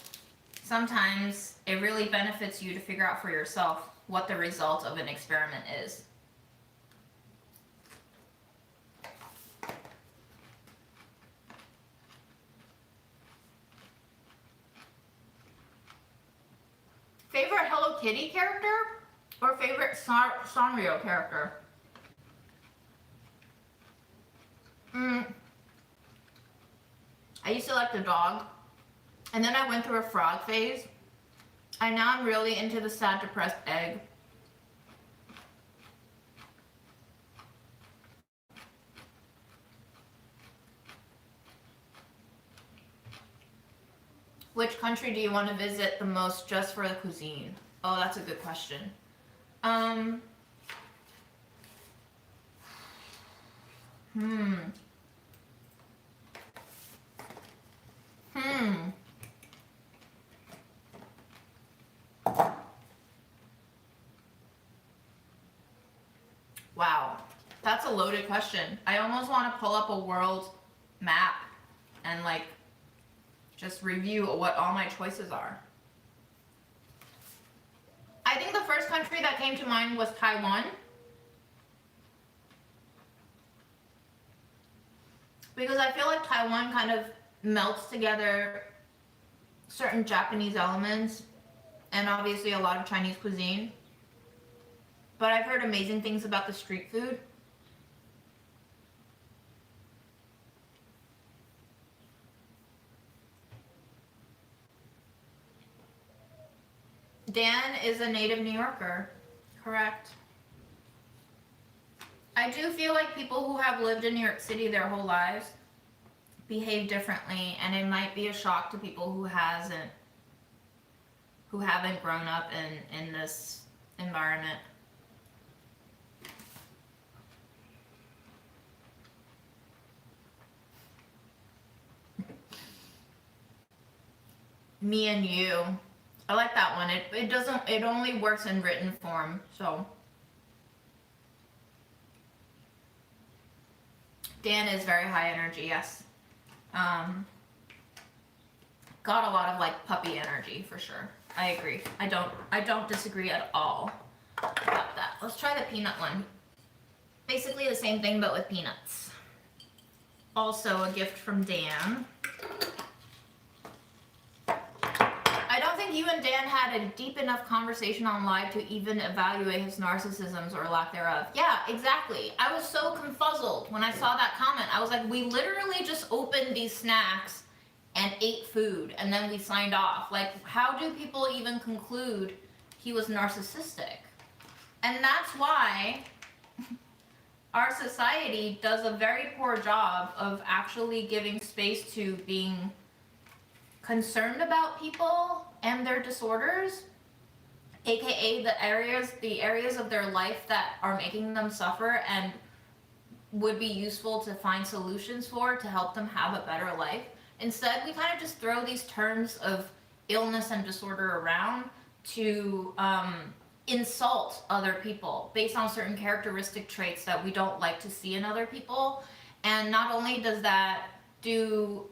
sometimes it really benefits you to figure out for yourself what the result of an experiment is. Favorite Hello Kitty character or favorite Sanrio character? I used to like the dog, and then I went through a frog phase, and now I'm really into the sad, depressed egg. Which country do you want to visit the most just for the cuisine? Oh, that's a good question. Wow, that's a loaded question. I almost want to pull up a world map and like just review what all my choices are. I think the first country that came to mind was Taiwan. Because I feel like Taiwan kind of melts together certain Japanese elements and obviously a lot of Chinese cuisine. But I've heard amazing things about the street food. Dan is a native New Yorker. Correct. I do feel like people who have lived in New York City their whole lives behave differently, and it might be a shock to people who haven't grown up in this environment. Me and You. I like that one. It only works in written form, so. Dan is very high energy, yes. Got a lot of like puppy energy for sure. I agree. I don't disagree at all about that. Let's try the peanut one. Basically the same thing but with peanuts. Also a gift from Dan. I don't think you and Dan had a deep enough conversation on live to even evaluate his narcissisms or lack thereof. Yeah, exactly. I was so confuzzled when I saw that comment. I was like, we literally just opened these snacks and ate food and then we signed off. Like, how do people even conclude he was narcissistic? And that's why our society does a very poor job of actually giving space to being concerned about people and their disorders, aka the areas of their life that are making them suffer and would be useful to find solutions for to help them have a better life. Instead, we kind of just throw these terms of illness and disorder around to insult other people based on certain characteristic traits that we don't like to see in other people. And not only does that do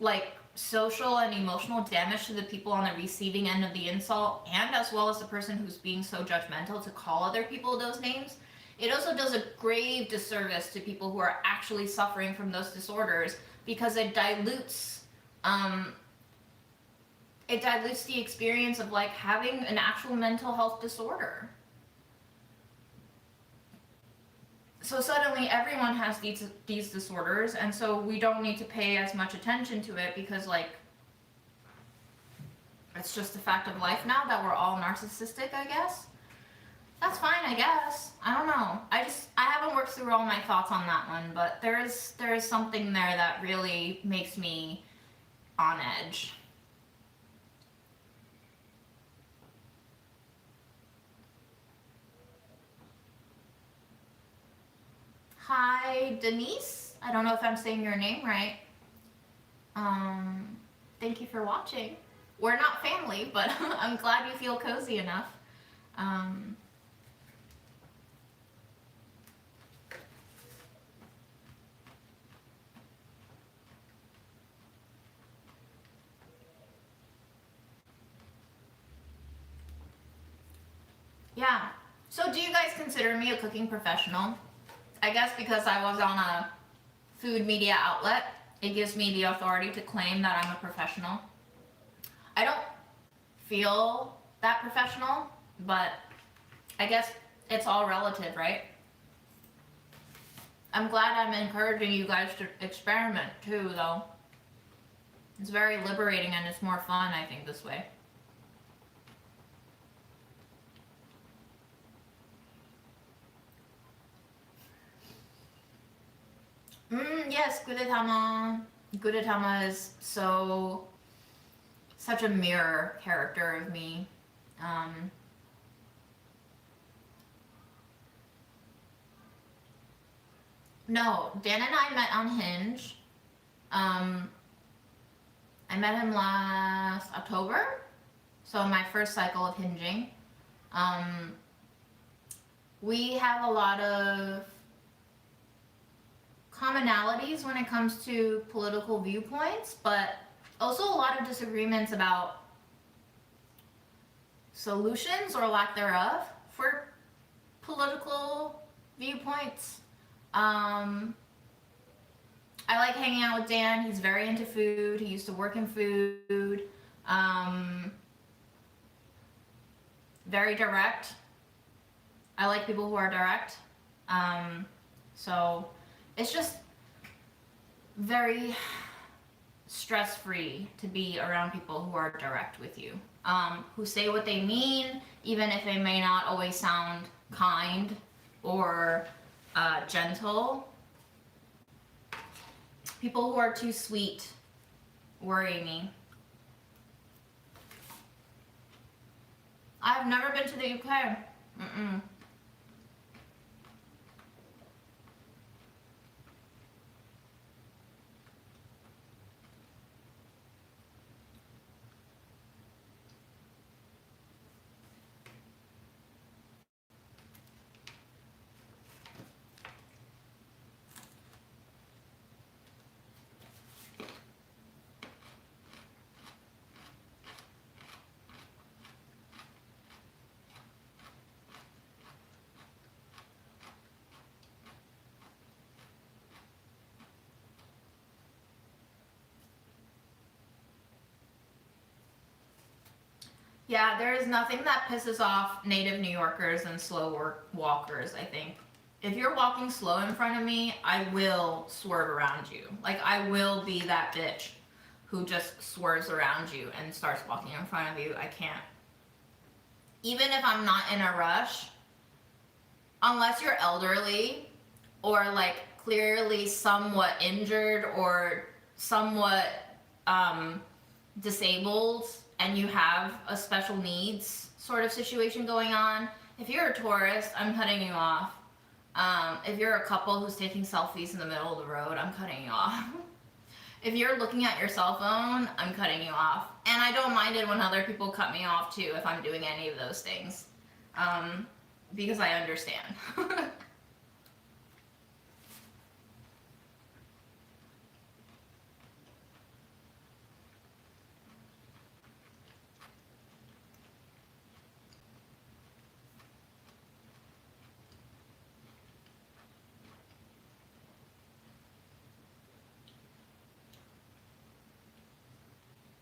like social and emotional damage to the people on the receiving end of the insult, and as well as the person who's being so judgmental to call other people those names, it also does a grave disservice to people who are actually suffering from those disorders, because it dilutes it dilutes the experience of like having an actual mental health disorder. So suddenly everyone has these disorders, and so we don't need to pay as much attention to it because like it's just a fact of life now that we're all narcissistic, I guess. That's fine, I guess. I don't know. I haven't worked through all my thoughts on that one, but there is something there that really makes me on edge. Hi, Denise. I don't know if I'm saying your name right. Um, Thank you for watching. We're not family, but I'm glad you feel cozy enough. Um, yeah. So do you guys consider me a cooking professional? I guess because I was on a food media outlet, it gives me the authority to claim that I'm a professional. I don't feel that professional, but I guess it's all relative, right? I'm glad I'm encouraging you guys to experiment too, though. It's very liberating and it's more fun, I think, this way. Yes, Gudetama. Gudetama is such a mirror character of me. Um, no, Dan and I met on Hinge. Um, I met him last October, so my first cycle of hinging. Um, we have a lot of commonalities when it comes to political viewpoints, but also a lot of disagreements about solutions or lack thereof for political viewpoints. I like hanging out with Dan. He's very into food. He used to work in food. Um, Very direct. I like people who are direct. So it's just very stress-free to be around people who are direct with you, who say what they mean, even if they may not always sound kind or gentle. People who are too sweet worry me. I've never been to the UK. Mm-mm. Yeah, there is nothing that pisses off native New Yorkers and slow walkers, I think. If you're walking slow in front of me, I will swerve around you. Like, I will be that bitch who just swerves around you and starts walking in front of you. I can't. Even if I'm not in a rush, unless you're elderly or like clearly somewhat injured or somewhat disabled and you have a special needs sort of situation going on, if you're a tourist, I'm cutting you off. If you're a couple who's taking selfies in the middle of the road, I'm cutting you off. If you're looking at your cell phone, I'm cutting you off. And I don't mind it when other people cut me off too if I'm doing any of those things. Because I understand.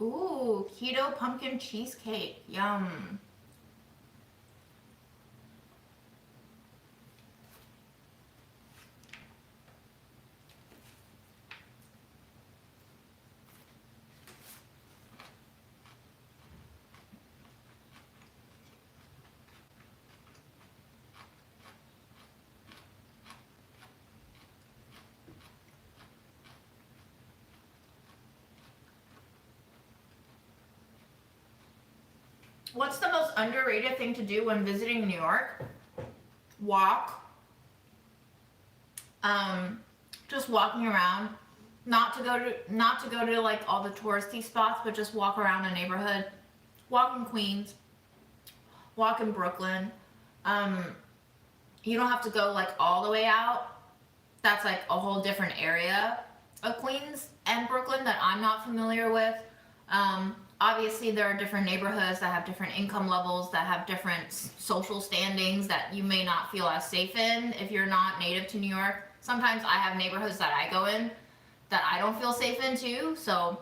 Ooh. Ooh, keto pumpkin cheesecake. Yum. What's the most underrated thing to do when visiting New York? Walk. Just walking around. Not to go to like all the touristy spots, but just walk around the neighborhood. Walk in Queens. Walk in Brooklyn. You don't have to go like all the way out. That's like a whole different area of Queens and Brooklyn that I'm not familiar with. Obviously, there are different neighborhoods that have different income levels, that have different social standings that you may not feel as safe in if you're not native to New York. Sometimes I have neighborhoods that I go in that I don't feel safe in too, so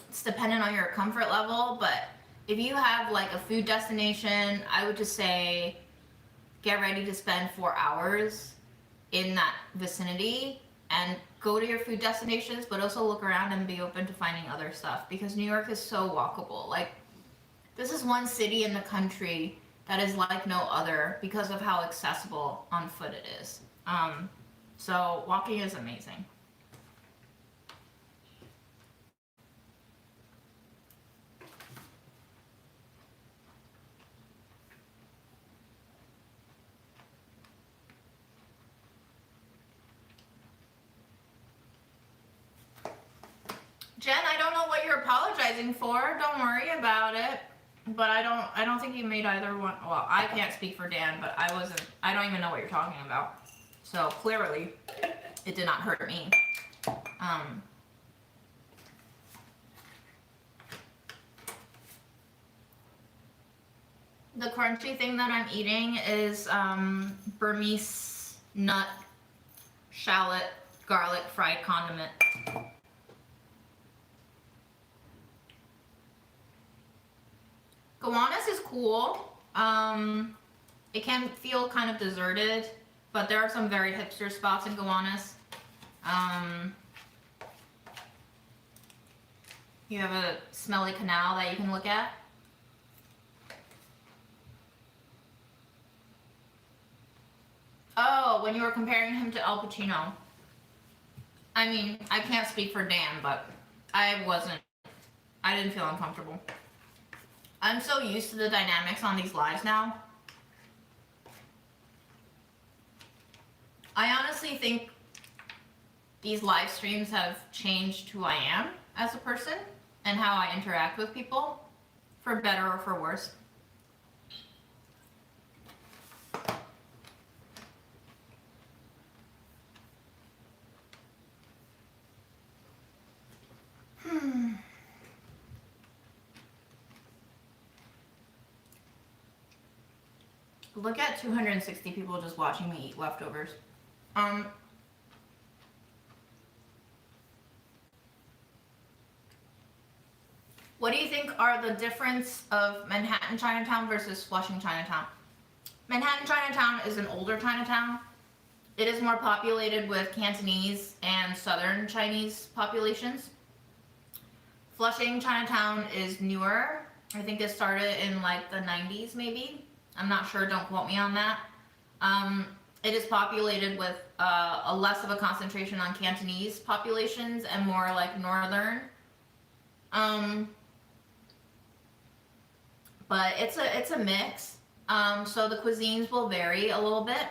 it's dependent on your comfort level. But if you have like a food destination, I would just say get ready to spend 4 hours in that vicinity and go to your food destinations, but also look around and be open to finding other stuff, because New York is so walkable. Like, this is one city in the country that is like no other because of how accessible on foot it is. So walking is amazing. Jen, I don't know what you're apologizing for. Don't worry about it. But I don't think you made either one. Well, I can't speak for Dan, but I don't even know what you're talking about. So clearly, it did not hurt me. The crunchy thing that I'm eating is Burmese nut shallot garlic fried condiment. Gowanus is cool. It can feel kind of deserted, but there are some very hipster spots in Gowanus. You have a smelly canal that you can look at. Oh, when you were comparing him to Al Pacino. I mean, I can't speak for Dan, but I didn't feel uncomfortable. I'm so used to the dynamics on these lives now. I honestly think these live streams have changed who I am as a person and how I interact with people, for better or for worse. Look at 260 people just watching me eat leftovers. What do you think are the difference of Manhattan Chinatown versus Flushing Chinatown? Manhattan Chinatown is an older Chinatown. It is more populated with Cantonese and Southern Chinese populations. Flushing Chinatown is newer. I think it started in like the 90s maybe. I'm not sure, don't quote me on that. It is populated with a less of a concentration on Cantonese populations and more like northern. But it's a mix. So the cuisines will vary a little bit.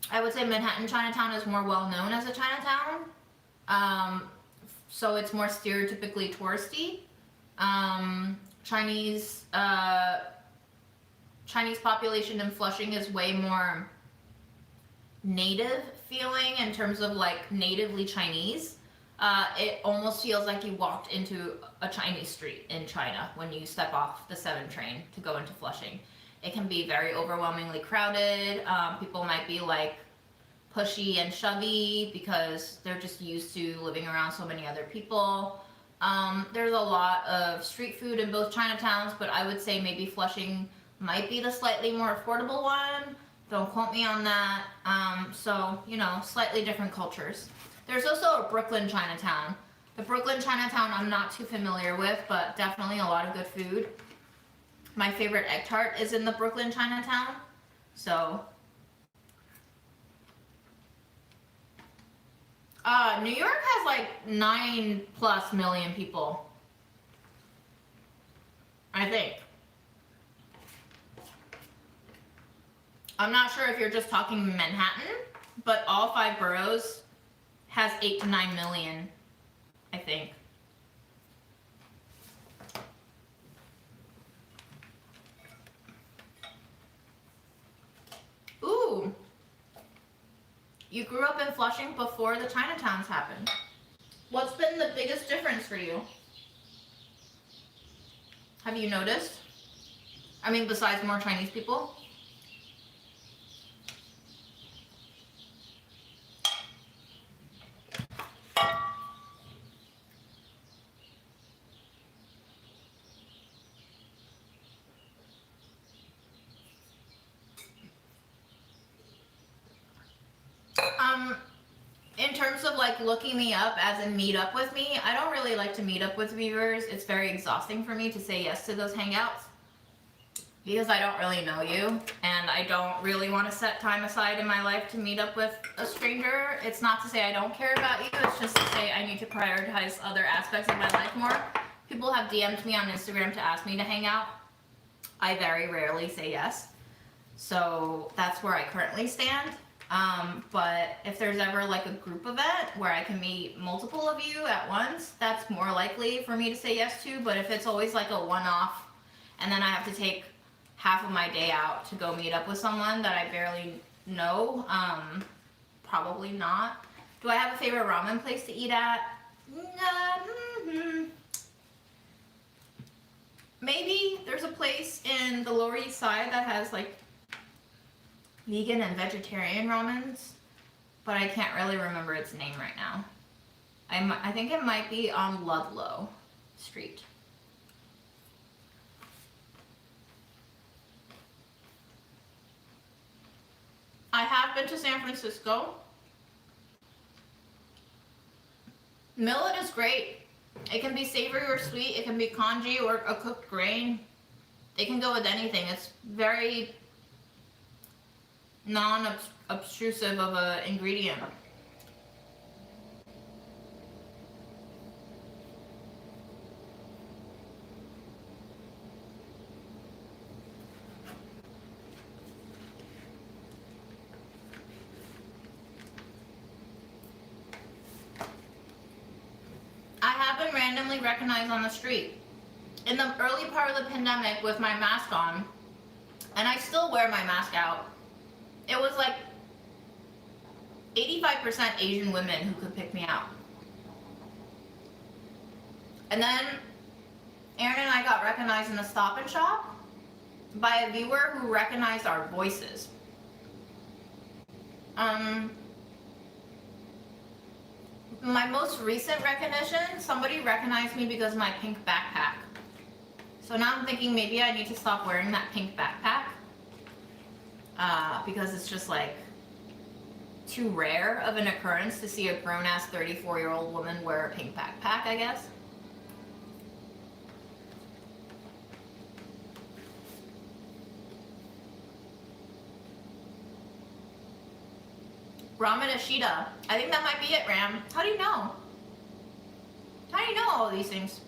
I would say Manhattan Chinatown is more well known as a Chinatown. So it's more stereotypically touristy. Chinese population in Flushing is way more native feeling in terms of like natively Chinese. It almost feels like you walked into a Chinese street in China when you step off the 7 train to go into Flushing. It can be very overwhelmingly crowded. People might be like pushy and shovey because they're just used to living around so many other people. There's a lot of street food in both Chinatowns, but I would say maybe Flushing might be the slightly more affordable one. Don't quote me on that. So, you know, slightly different cultures. There's also a Brooklyn Chinatown. The Brooklyn Chinatown I'm not too familiar with, but definitely a lot of good food. My favorite egg tart is in the Brooklyn Chinatown. So, New York has like 9+ million people, I think. I'm not sure if you're just talking Manhattan, but all 5 boroughs has 8 to 9 million, I think. Ooh. You grew up in Flushing before the Chinatowns happened. What's been the biggest difference for you? Have you noticed? I mean, besides more Chinese people? In terms of like looking me up as in meet up with me, I don't really like to meet up with viewers. It's very exhausting for me to say yes to those hangouts because I don't really know you and I don't really want to set time aside in my life to meet up with a stranger. It's not to say I don't care about you, it's just to say I need to prioritize other aspects of my life more. People have DM'd me on Instagram to ask me to hang out. I very rarely say yes. So that's where I currently stand. But if there's ever like a group event where I can meet multiple of you at once, that's more likely for me to say yes to. But if it's always like a one-off and then I have to take half of my day out to go meet up with someone that I barely know, probably not. Do I have a favorite ramen place to eat at? Maybe there's a place in the Lower East Side that has like vegan and vegetarian ramens, but I can't really remember its name right now. I think it might be on Ludlow Street. I have been to San Francisco. Millet is great. It can be savory or sweet. It can be congee or a cooked grain. It can go with anything. It's very non-obtrusive of an ingredient. I have been randomly recognized on the street. In the early part of the pandemic with my mask on, and I still wear my mask out, it was like 85% Asian women who could pick me out. And then Aaron and I got recognized in the Stop and Shop by a viewer who recognized our voices. My most recent recognition, somebody recognized me because of my pink backpack. So now I'm thinking maybe I need to stop wearing that pink backpack. Because it's just like too rare of an occurrence to see a grown-ass 34-year-old woman wear a pink backpack, I guess. Ramen Ashita. I think that might be it, Ram. How do you know? How do you know all of these things?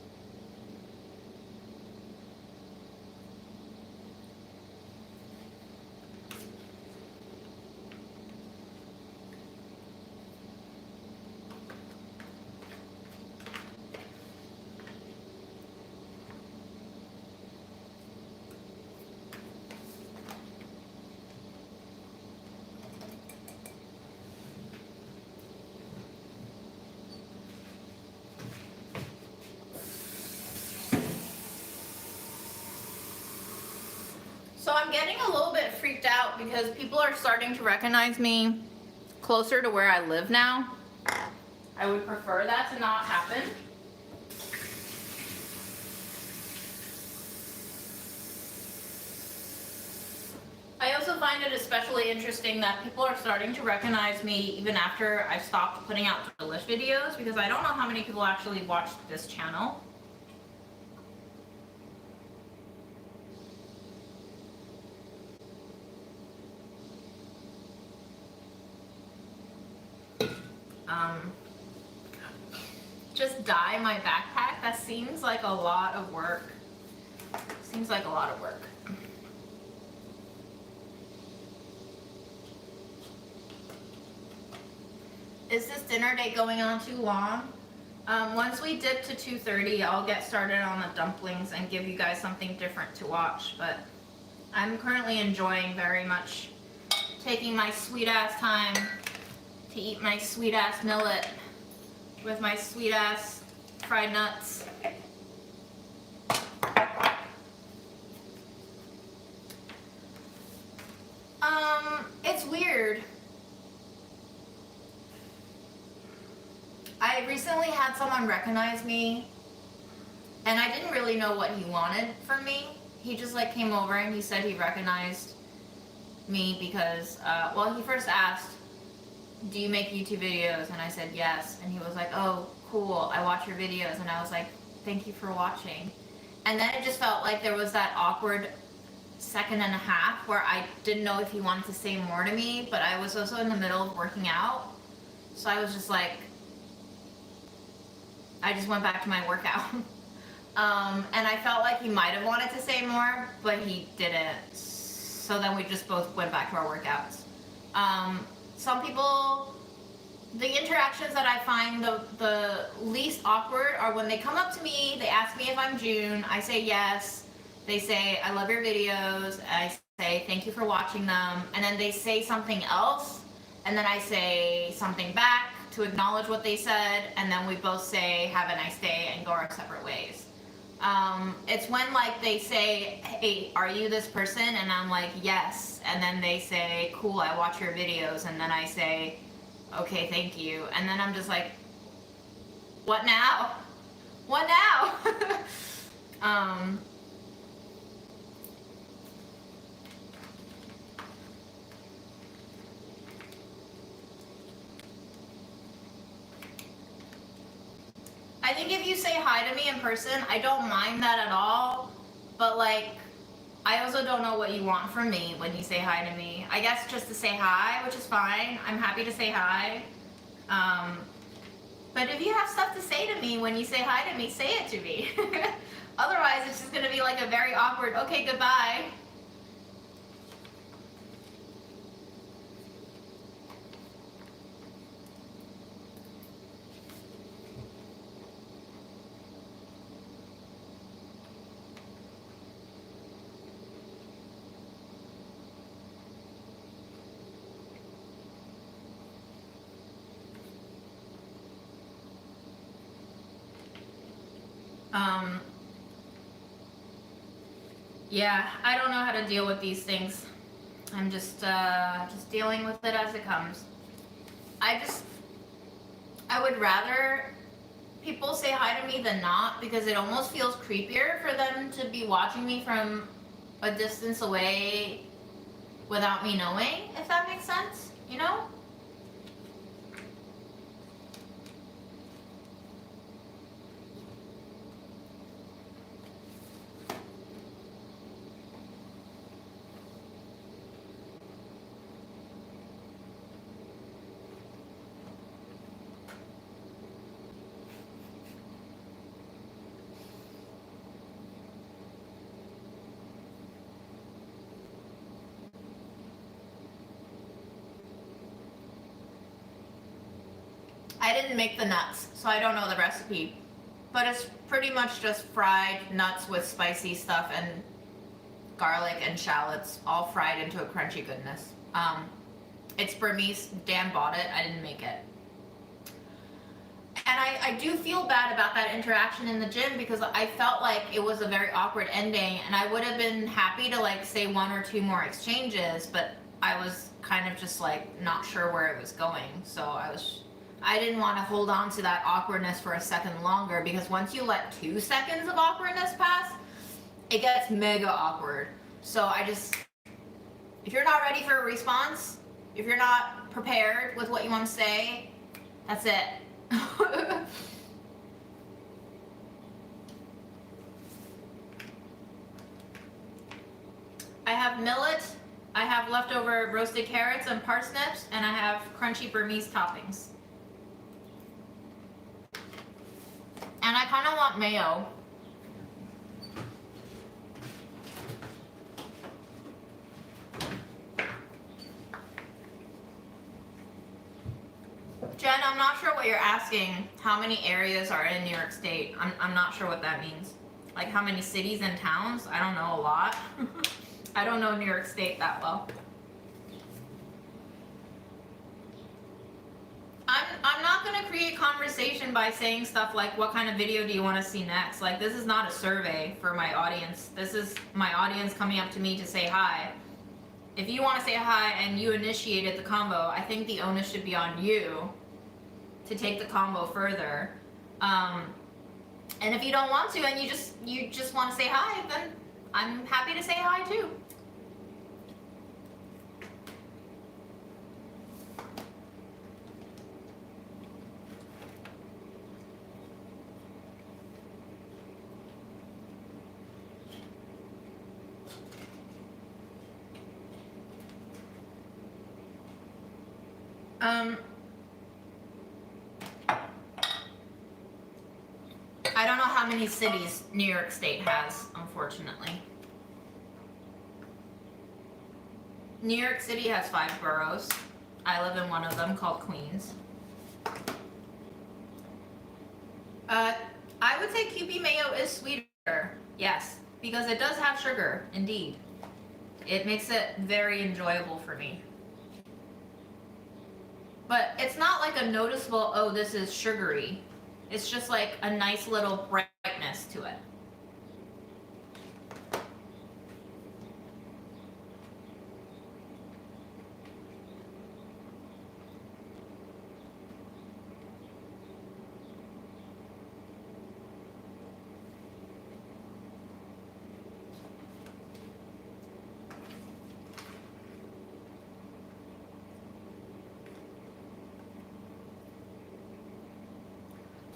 So I'm getting a little bit freaked out because people are starting to recognize me closer to where I live now. I would prefer that to not happen. I also find it especially interesting that people are starting to recognize me even after I've stopped putting out delish videos, because I don't know how many people actually watch this channel. Just dye my backpack? That seems like a lot of work. Seems like a lot of work. Is this dinner date going on too long? Once we dip to 2:30, I'll get started on the dumplings and give you guys something different to watch, but I'm currently enjoying very much taking my sweet ass time to eat my sweet ass millet with my sweet ass fried nuts. It's weird. I recently had someone recognize me, and I didn't really know what he wanted from me. He just like came over and he said he recognized me because, well, he first asked, do you make YouTube videos? And I said yes, and he was like, oh cool, I watch your videos. And I was like, thank you for watching. And then it just felt like there was that awkward second and a half where I didn't know if he wanted to say more to me, but I was also in the middle of working out, so I was just like, I just went back to my workout. And I felt like he might have wanted to say more, but he didn't. So then we just both went back to our workouts. Some people, the interactions that I find the least awkward are when they come up to me, they ask me if I'm June, I say yes, they say, I love your videos, I say, thank you for watching them, and then they say something else, and then I say something back to acknowledge what they said, and then we both say, have a nice day, and go our separate ways. It's when like they say, hey, are you this person? And I'm like, yes, and then they say, cool, I watch your videos, and then I say, okay, thank you, and then I'm just like, what now? What now? I think if you say hi to me in person, I don't mind that at all, but like, I also don't know what you want from me when you say hi to me. I guess just to say hi, which is fine. I'm happy to say hi. But if you have stuff to say to me when you say hi to me, say it to me. Otherwise, it's just gonna be like a very awkward, okay, goodbye. Yeah, I don't know how to deal with these things. I'm just dealing with it as it comes. I would rather people say hi to me than not, because it almost feels creepier for them to be watching me from a distance away without me knowing, if that makes sense, you know? I didn't make the nuts, so I don't know the recipe. But it's pretty much just fried nuts with spicy stuff and garlic and shallots, all fried into a crunchy goodness. It's Burmese. Dan bought it. I didn't make it. And I do feel bad about that interaction in the gym, because I felt like it was a very awkward ending, and I would have been happy to like say one or two more exchanges, but I was kind of just like not sure where it was going. So I didn't want to hold on to that awkwardness for a second longer, because once you let 2 seconds of awkwardness pass, it gets mega awkward. So I just If you're not ready for a response, if you're not prepared with what you want to say, that's it. I have millet, I have leftover roasted carrots and parsnips, and I have crunchy Burmese toppings. And I kind of want mayo. Jen, I'm not sure what you're asking. How many areas are in New York State? I'm not sure what that means. Like how many cities and towns? I don't know a lot. I don't know New York State that well. I'm not gonna create conversation by saying stuff like, what kind of video do you want to see next? Like, this is not a survey for my audience. This is my audience coming up to me to say hi. If you want to say hi and you initiated the combo, I think the onus should be on you to take the combo further. And if you don't want to and you just want to say hi, then I'm happy to say hi too. I don't know how many cities New York State has, unfortunately. New York City has 5 boroughs. I live in one of them called Queens. I would say Kewpie mayo is sweeter, yes, because it does have sugar, indeed. It makes it very enjoyable for me. But it's not like a noticeable, oh, this is sugary. It's just like a nice little brightness to it.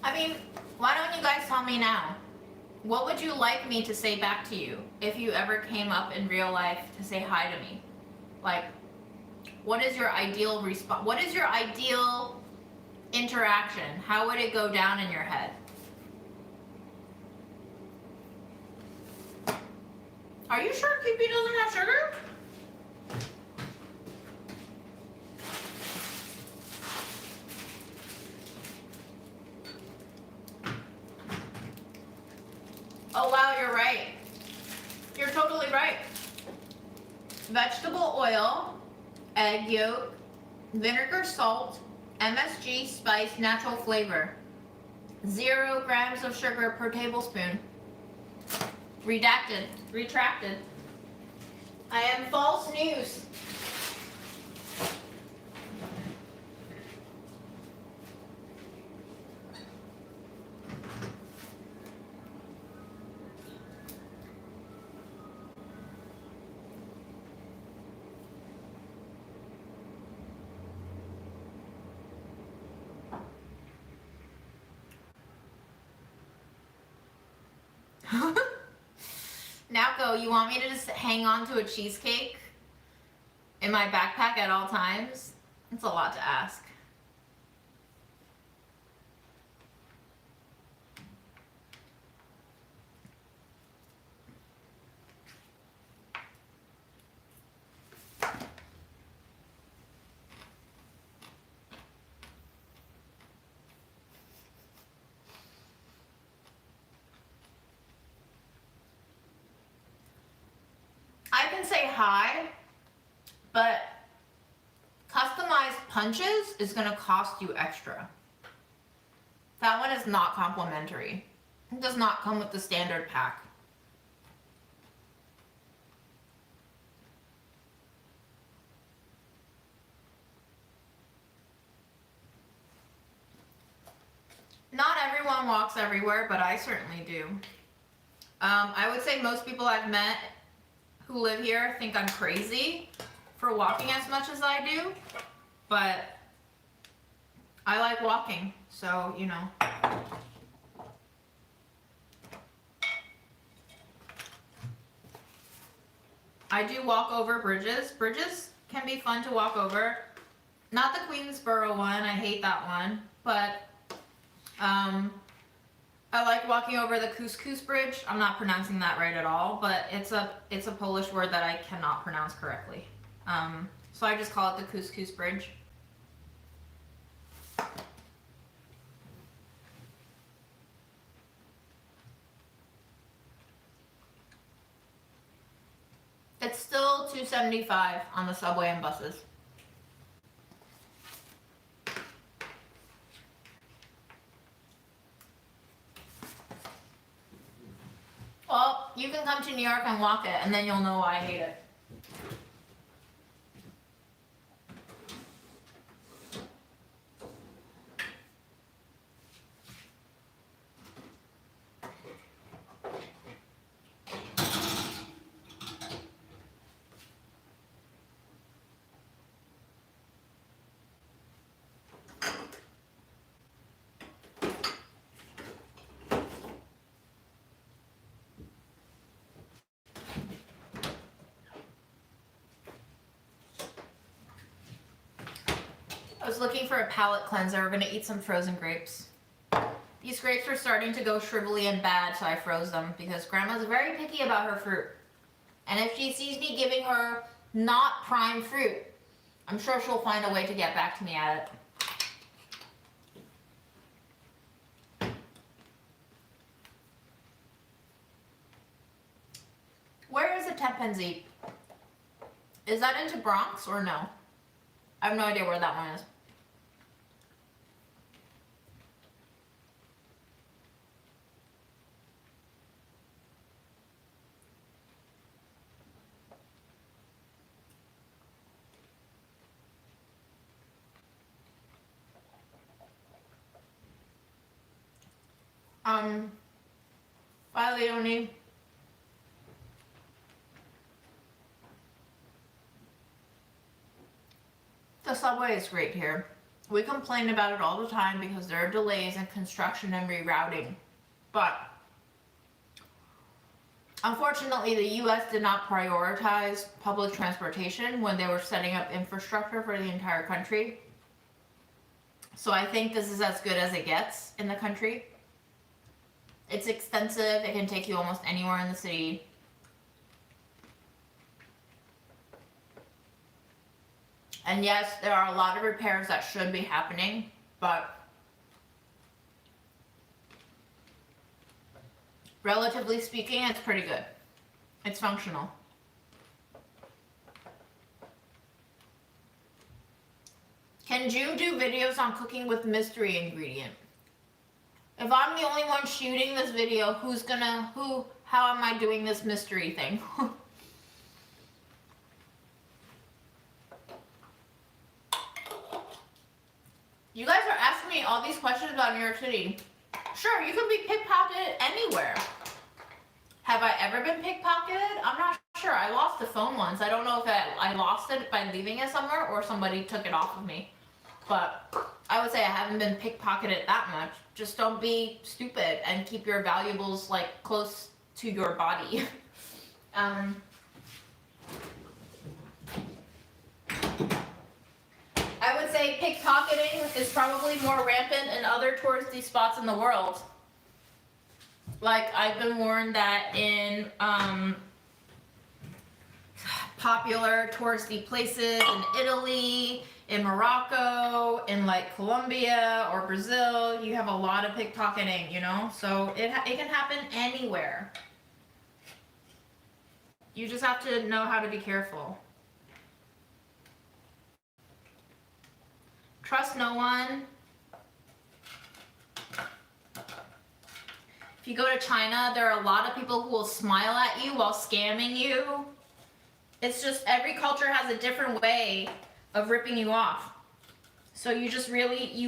I mean, why don't you guys tell me now? What would you like me to say back to you if you ever came up in real life to say hi to me? Like, what is your ideal response? What is your ideal interaction? How would it go down in your head? Are you sure Kewpie doesn't have sugar? Oh wow, you're right. You're totally right. Vegetable oil, egg yolk, vinegar, salt, MSG, spice, natural flavor. 0 grams of sugar per tablespoon. Redacted. Retracted. I am false news. Nowco, you want me to just hang on to a cheesecake in my backpack at all times? It's a lot to ask. I can say hi, but customized punches is going to cost you extra. That one is not complimentary. It does not come with the standard pack. Not everyone walks everywhere, but I certainly do. I would say most people I've met who live here think I'm crazy, for walking as much as I do, but I like walking, so, you know. I do walk over bridges. Bridges can be fun to walk over. Not the Queensboro one, I hate that one, but I like walking over the Couscous Bridge. I'm not pronouncing that right at all, but it's a Polish word that I cannot pronounce correctly. So I just call it the Couscous Bridge. It's still $2.75 on the subway and buses. Well, you can come to New York and walk it, and then you'll know why I hate it. I was looking for a palate cleanser. We're gonna eat some frozen grapes. These grapes are starting to go shrivelly and bad, so I froze them because Grandma's very picky about her fruit. And if she sees me giving her not prime fruit, I'm sure she'll find a way to get back to me at it. Where is the Tepenzi? Is that into Bronx or no? I have no idea where that one is. Bye, Leonie. The subway is great here. We complain about it all the time because there are delays in construction and rerouting. But unfortunately, the US did not prioritize public transportation when they were setting up infrastructure for the entire country. So I think this is as good as it gets in the country. It's extensive. It can take you almost anywhere in the city. And yes, there are a lot of repairs that should be happening, but relatively speaking, it's pretty good. It's functional. Can June do videos on cooking with mystery ingredient? If I'm the only one shooting this video, how am I doing this mystery thing? You guys are asking me all these questions about New York City. Sure, you can be pickpocketed anywhere. Have I ever been pickpocketed? I'm not sure. I lost the phone once. I don't know if I lost it by leaving it somewhere or somebody took it off of me. But I would say I haven't been pickpocketed that much. Just don't be stupid and keep your valuables like close to your body. I would say pickpocketing is probably more rampant in other touristy spots in the world. Like I've been warned that in popular touristy places in Italy, in Morocco, in like Colombia or Brazil, you have a lot of pickpocketing, you know? So it can happen anywhere. You just have to know how to be careful. Trust no one. If you go to China, there are a lot of people who will smile at you while scamming you. It's just every culture has a different way of ripping you off. So you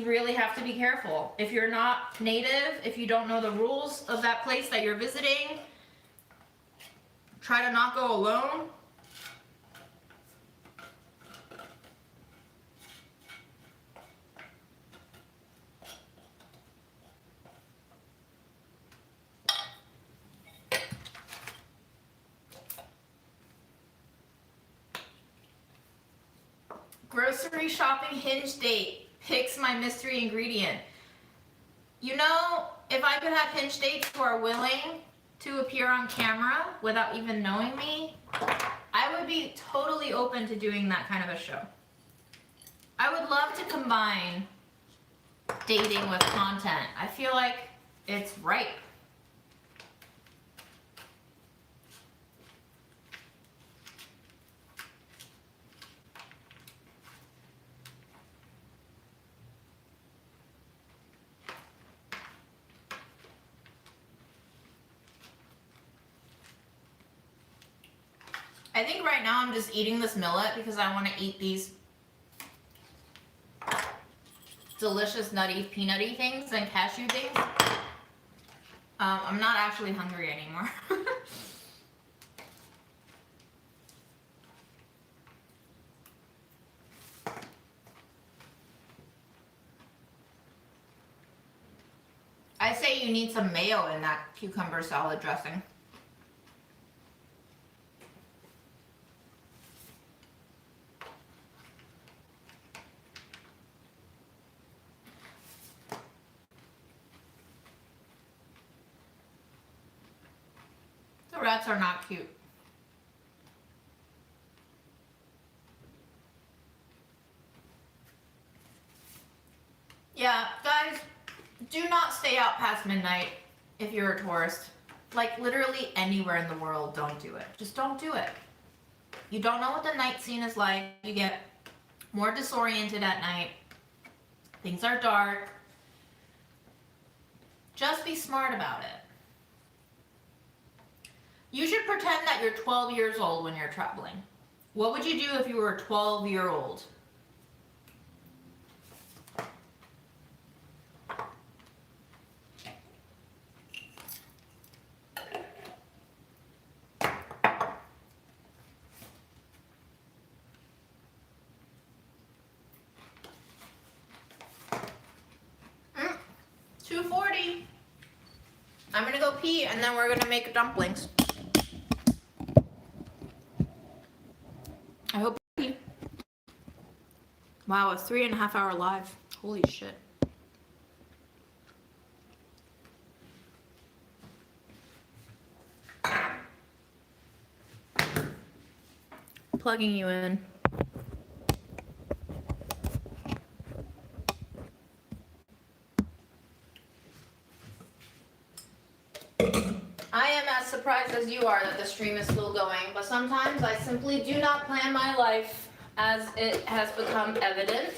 really have to be careful. If you're not native, if you don't know the rules of that place that you're visiting, try to not go alone. Grocery shopping hinge date. Picks my mystery ingredient. You know, if I could have hinge dates who are willing to appear on camera without even knowing me, I would be totally open to doing that kind of a show. I would love to combine dating with content. I feel like it's ripe. I think right now I'm just eating this millet because I want to eat these delicious nutty peanutty things and cashew things. I'm not actually hungry anymore. I say you need some mayo in that cucumber salad dressing. The rats are not cute. Yeah, guys, do not stay out past midnight if you're a tourist. Like, literally anywhere in the world, don't do it. Just don't do it. You don't know what the night scene is like. You get more disoriented at night. Things are dark. Just be smart about it. You should pretend that you're 12 years old when you're traveling. What would you do if you were a 12-year-old? $2.40. I'm gonna go pee and then we're gonna make dumplings. I hope you pee. Wow, a 3.5 hour live. Holy shit. Plugging you in. I am as surprised as you are that the stream is still going, but sometimes I simply do not plan my life as it has become evident.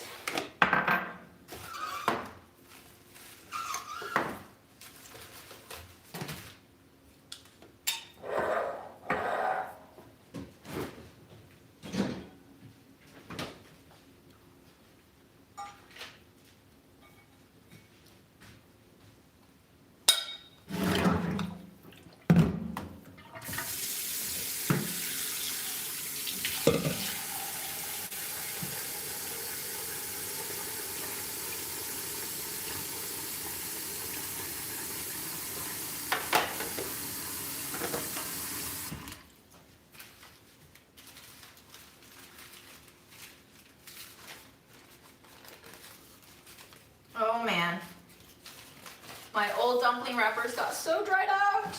Oh man, my old dumpling wrappers got so dried out.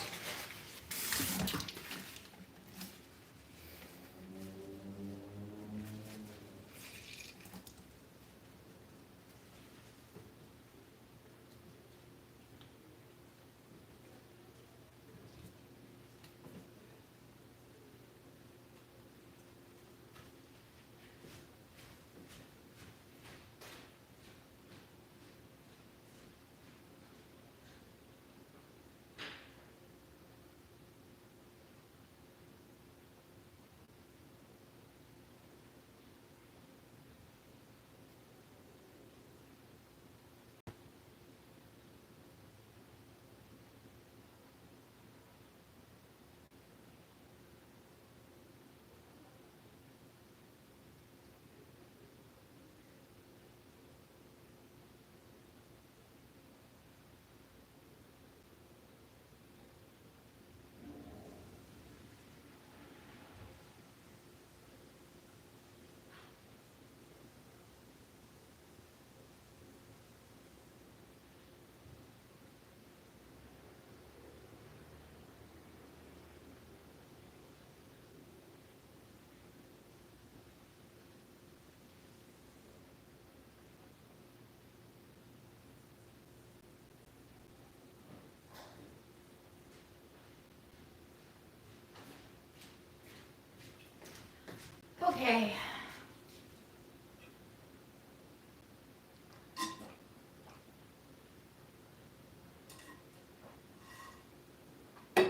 Okay.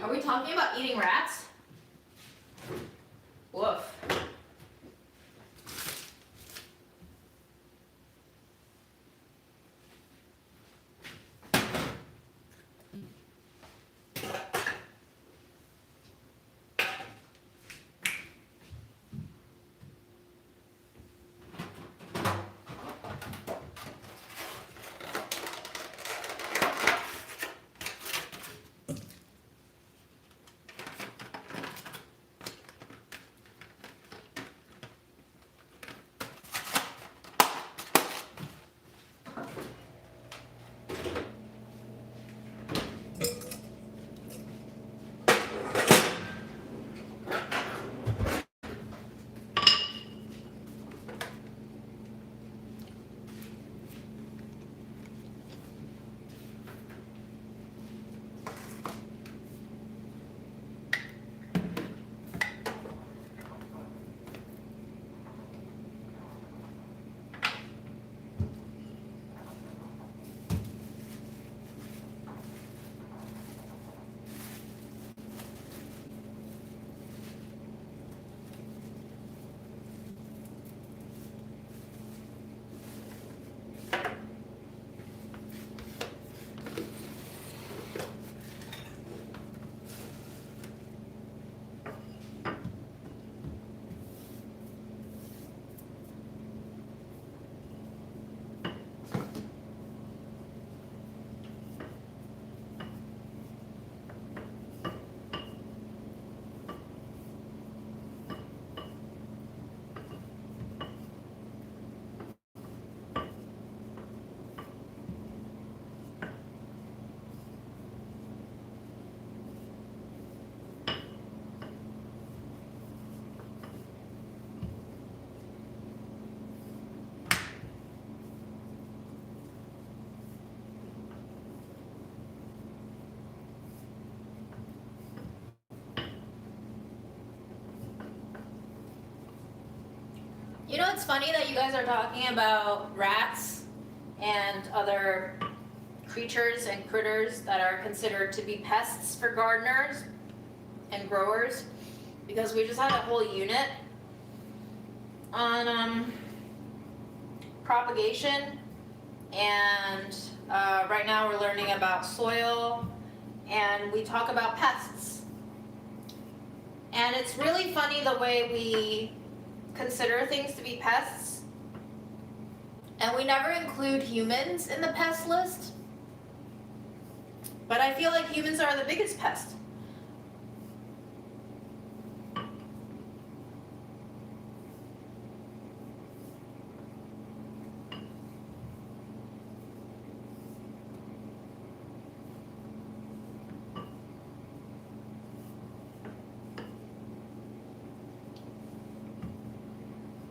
Are we talking about eating rats? Woof. You know, it's funny that you guys are talking about rats and other creatures and critters that are considered to be pests for gardeners and growers, because we just had a whole unit on propagation, and right now we're learning about soil, and we talk about pests. And it's really funny the way we consider things to be pests, and we never include humans in the pest list, but I feel like humans are the biggest pest.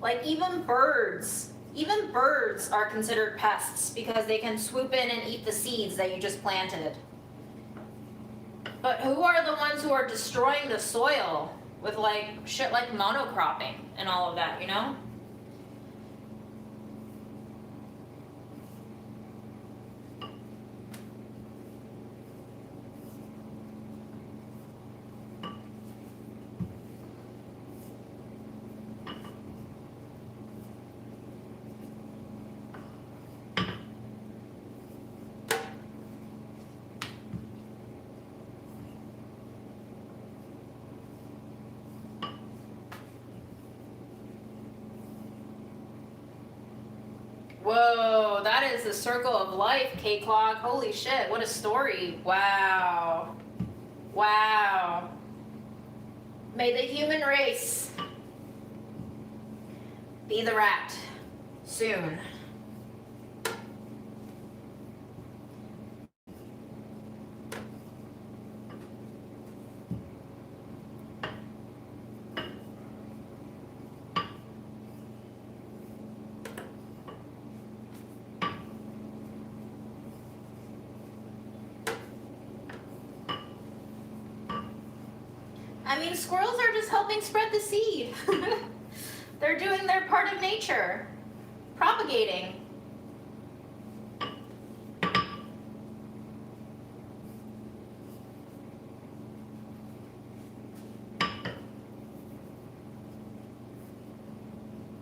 Like even birds are considered pests because they can swoop in and eat the seeds that you just planted. But who are the ones who are destroying the soil with like shit like monocropping and all of that, you know? Whoa, that is the circle of life, K-Clog. Holy shit, what a story. Wow. Wow. May the human race be the rat soon. I mean, squirrels are just helping spread the seed. They're doing their part of nature, propagating.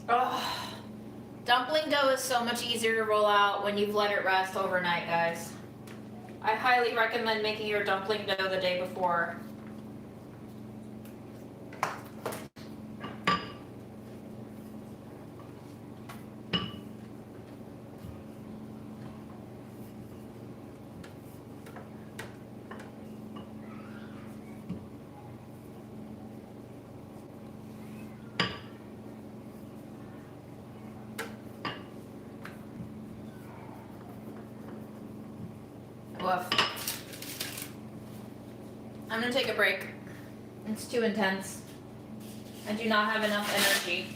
Oh, dumpling dough is so much easier to roll out when you've let it rest overnight, guys. I highly recommend making your dumpling dough the day before. Woof. I'm gonna take a break. It's too intense. I do not have enough energy.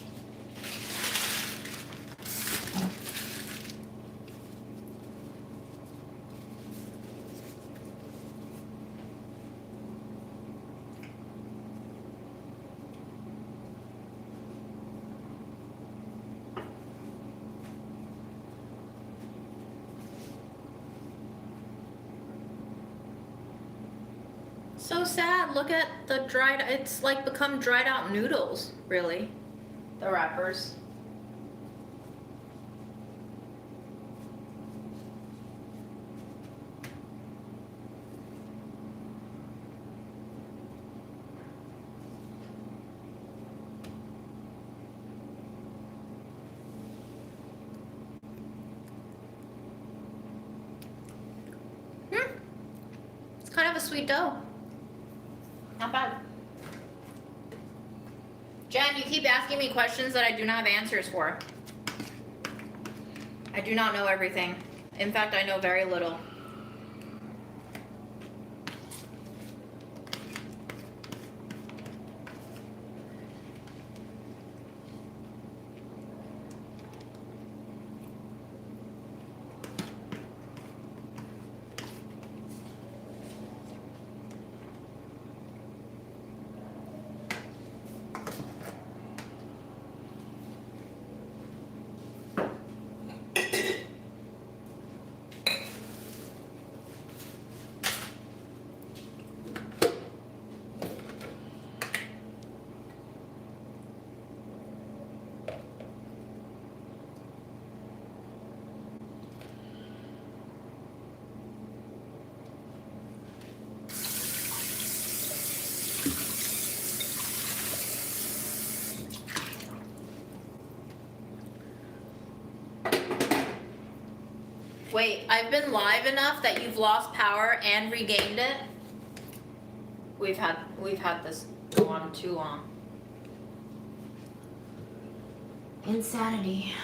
So sad. Look at the dried, it's like become dried out noodles, really. The wrappers. It's kind of a sweet dough. Not bad. Jen, you keep asking me questions that I do not have answers for. I do not know everything. In fact, I know very little. Wait, I've been live enough that you've lost power and regained it? We've had this go on too long. Insanity.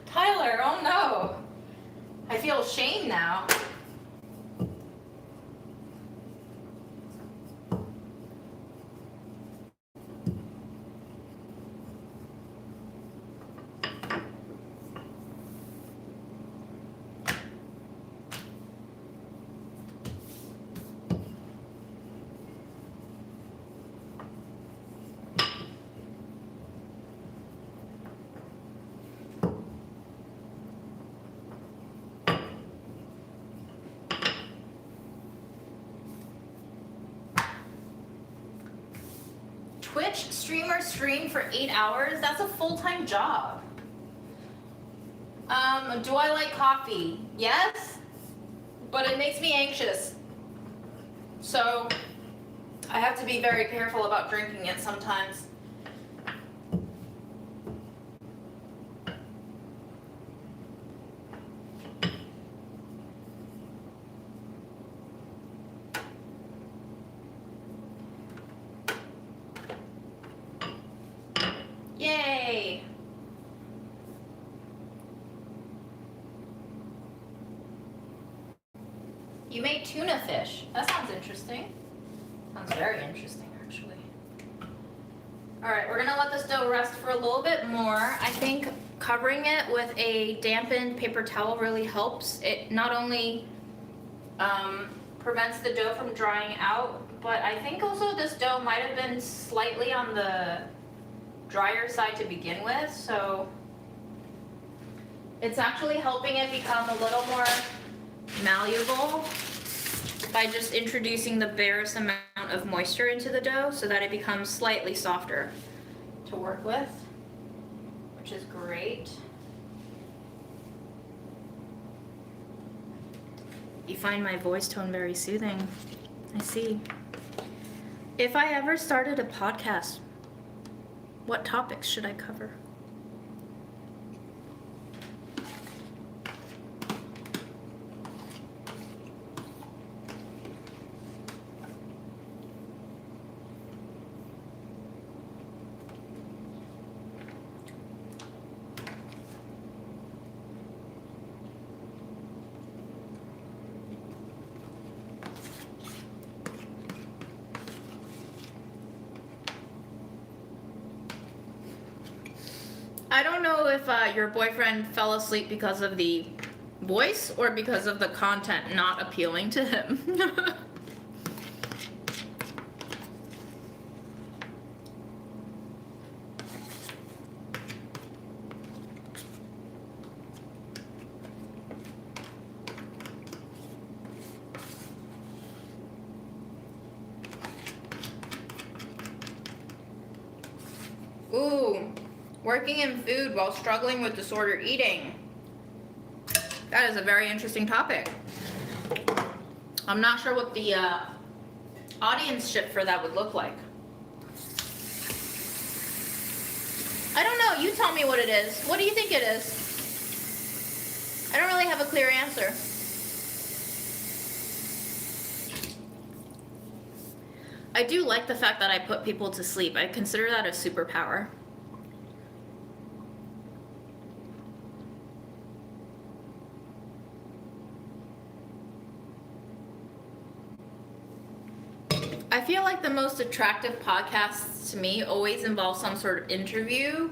Tyler, oh no. I feel shame now. Twitch streamer stream for 8 hours? That's a full-time job. Do I like coffee? Yes, but it makes me anxious. So I have to be very careful about drinking it sometimes. Yay! You made tuna fish. That sounds interesting. Sounds very interesting, actually. Alright, we're gonna let this dough rest for a little bit more. I think covering it with a dampened paper towel really helps. It not only prevents the dough from drying out, but I think also this dough might have been slightly on the drier side to begin with, so it's actually helping it become a little more malleable by just introducing the barest amount of moisture into the dough so that it becomes slightly softer to work with, which is great. You find my voice tone very soothing. I see. If I ever started a podcast, what topics should I cover? I don't know if your boyfriend fell asleep because of the voice or because of the content not appealing to him. Ooh. Working in food while struggling with disordered eating. That is a very interesting topic. I'm not sure what the audience ship for that would look like. I don't know. You tell me what it is. What do you think it is? I don't really have a clear answer. I do like the fact that I put people to sleep. I consider that a superpower. I feel like the most attractive podcasts to me always involve some sort of interview,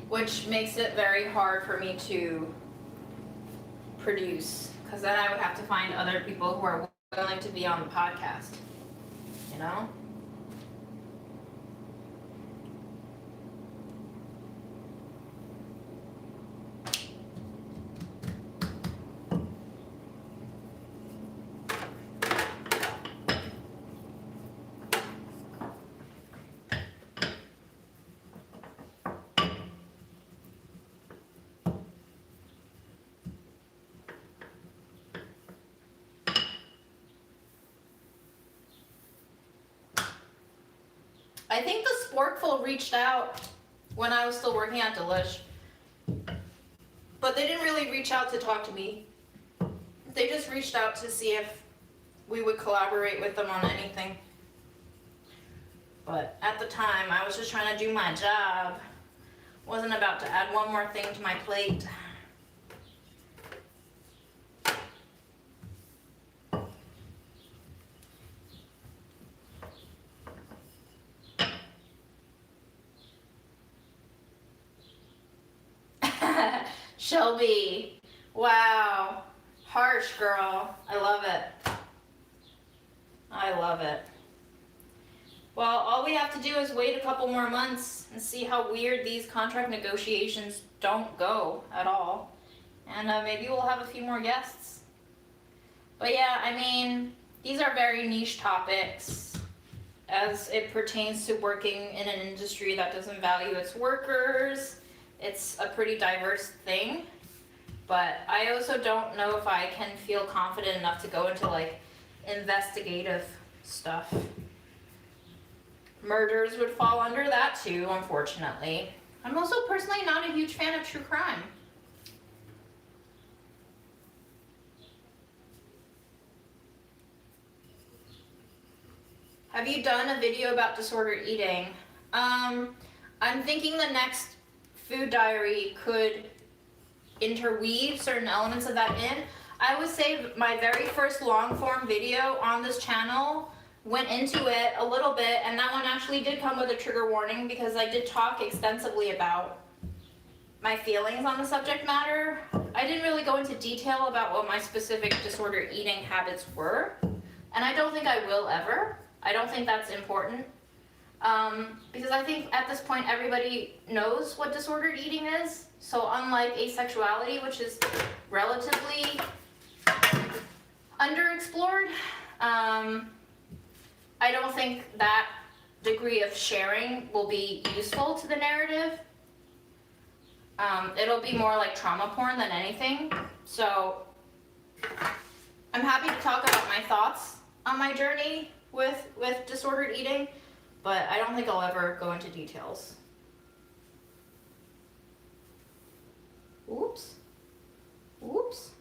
which makes it very hard for me to produce, because then I would have to find other people who are willing to be on the podcast, you know? I think the Sporkful reached out when I was still working at Delish, but they didn't really reach out to talk to me. They just reached out to see if we would collaborate with them on anything. But at the time, I was just trying to do my job. Wasn't about to add one more thing to my plate. Shelby, wow, harsh girl, I love it. I love it. Well, all we have to do is wait a couple more months and see how weird these contract negotiations don't go at all. And maybe we'll have a few more guests. But yeah, I mean, these are very niche topics as it pertains to working in an industry that doesn't value its workers. It's a pretty diverse thing, but I also don't know if I can feel confident enough to go into like investigative stuff. Murders would fall under that too, unfortunately. I'm also personally not a huge fan of true crime. Have you done a video about disordered eating? I'm thinking the next food diary could interweave certain elements of that in. I would say my very first long form video on this channel went into it a little bit, and that one actually did come with a trigger warning because I did talk extensively about my feelings on the subject matter. I didn't really go into detail about what my specific disordered eating habits were, and I don't think I will ever. I don't think that's important. Because I think at this point everybody knows what disordered eating is. So unlike asexuality, which is relatively underexplored, I don't think that degree of sharing will be useful to the narrative. It'll be more like trauma porn than anything. So I'm happy to talk about my thoughts on my journey with disordered eating, but I don't think I'll ever go into details. Oops. Oops.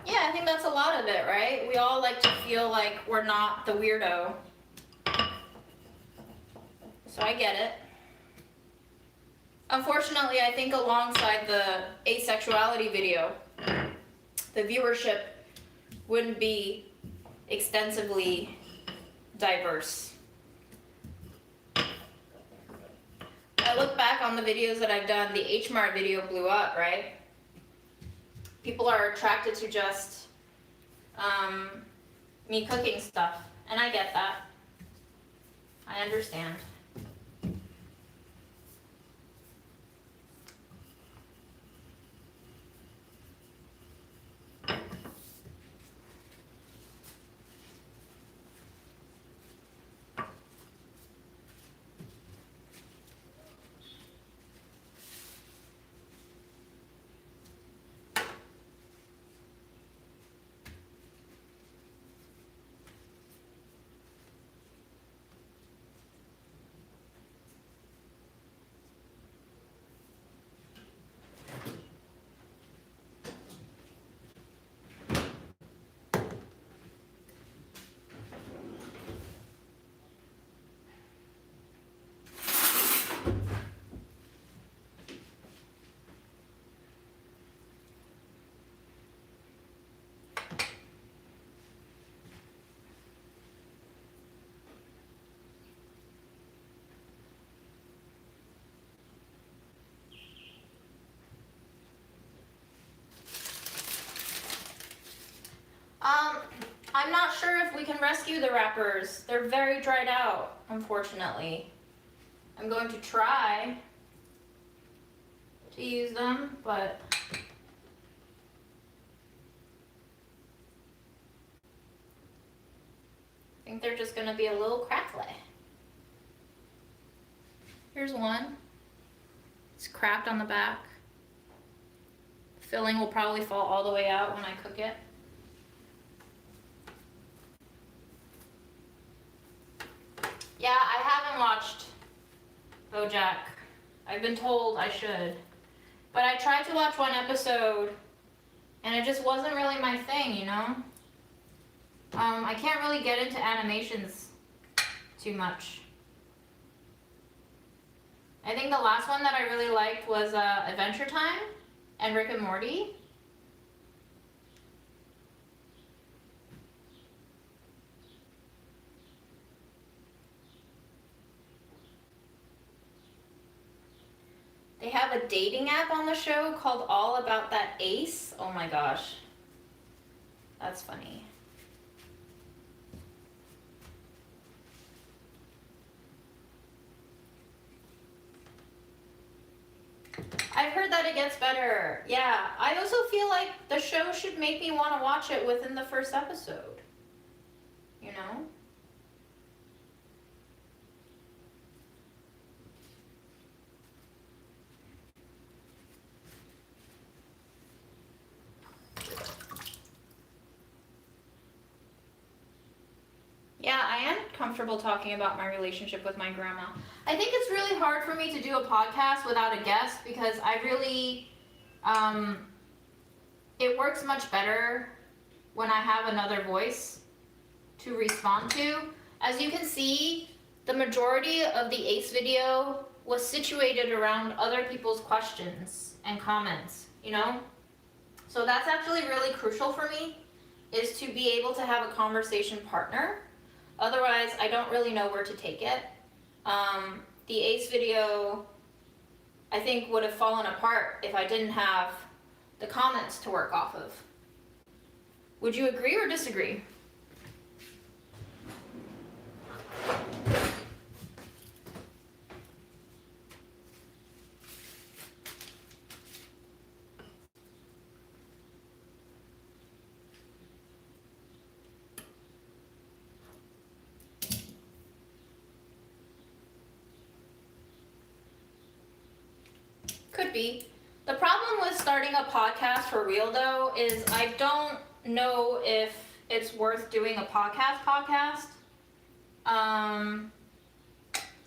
Yeah, I think that's a lot of it, right? We all like to feel like we're not the weirdo. So I get it. Unfortunately, I think alongside the asexuality video, the viewership wouldn't be extensively diverse. I look back on the videos that I've done, the H-Mart video blew up, right? People are attracted to just me cooking stuff, and I get that. I understand. I'm not sure if we can rescue the wrappers. They're very dried out, unfortunately. I'm going to try to use them, but I think they're just going to be a little crackly. Here's one. It's cracked on the back. The filling will probably fall all the way out when I cook it. Yeah, I haven't watched BoJack. I've been told I should. But I tried to watch one episode, and it just wasn't really my thing, you know? I can't really get into animations too much. I think the last one that I really liked was Adventure Time and Rick and Morty. They have a dating app on the show called All About That Ace. Oh my gosh. That's funny. I've heard that it gets better. Yeah, I also feel like the show should make me want to watch it within the first episode. You know? Yeah, I am comfortable talking about my relationship with my grandma. I think it's really hard for me to do a podcast without a guest because I really, it works much better when I have another voice to respond to. As you can see, the majority of the ACE video was situated around other people's questions and comments, you know? So that's actually really crucial for me, is to be able to have a conversation partner. Otherwise, I don't really know where to take it. The ACE video, I think, would have fallen apart if I didn't have the comments to work off of. Would you agree or disagree? Could be. The problem with starting a podcast for real though is I don't know if it's worth doing a podcast.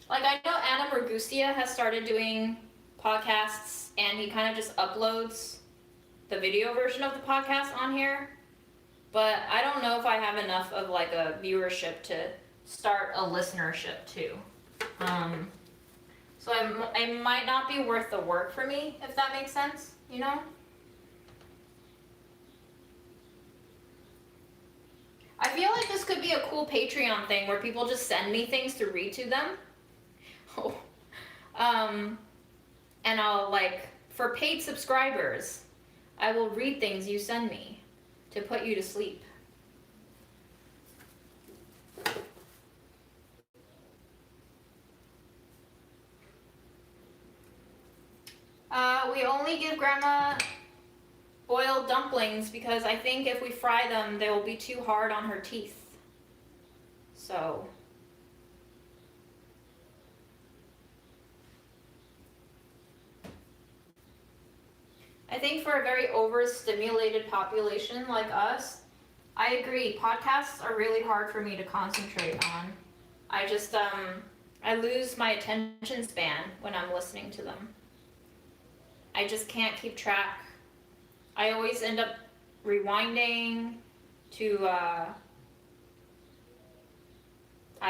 Like I know Adam Ragusia has started doing podcasts and he kind of just uploads the video version of the podcast on here. But I don't know if I have enough of like a viewership to start a listenership too. So it might not be worth the work for me, if that makes sense, you know? I feel like this could be a cool Patreon thing where people just send me things to read to them. Oh. And I'll like, for paid subscribers, I will read things you send me to put you to sleep. We only give Grandma boiled dumplings because I think if we fry them, they will be too hard on her teeth. So. I think for a very overstimulated population like us, I agree, podcasts are really hard for me to concentrate on. I just, I lose my attention span when I'm listening to them. I just can't keep track. I always end up rewinding to, I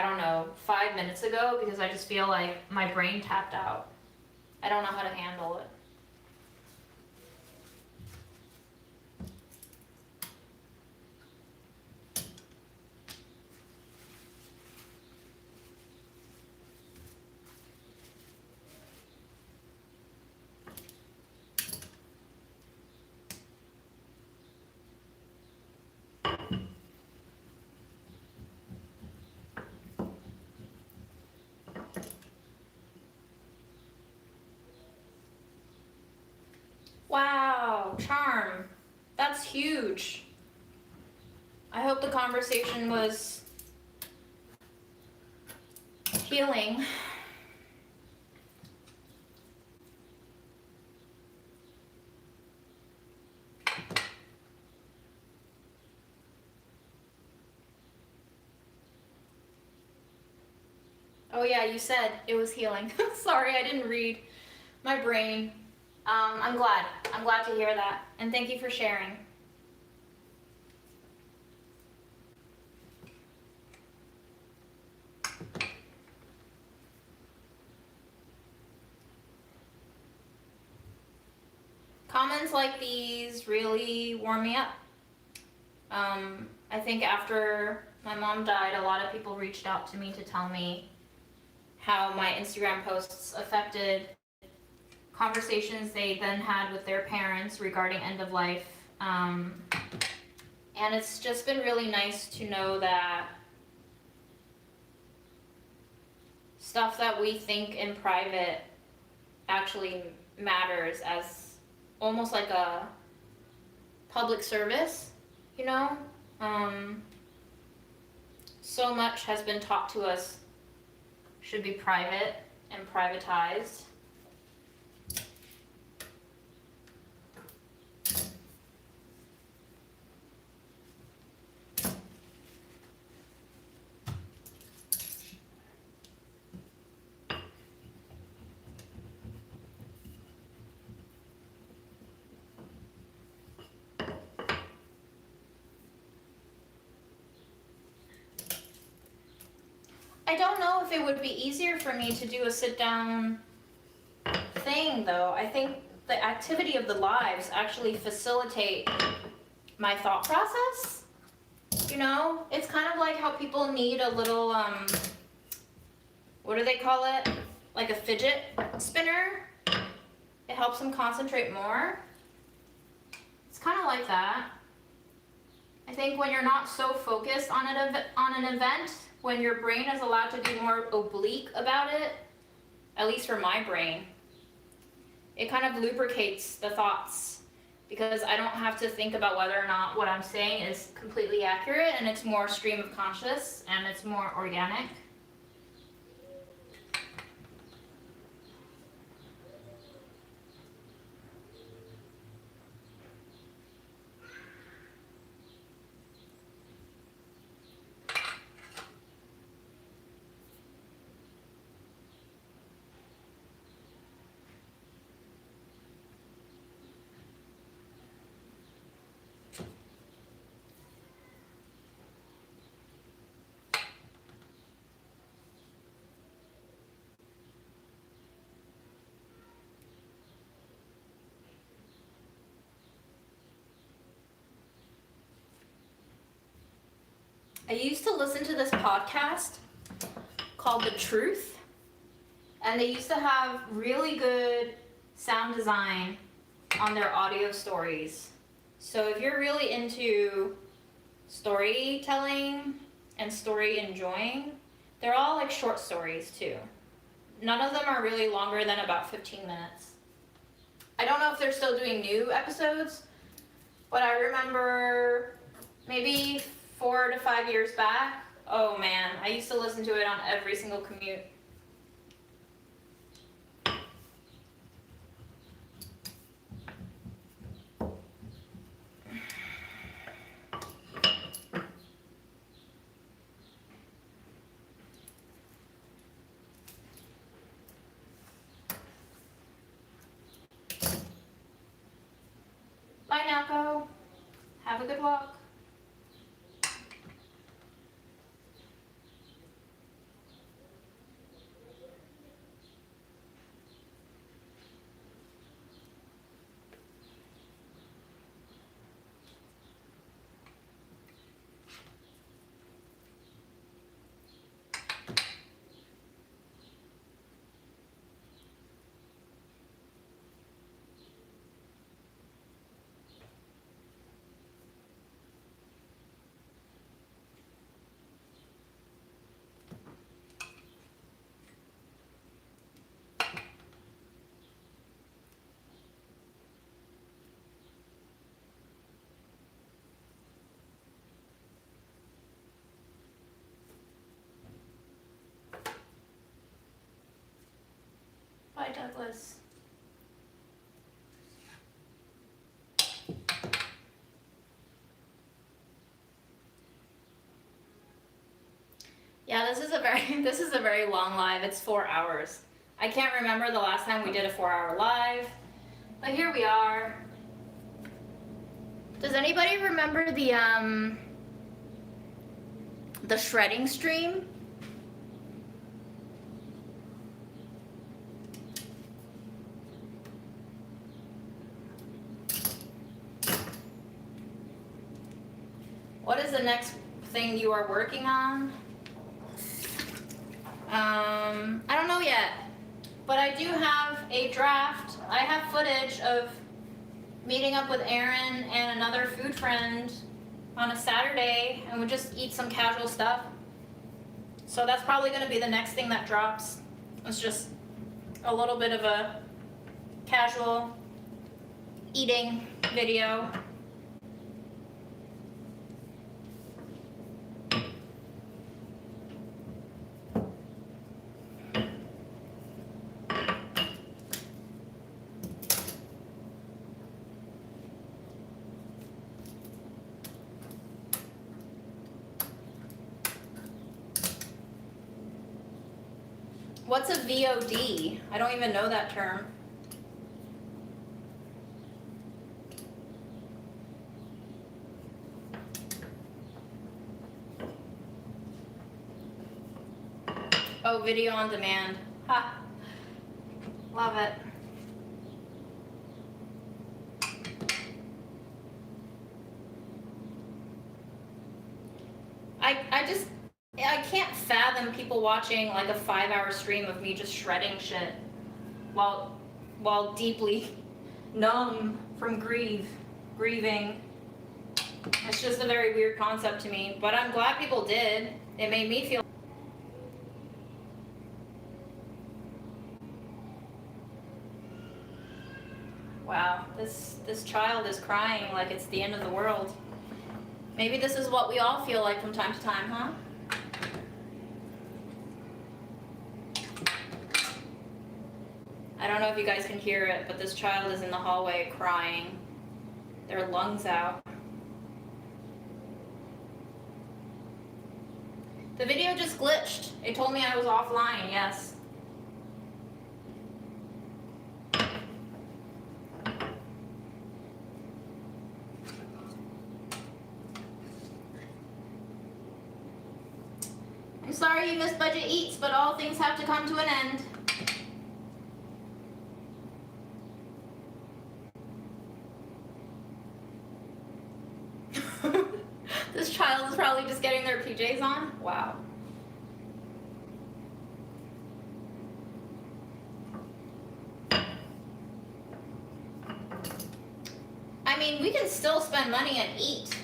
don't know, 5 minutes ago because I just feel like my brain tapped out. I don't know how to handle it. Wow, charm. That's huge. I hope the conversation was healing. Oh yeah, you said it was healing. Sorry, I didn't read. My brain. I'm glad. I'm glad to hear that. And thank you for sharing. Comments like these really warm me up. I think after my mom died, a lot of people reached out to me to tell me how my Instagram posts affected conversations they then had with their parents regarding end of life. And it's just been really nice to know that stuff that we think in private actually matters as almost like a public service, you know? So much has been taught to us should be private and privatized. I don't know if it would be easier for me to do a sit-down thing, though. I think the activity of the lives actually facilitate my thought process. You know, it's kind of like how people need a little, what do they call it? Like a fidget spinner. It helps them concentrate more. It's kind of like that. I think when you're not so focused on an event, when your brain is allowed to be more oblique about it, at least for my brain, it kind of lubricates the thoughts because I don't have to think about whether or not what I'm saying is completely accurate, and it's more stream of conscious and it's more organic. I used to listen to this podcast called The Truth, and they used to have really good sound design on their audio stories. So if you're really into storytelling and story enjoying, they're all like short stories too. None of them are really longer than about 15 minutes. I don't know if they're still doing new episodes, but I remember maybe 4 to 5 years back, oh man, I used to listen to it on every single commute. Bye, Nako. Have a good walk. Bye, Douglas. Yeah, this is a very long live. It's 4 hours. I can't remember the last time we did a 4-hour live, but here we are. Does anybody remember the shredding stream? What is the next thing you are working on? I don't know yet, but I do have a draft. I have footage of meeting up with Aaron and another food friend on a Saturday, and we just eat some casual stuff. So that's probably going to be the next thing that drops. It's just a little bit of a casual eating video. What's a VOD? I don't even know that term. Oh, video on demand. Ha. Love it. I can't fathom people watching like a 5-hour stream of me just shredding shit while deeply numb from grieving. It's just a very weird concept to me, but I'm glad people did. It made me feel. Wow, this child is crying like it's the end of the world. Maybe this is what we all feel like from time to time, huh? I don't know if you guys can hear it, but this child is in the hallway crying their lungs out. The video just glitched. It told me I was offline, yes. I'm sorry you missed Budget Eats, but all things have to come to an end. This child is probably just getting their PJs on. Wow. I mean, we can still spend money and eat.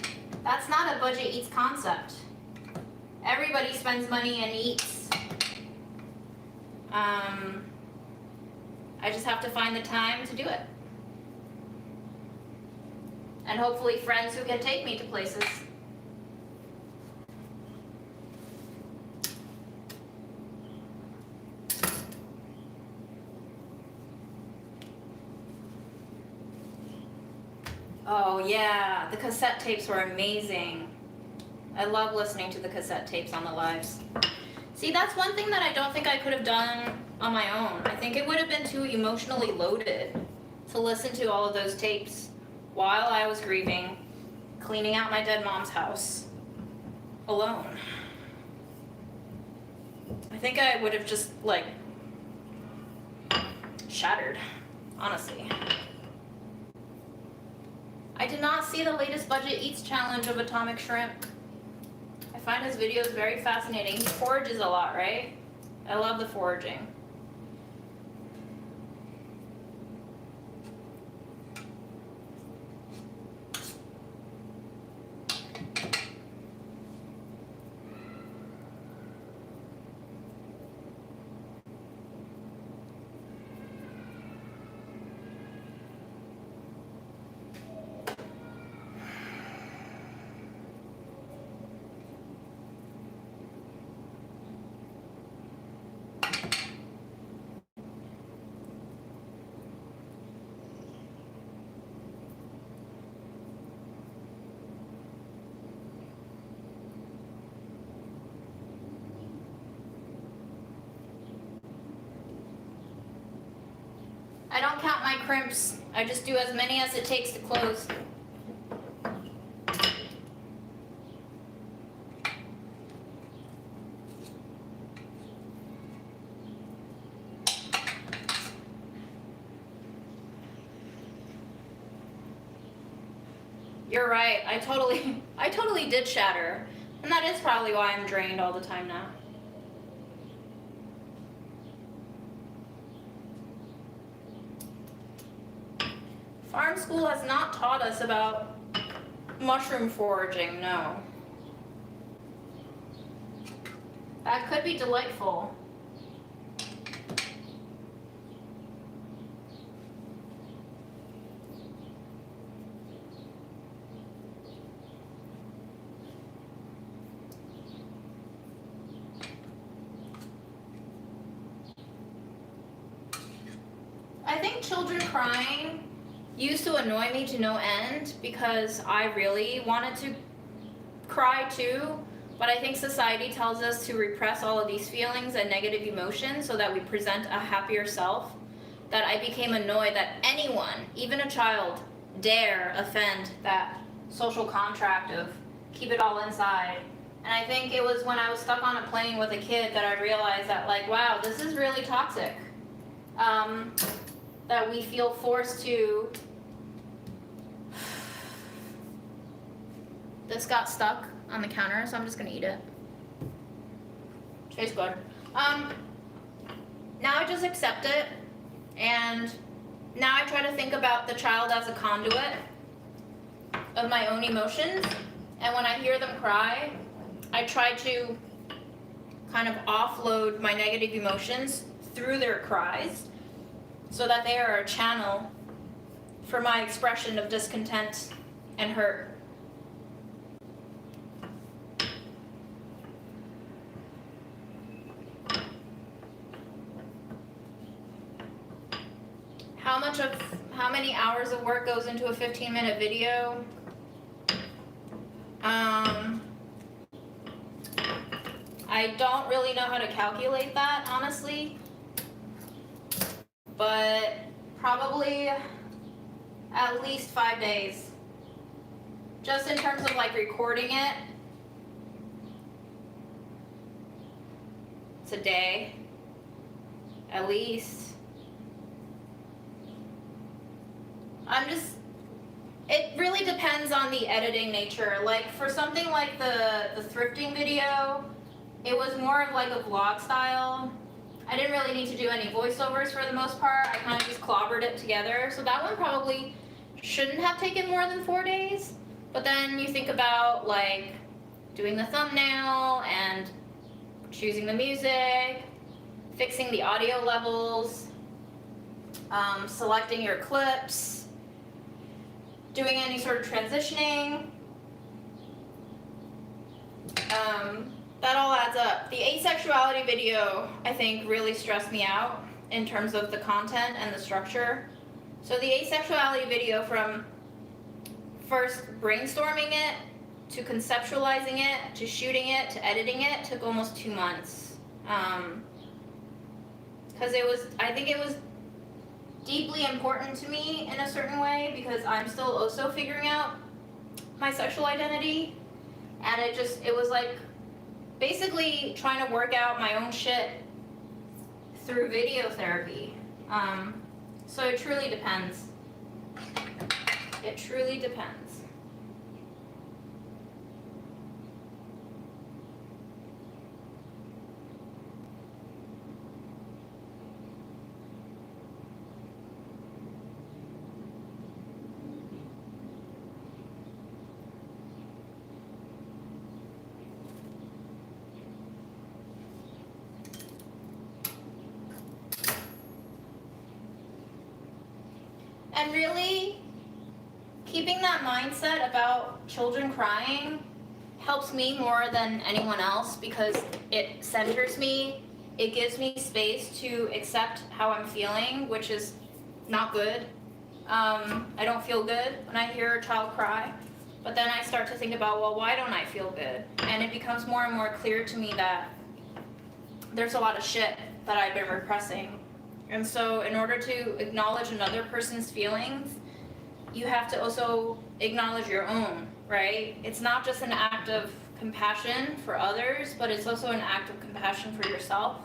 That's not a Budget Eats concept. Everybody spends money and eats. I just have to find the time to do it. And hopefully friends who can take me to places. Oh yeah, the cassette tapes were amazing. I love listening to the cassette tapes on the lives. See, that's one thing that I don't think I could have done on my own. I think it would have been too emotionally loaded to listen to all of those tapes while I was grieving, cleaning out my dead mom's house, alone. I think I would have just, like, shattered, honestly. I did not see the latest Budget Eats challenge of Atomic Shrimp. I find his videos very fascinating. He forages a lot, right? I love the foraging. I don't count my crimps. I just do as many as it takes to close. You're right. I totally did shatter. And that is probably why I'm drained all the time now. Farm school has not taught us about mushroom foraging, no. That could be delightful. children crying used to annoy me to no end because I really wanted to cry too, but I think society tells us to repress all of these feelings and negative emotions so that we present a happier self, that I became annoyed that anyone, even a child, dare offend that social contract of keep it all inside. And I think it was when I was stuck on a plane with a kid that I realized that, like, wow, this is really toxic. That we feel forced to. This got stuck on the counter, so I'm just gonna eat it. Tastes good. Now I just accept it, and now I try to think about the child as a conduit of my own emotions, and when I hear them cry, I try to kind of offload my negative emotions through their cries so that they are a channel for my expression of discontent and hurt. How many hours of work goes into a 15-minute video? I don't really know how to calculate that, honestly, but probably at least 5 days. Just in terms of like recording it, it's a day, at least. It really depends on the editing nature. Like for something like the thrifting video, it was more of like a vlog style. I didn't really need to do any voiceovers for the most part. I kind of just clobbered it together. So that one probably shouldn't have taken more than 4 days. But then you think about like doing the thumbnail and choosing the music, fixing the audio levels, selecting your clips, doing any sort of transitioning. That all adds up. The asexuality video, I think, really stressed me out in terms of the content and the structure. So the asexuality video, from first brainstorming it, to conceptualizing it, to shooting it, to editing it, took almost 2 months. Because I think it was deeply important to me in a certain way, because I'm still also figuring out my sexual identity, and it was like basically trying to work out my own shit through video therapy. So it truly depends. It truly depends. And really, keeping that mindset about children crying helps me more than anyone else, because it centers me. It gives me space to accept how I'm feeling, which is not good. I don't feel good when I hear a child cry. But then I start to think about, well, why don't I feel good? And it becomes more and more clear to me that there's a lot of shit that I've been repressing. And so in order to acknowledge another person's feelings, you have to also acknowledge your own, right? It's not just an act of compassion for others, but it's also an act of compassion for yourself.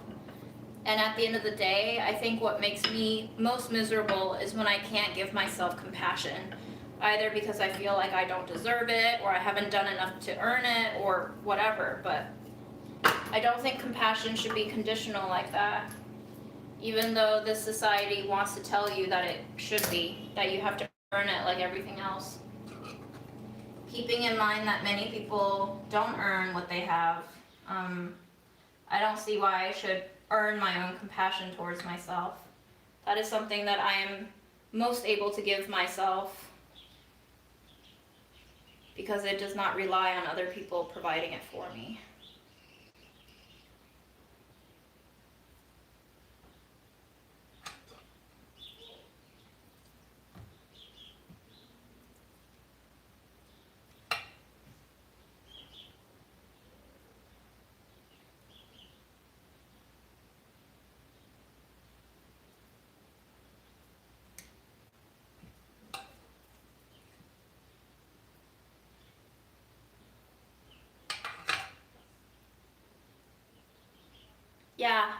And at the end of the day, I think what makes me most miserable is when I can't give myself compassion, either because I feel like I don't deserve it, or I haven't done enough to earn it, or whatever. But I don't think compassion should be conditional like that, even though this society wants to tell you that it should be, that you have to earn it like everything else. Keeping in mind that many people don't earn what they have, I don't see why I should earn my own compassion towards myself. That is something that I am most able to give myself, because it does not rely on other people providing it for me. Yeah,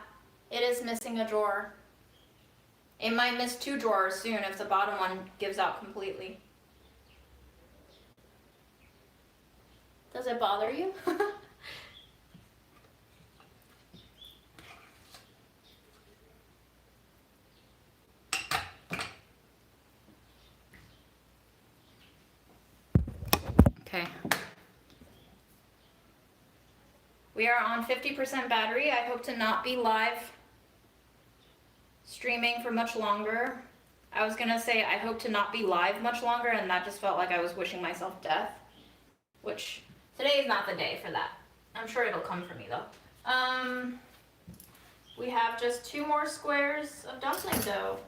it is missing a drawer. It might miss 2 drawers soon if the bottom one gives out completely. Does it bother you? Okay. We are on 50% battery. I hope to not be live streaming for much longer. I was gonna say I hope to not be live much longer, and that just felt like I was wishing myself death, which today is not the day for that. I'm sure it'll come for me though. We have just 2 more squares of dumpling dough,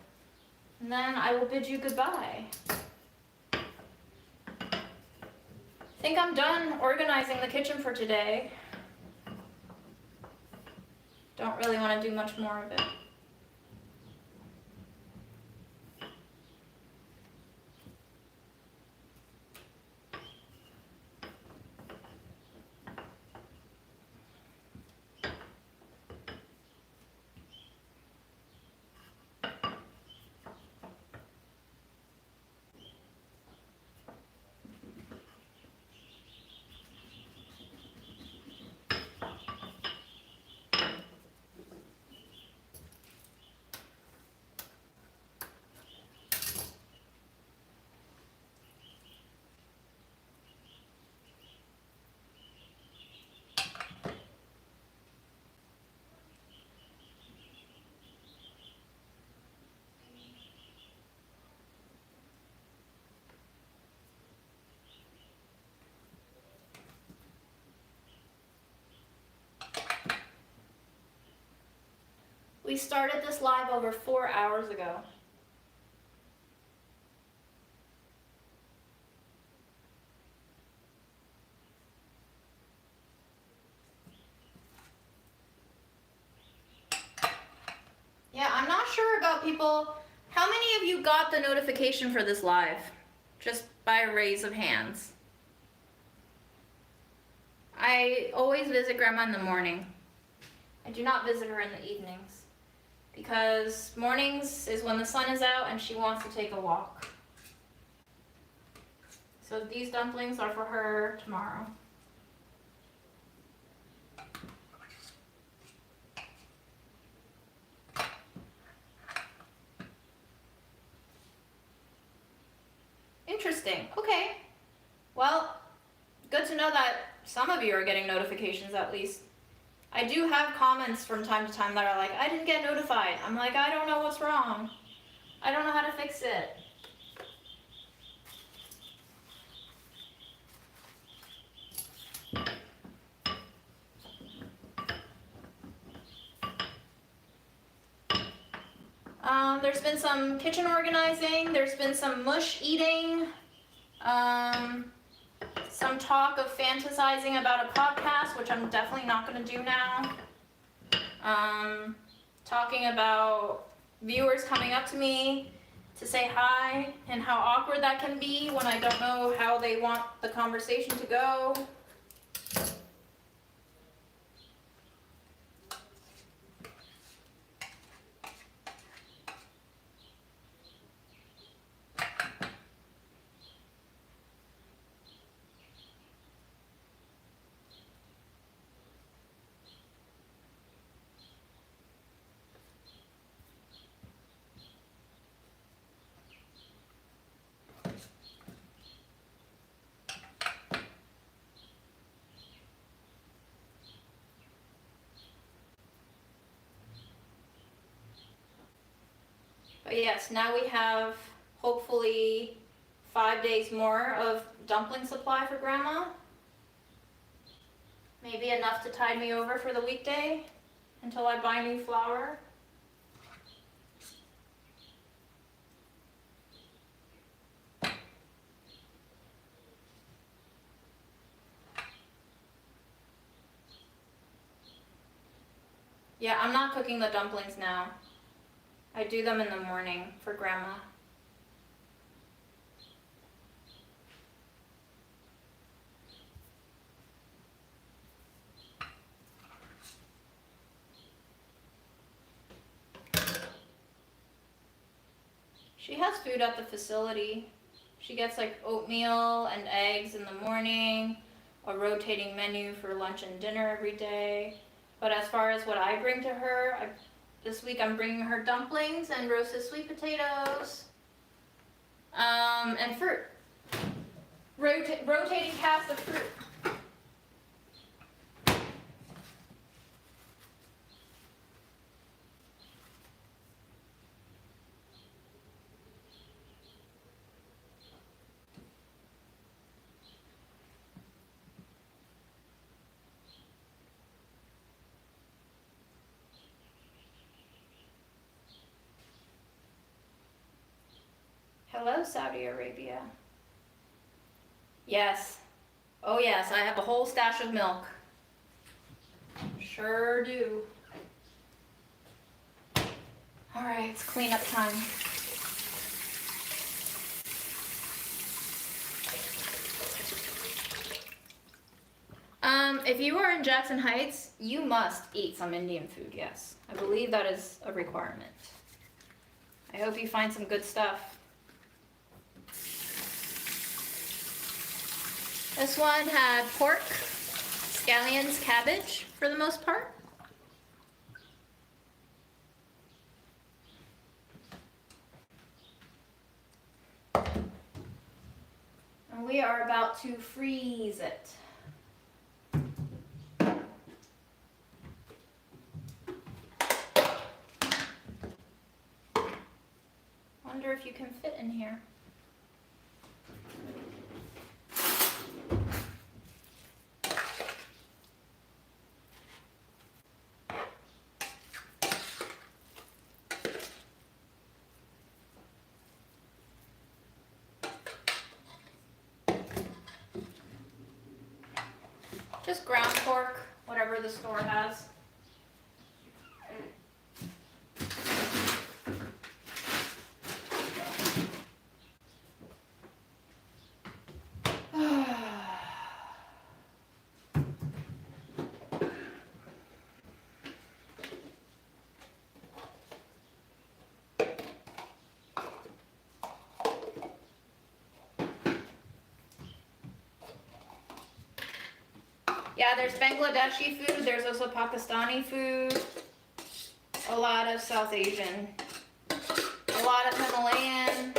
and then I will bid you goodbye. I think I'm done organizing the kitchen for today. Don't really want to do much more of it. We started this live over 4 hours ago. Yeah, I'm not sure about people. How many of you got the notification for this live? Just by a raise of hands. I always visit Grandma in the morning. I do not visit her in the evenings, because mornings is when the sun is out and she wants to take a walk. So these dumplings are for her tomorrow. Interesting. Okay. Well, good to know that some of you are getting notifications at least. I do have comments from time to time that are like, I didn't get notified. I'm like, I don't know what's wrong. I don't know how to fix it. There's been some kitchen organizing, there's been some mush eating, some talk of fantasizing about a podcast, which I'm definitely not going to do now. Talking about viewers coming up to me to say hi and how awkward that can be when I don't know how they want the conversation to go. But yes, now we have hopefully 5 days more of dumpling supply for Grandma. Maybe enough to tide me over for the weekday until I buy new flour. Yeah, I'm not cooking the dumplings now. I do them in the morning for Grandma. She has food at the facility. She gets like oatmeal and eggs in the morning, a rotating menu for lunch and dinner every day. But as far as what I bring to her, this week I'm bringing her dumplings and roasted sweet potatoes, and fruit. Rotating cast of fruit. Hello, Saudi Arabia. Yes. Oh yes, I have a whole stash of milk. Sure do. All right, it's cleanup time. If you are in Jackson Heights, you must eat some Indian food, yes. I believe that is a requirement. I hope you find some good stuff. This one had pork, scallions, cabbage for the most part. And we are about to freeze it. Wonder if you can fit in here. Just ground pork, whatever the store has. Yeah, there's Bangladeshi food, there's also Pakistani food, a lot of South Asian, a lot of Himalayan.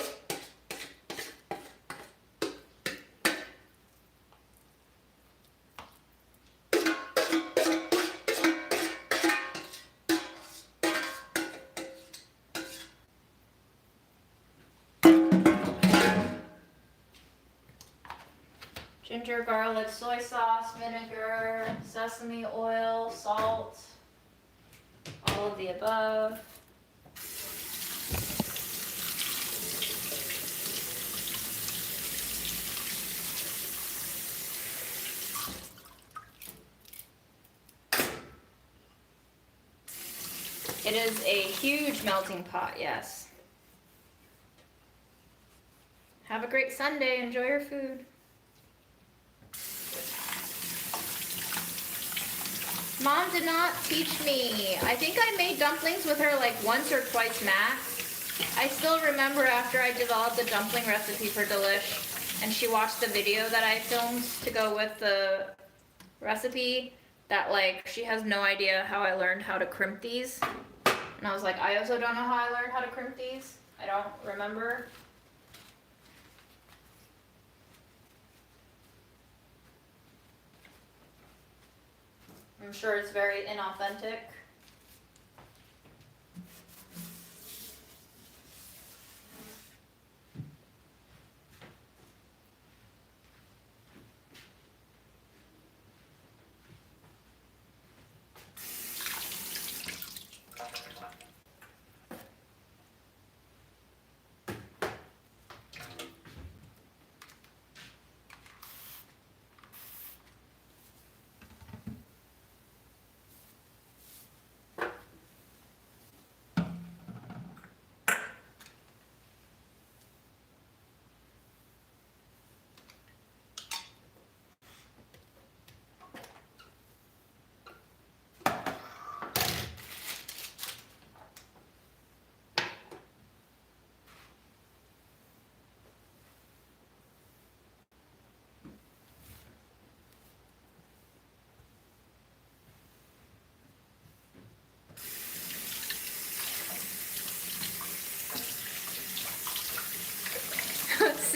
Ginger, garlic, soy sauce, vinegar, sesame oil, salt, all of the above. It is a huge melting pot, yes. Have a great Sunday. Enjoy your food. Mom did not teach me. I think I made dumplings with her like once or twice max. I still remember after I developed the dumpling recipe for Delish and she watched the video that I filmed to go with the recipe, that like she has no idea how I learned how to crimp these. And I was like, I also don't know how I learned how to crimp these. I don't remember. I'm sure it's very inauthentic.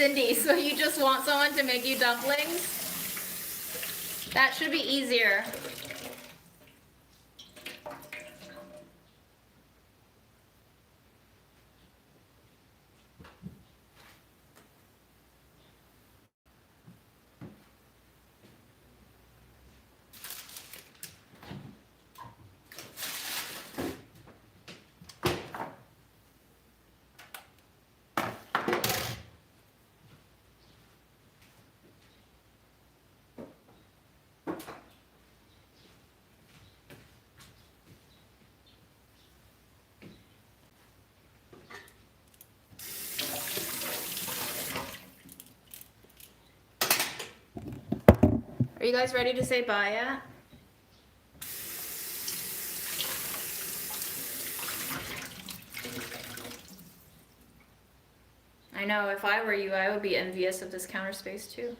Cindy, so you just want someone to make you dumplings? That should be easier. Are you guys ready to say bye yet? I know, if I were you, I would be envious of this counter space too.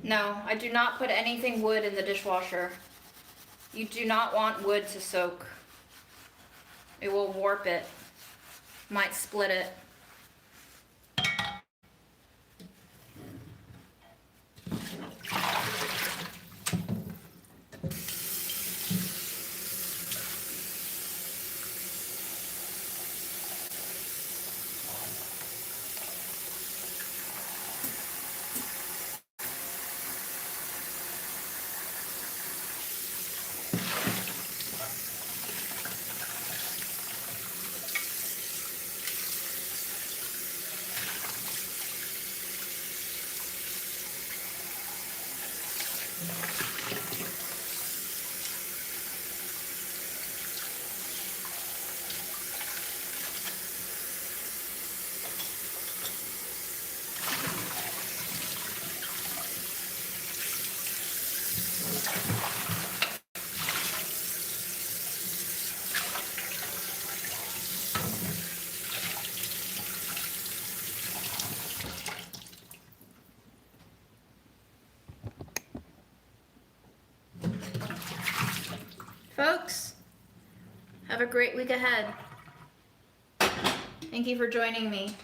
No, I do not put anything wood in the dishwasher. You do not want wood to soak. It will warp it. Might split it. Folks, have a great week ahead. Thank you for joining me.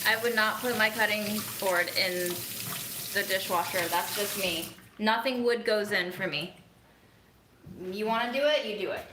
I would not put my cutting board in the dishwasher. That's just me. Nothing wood goes in for me. You want to do it, you do it.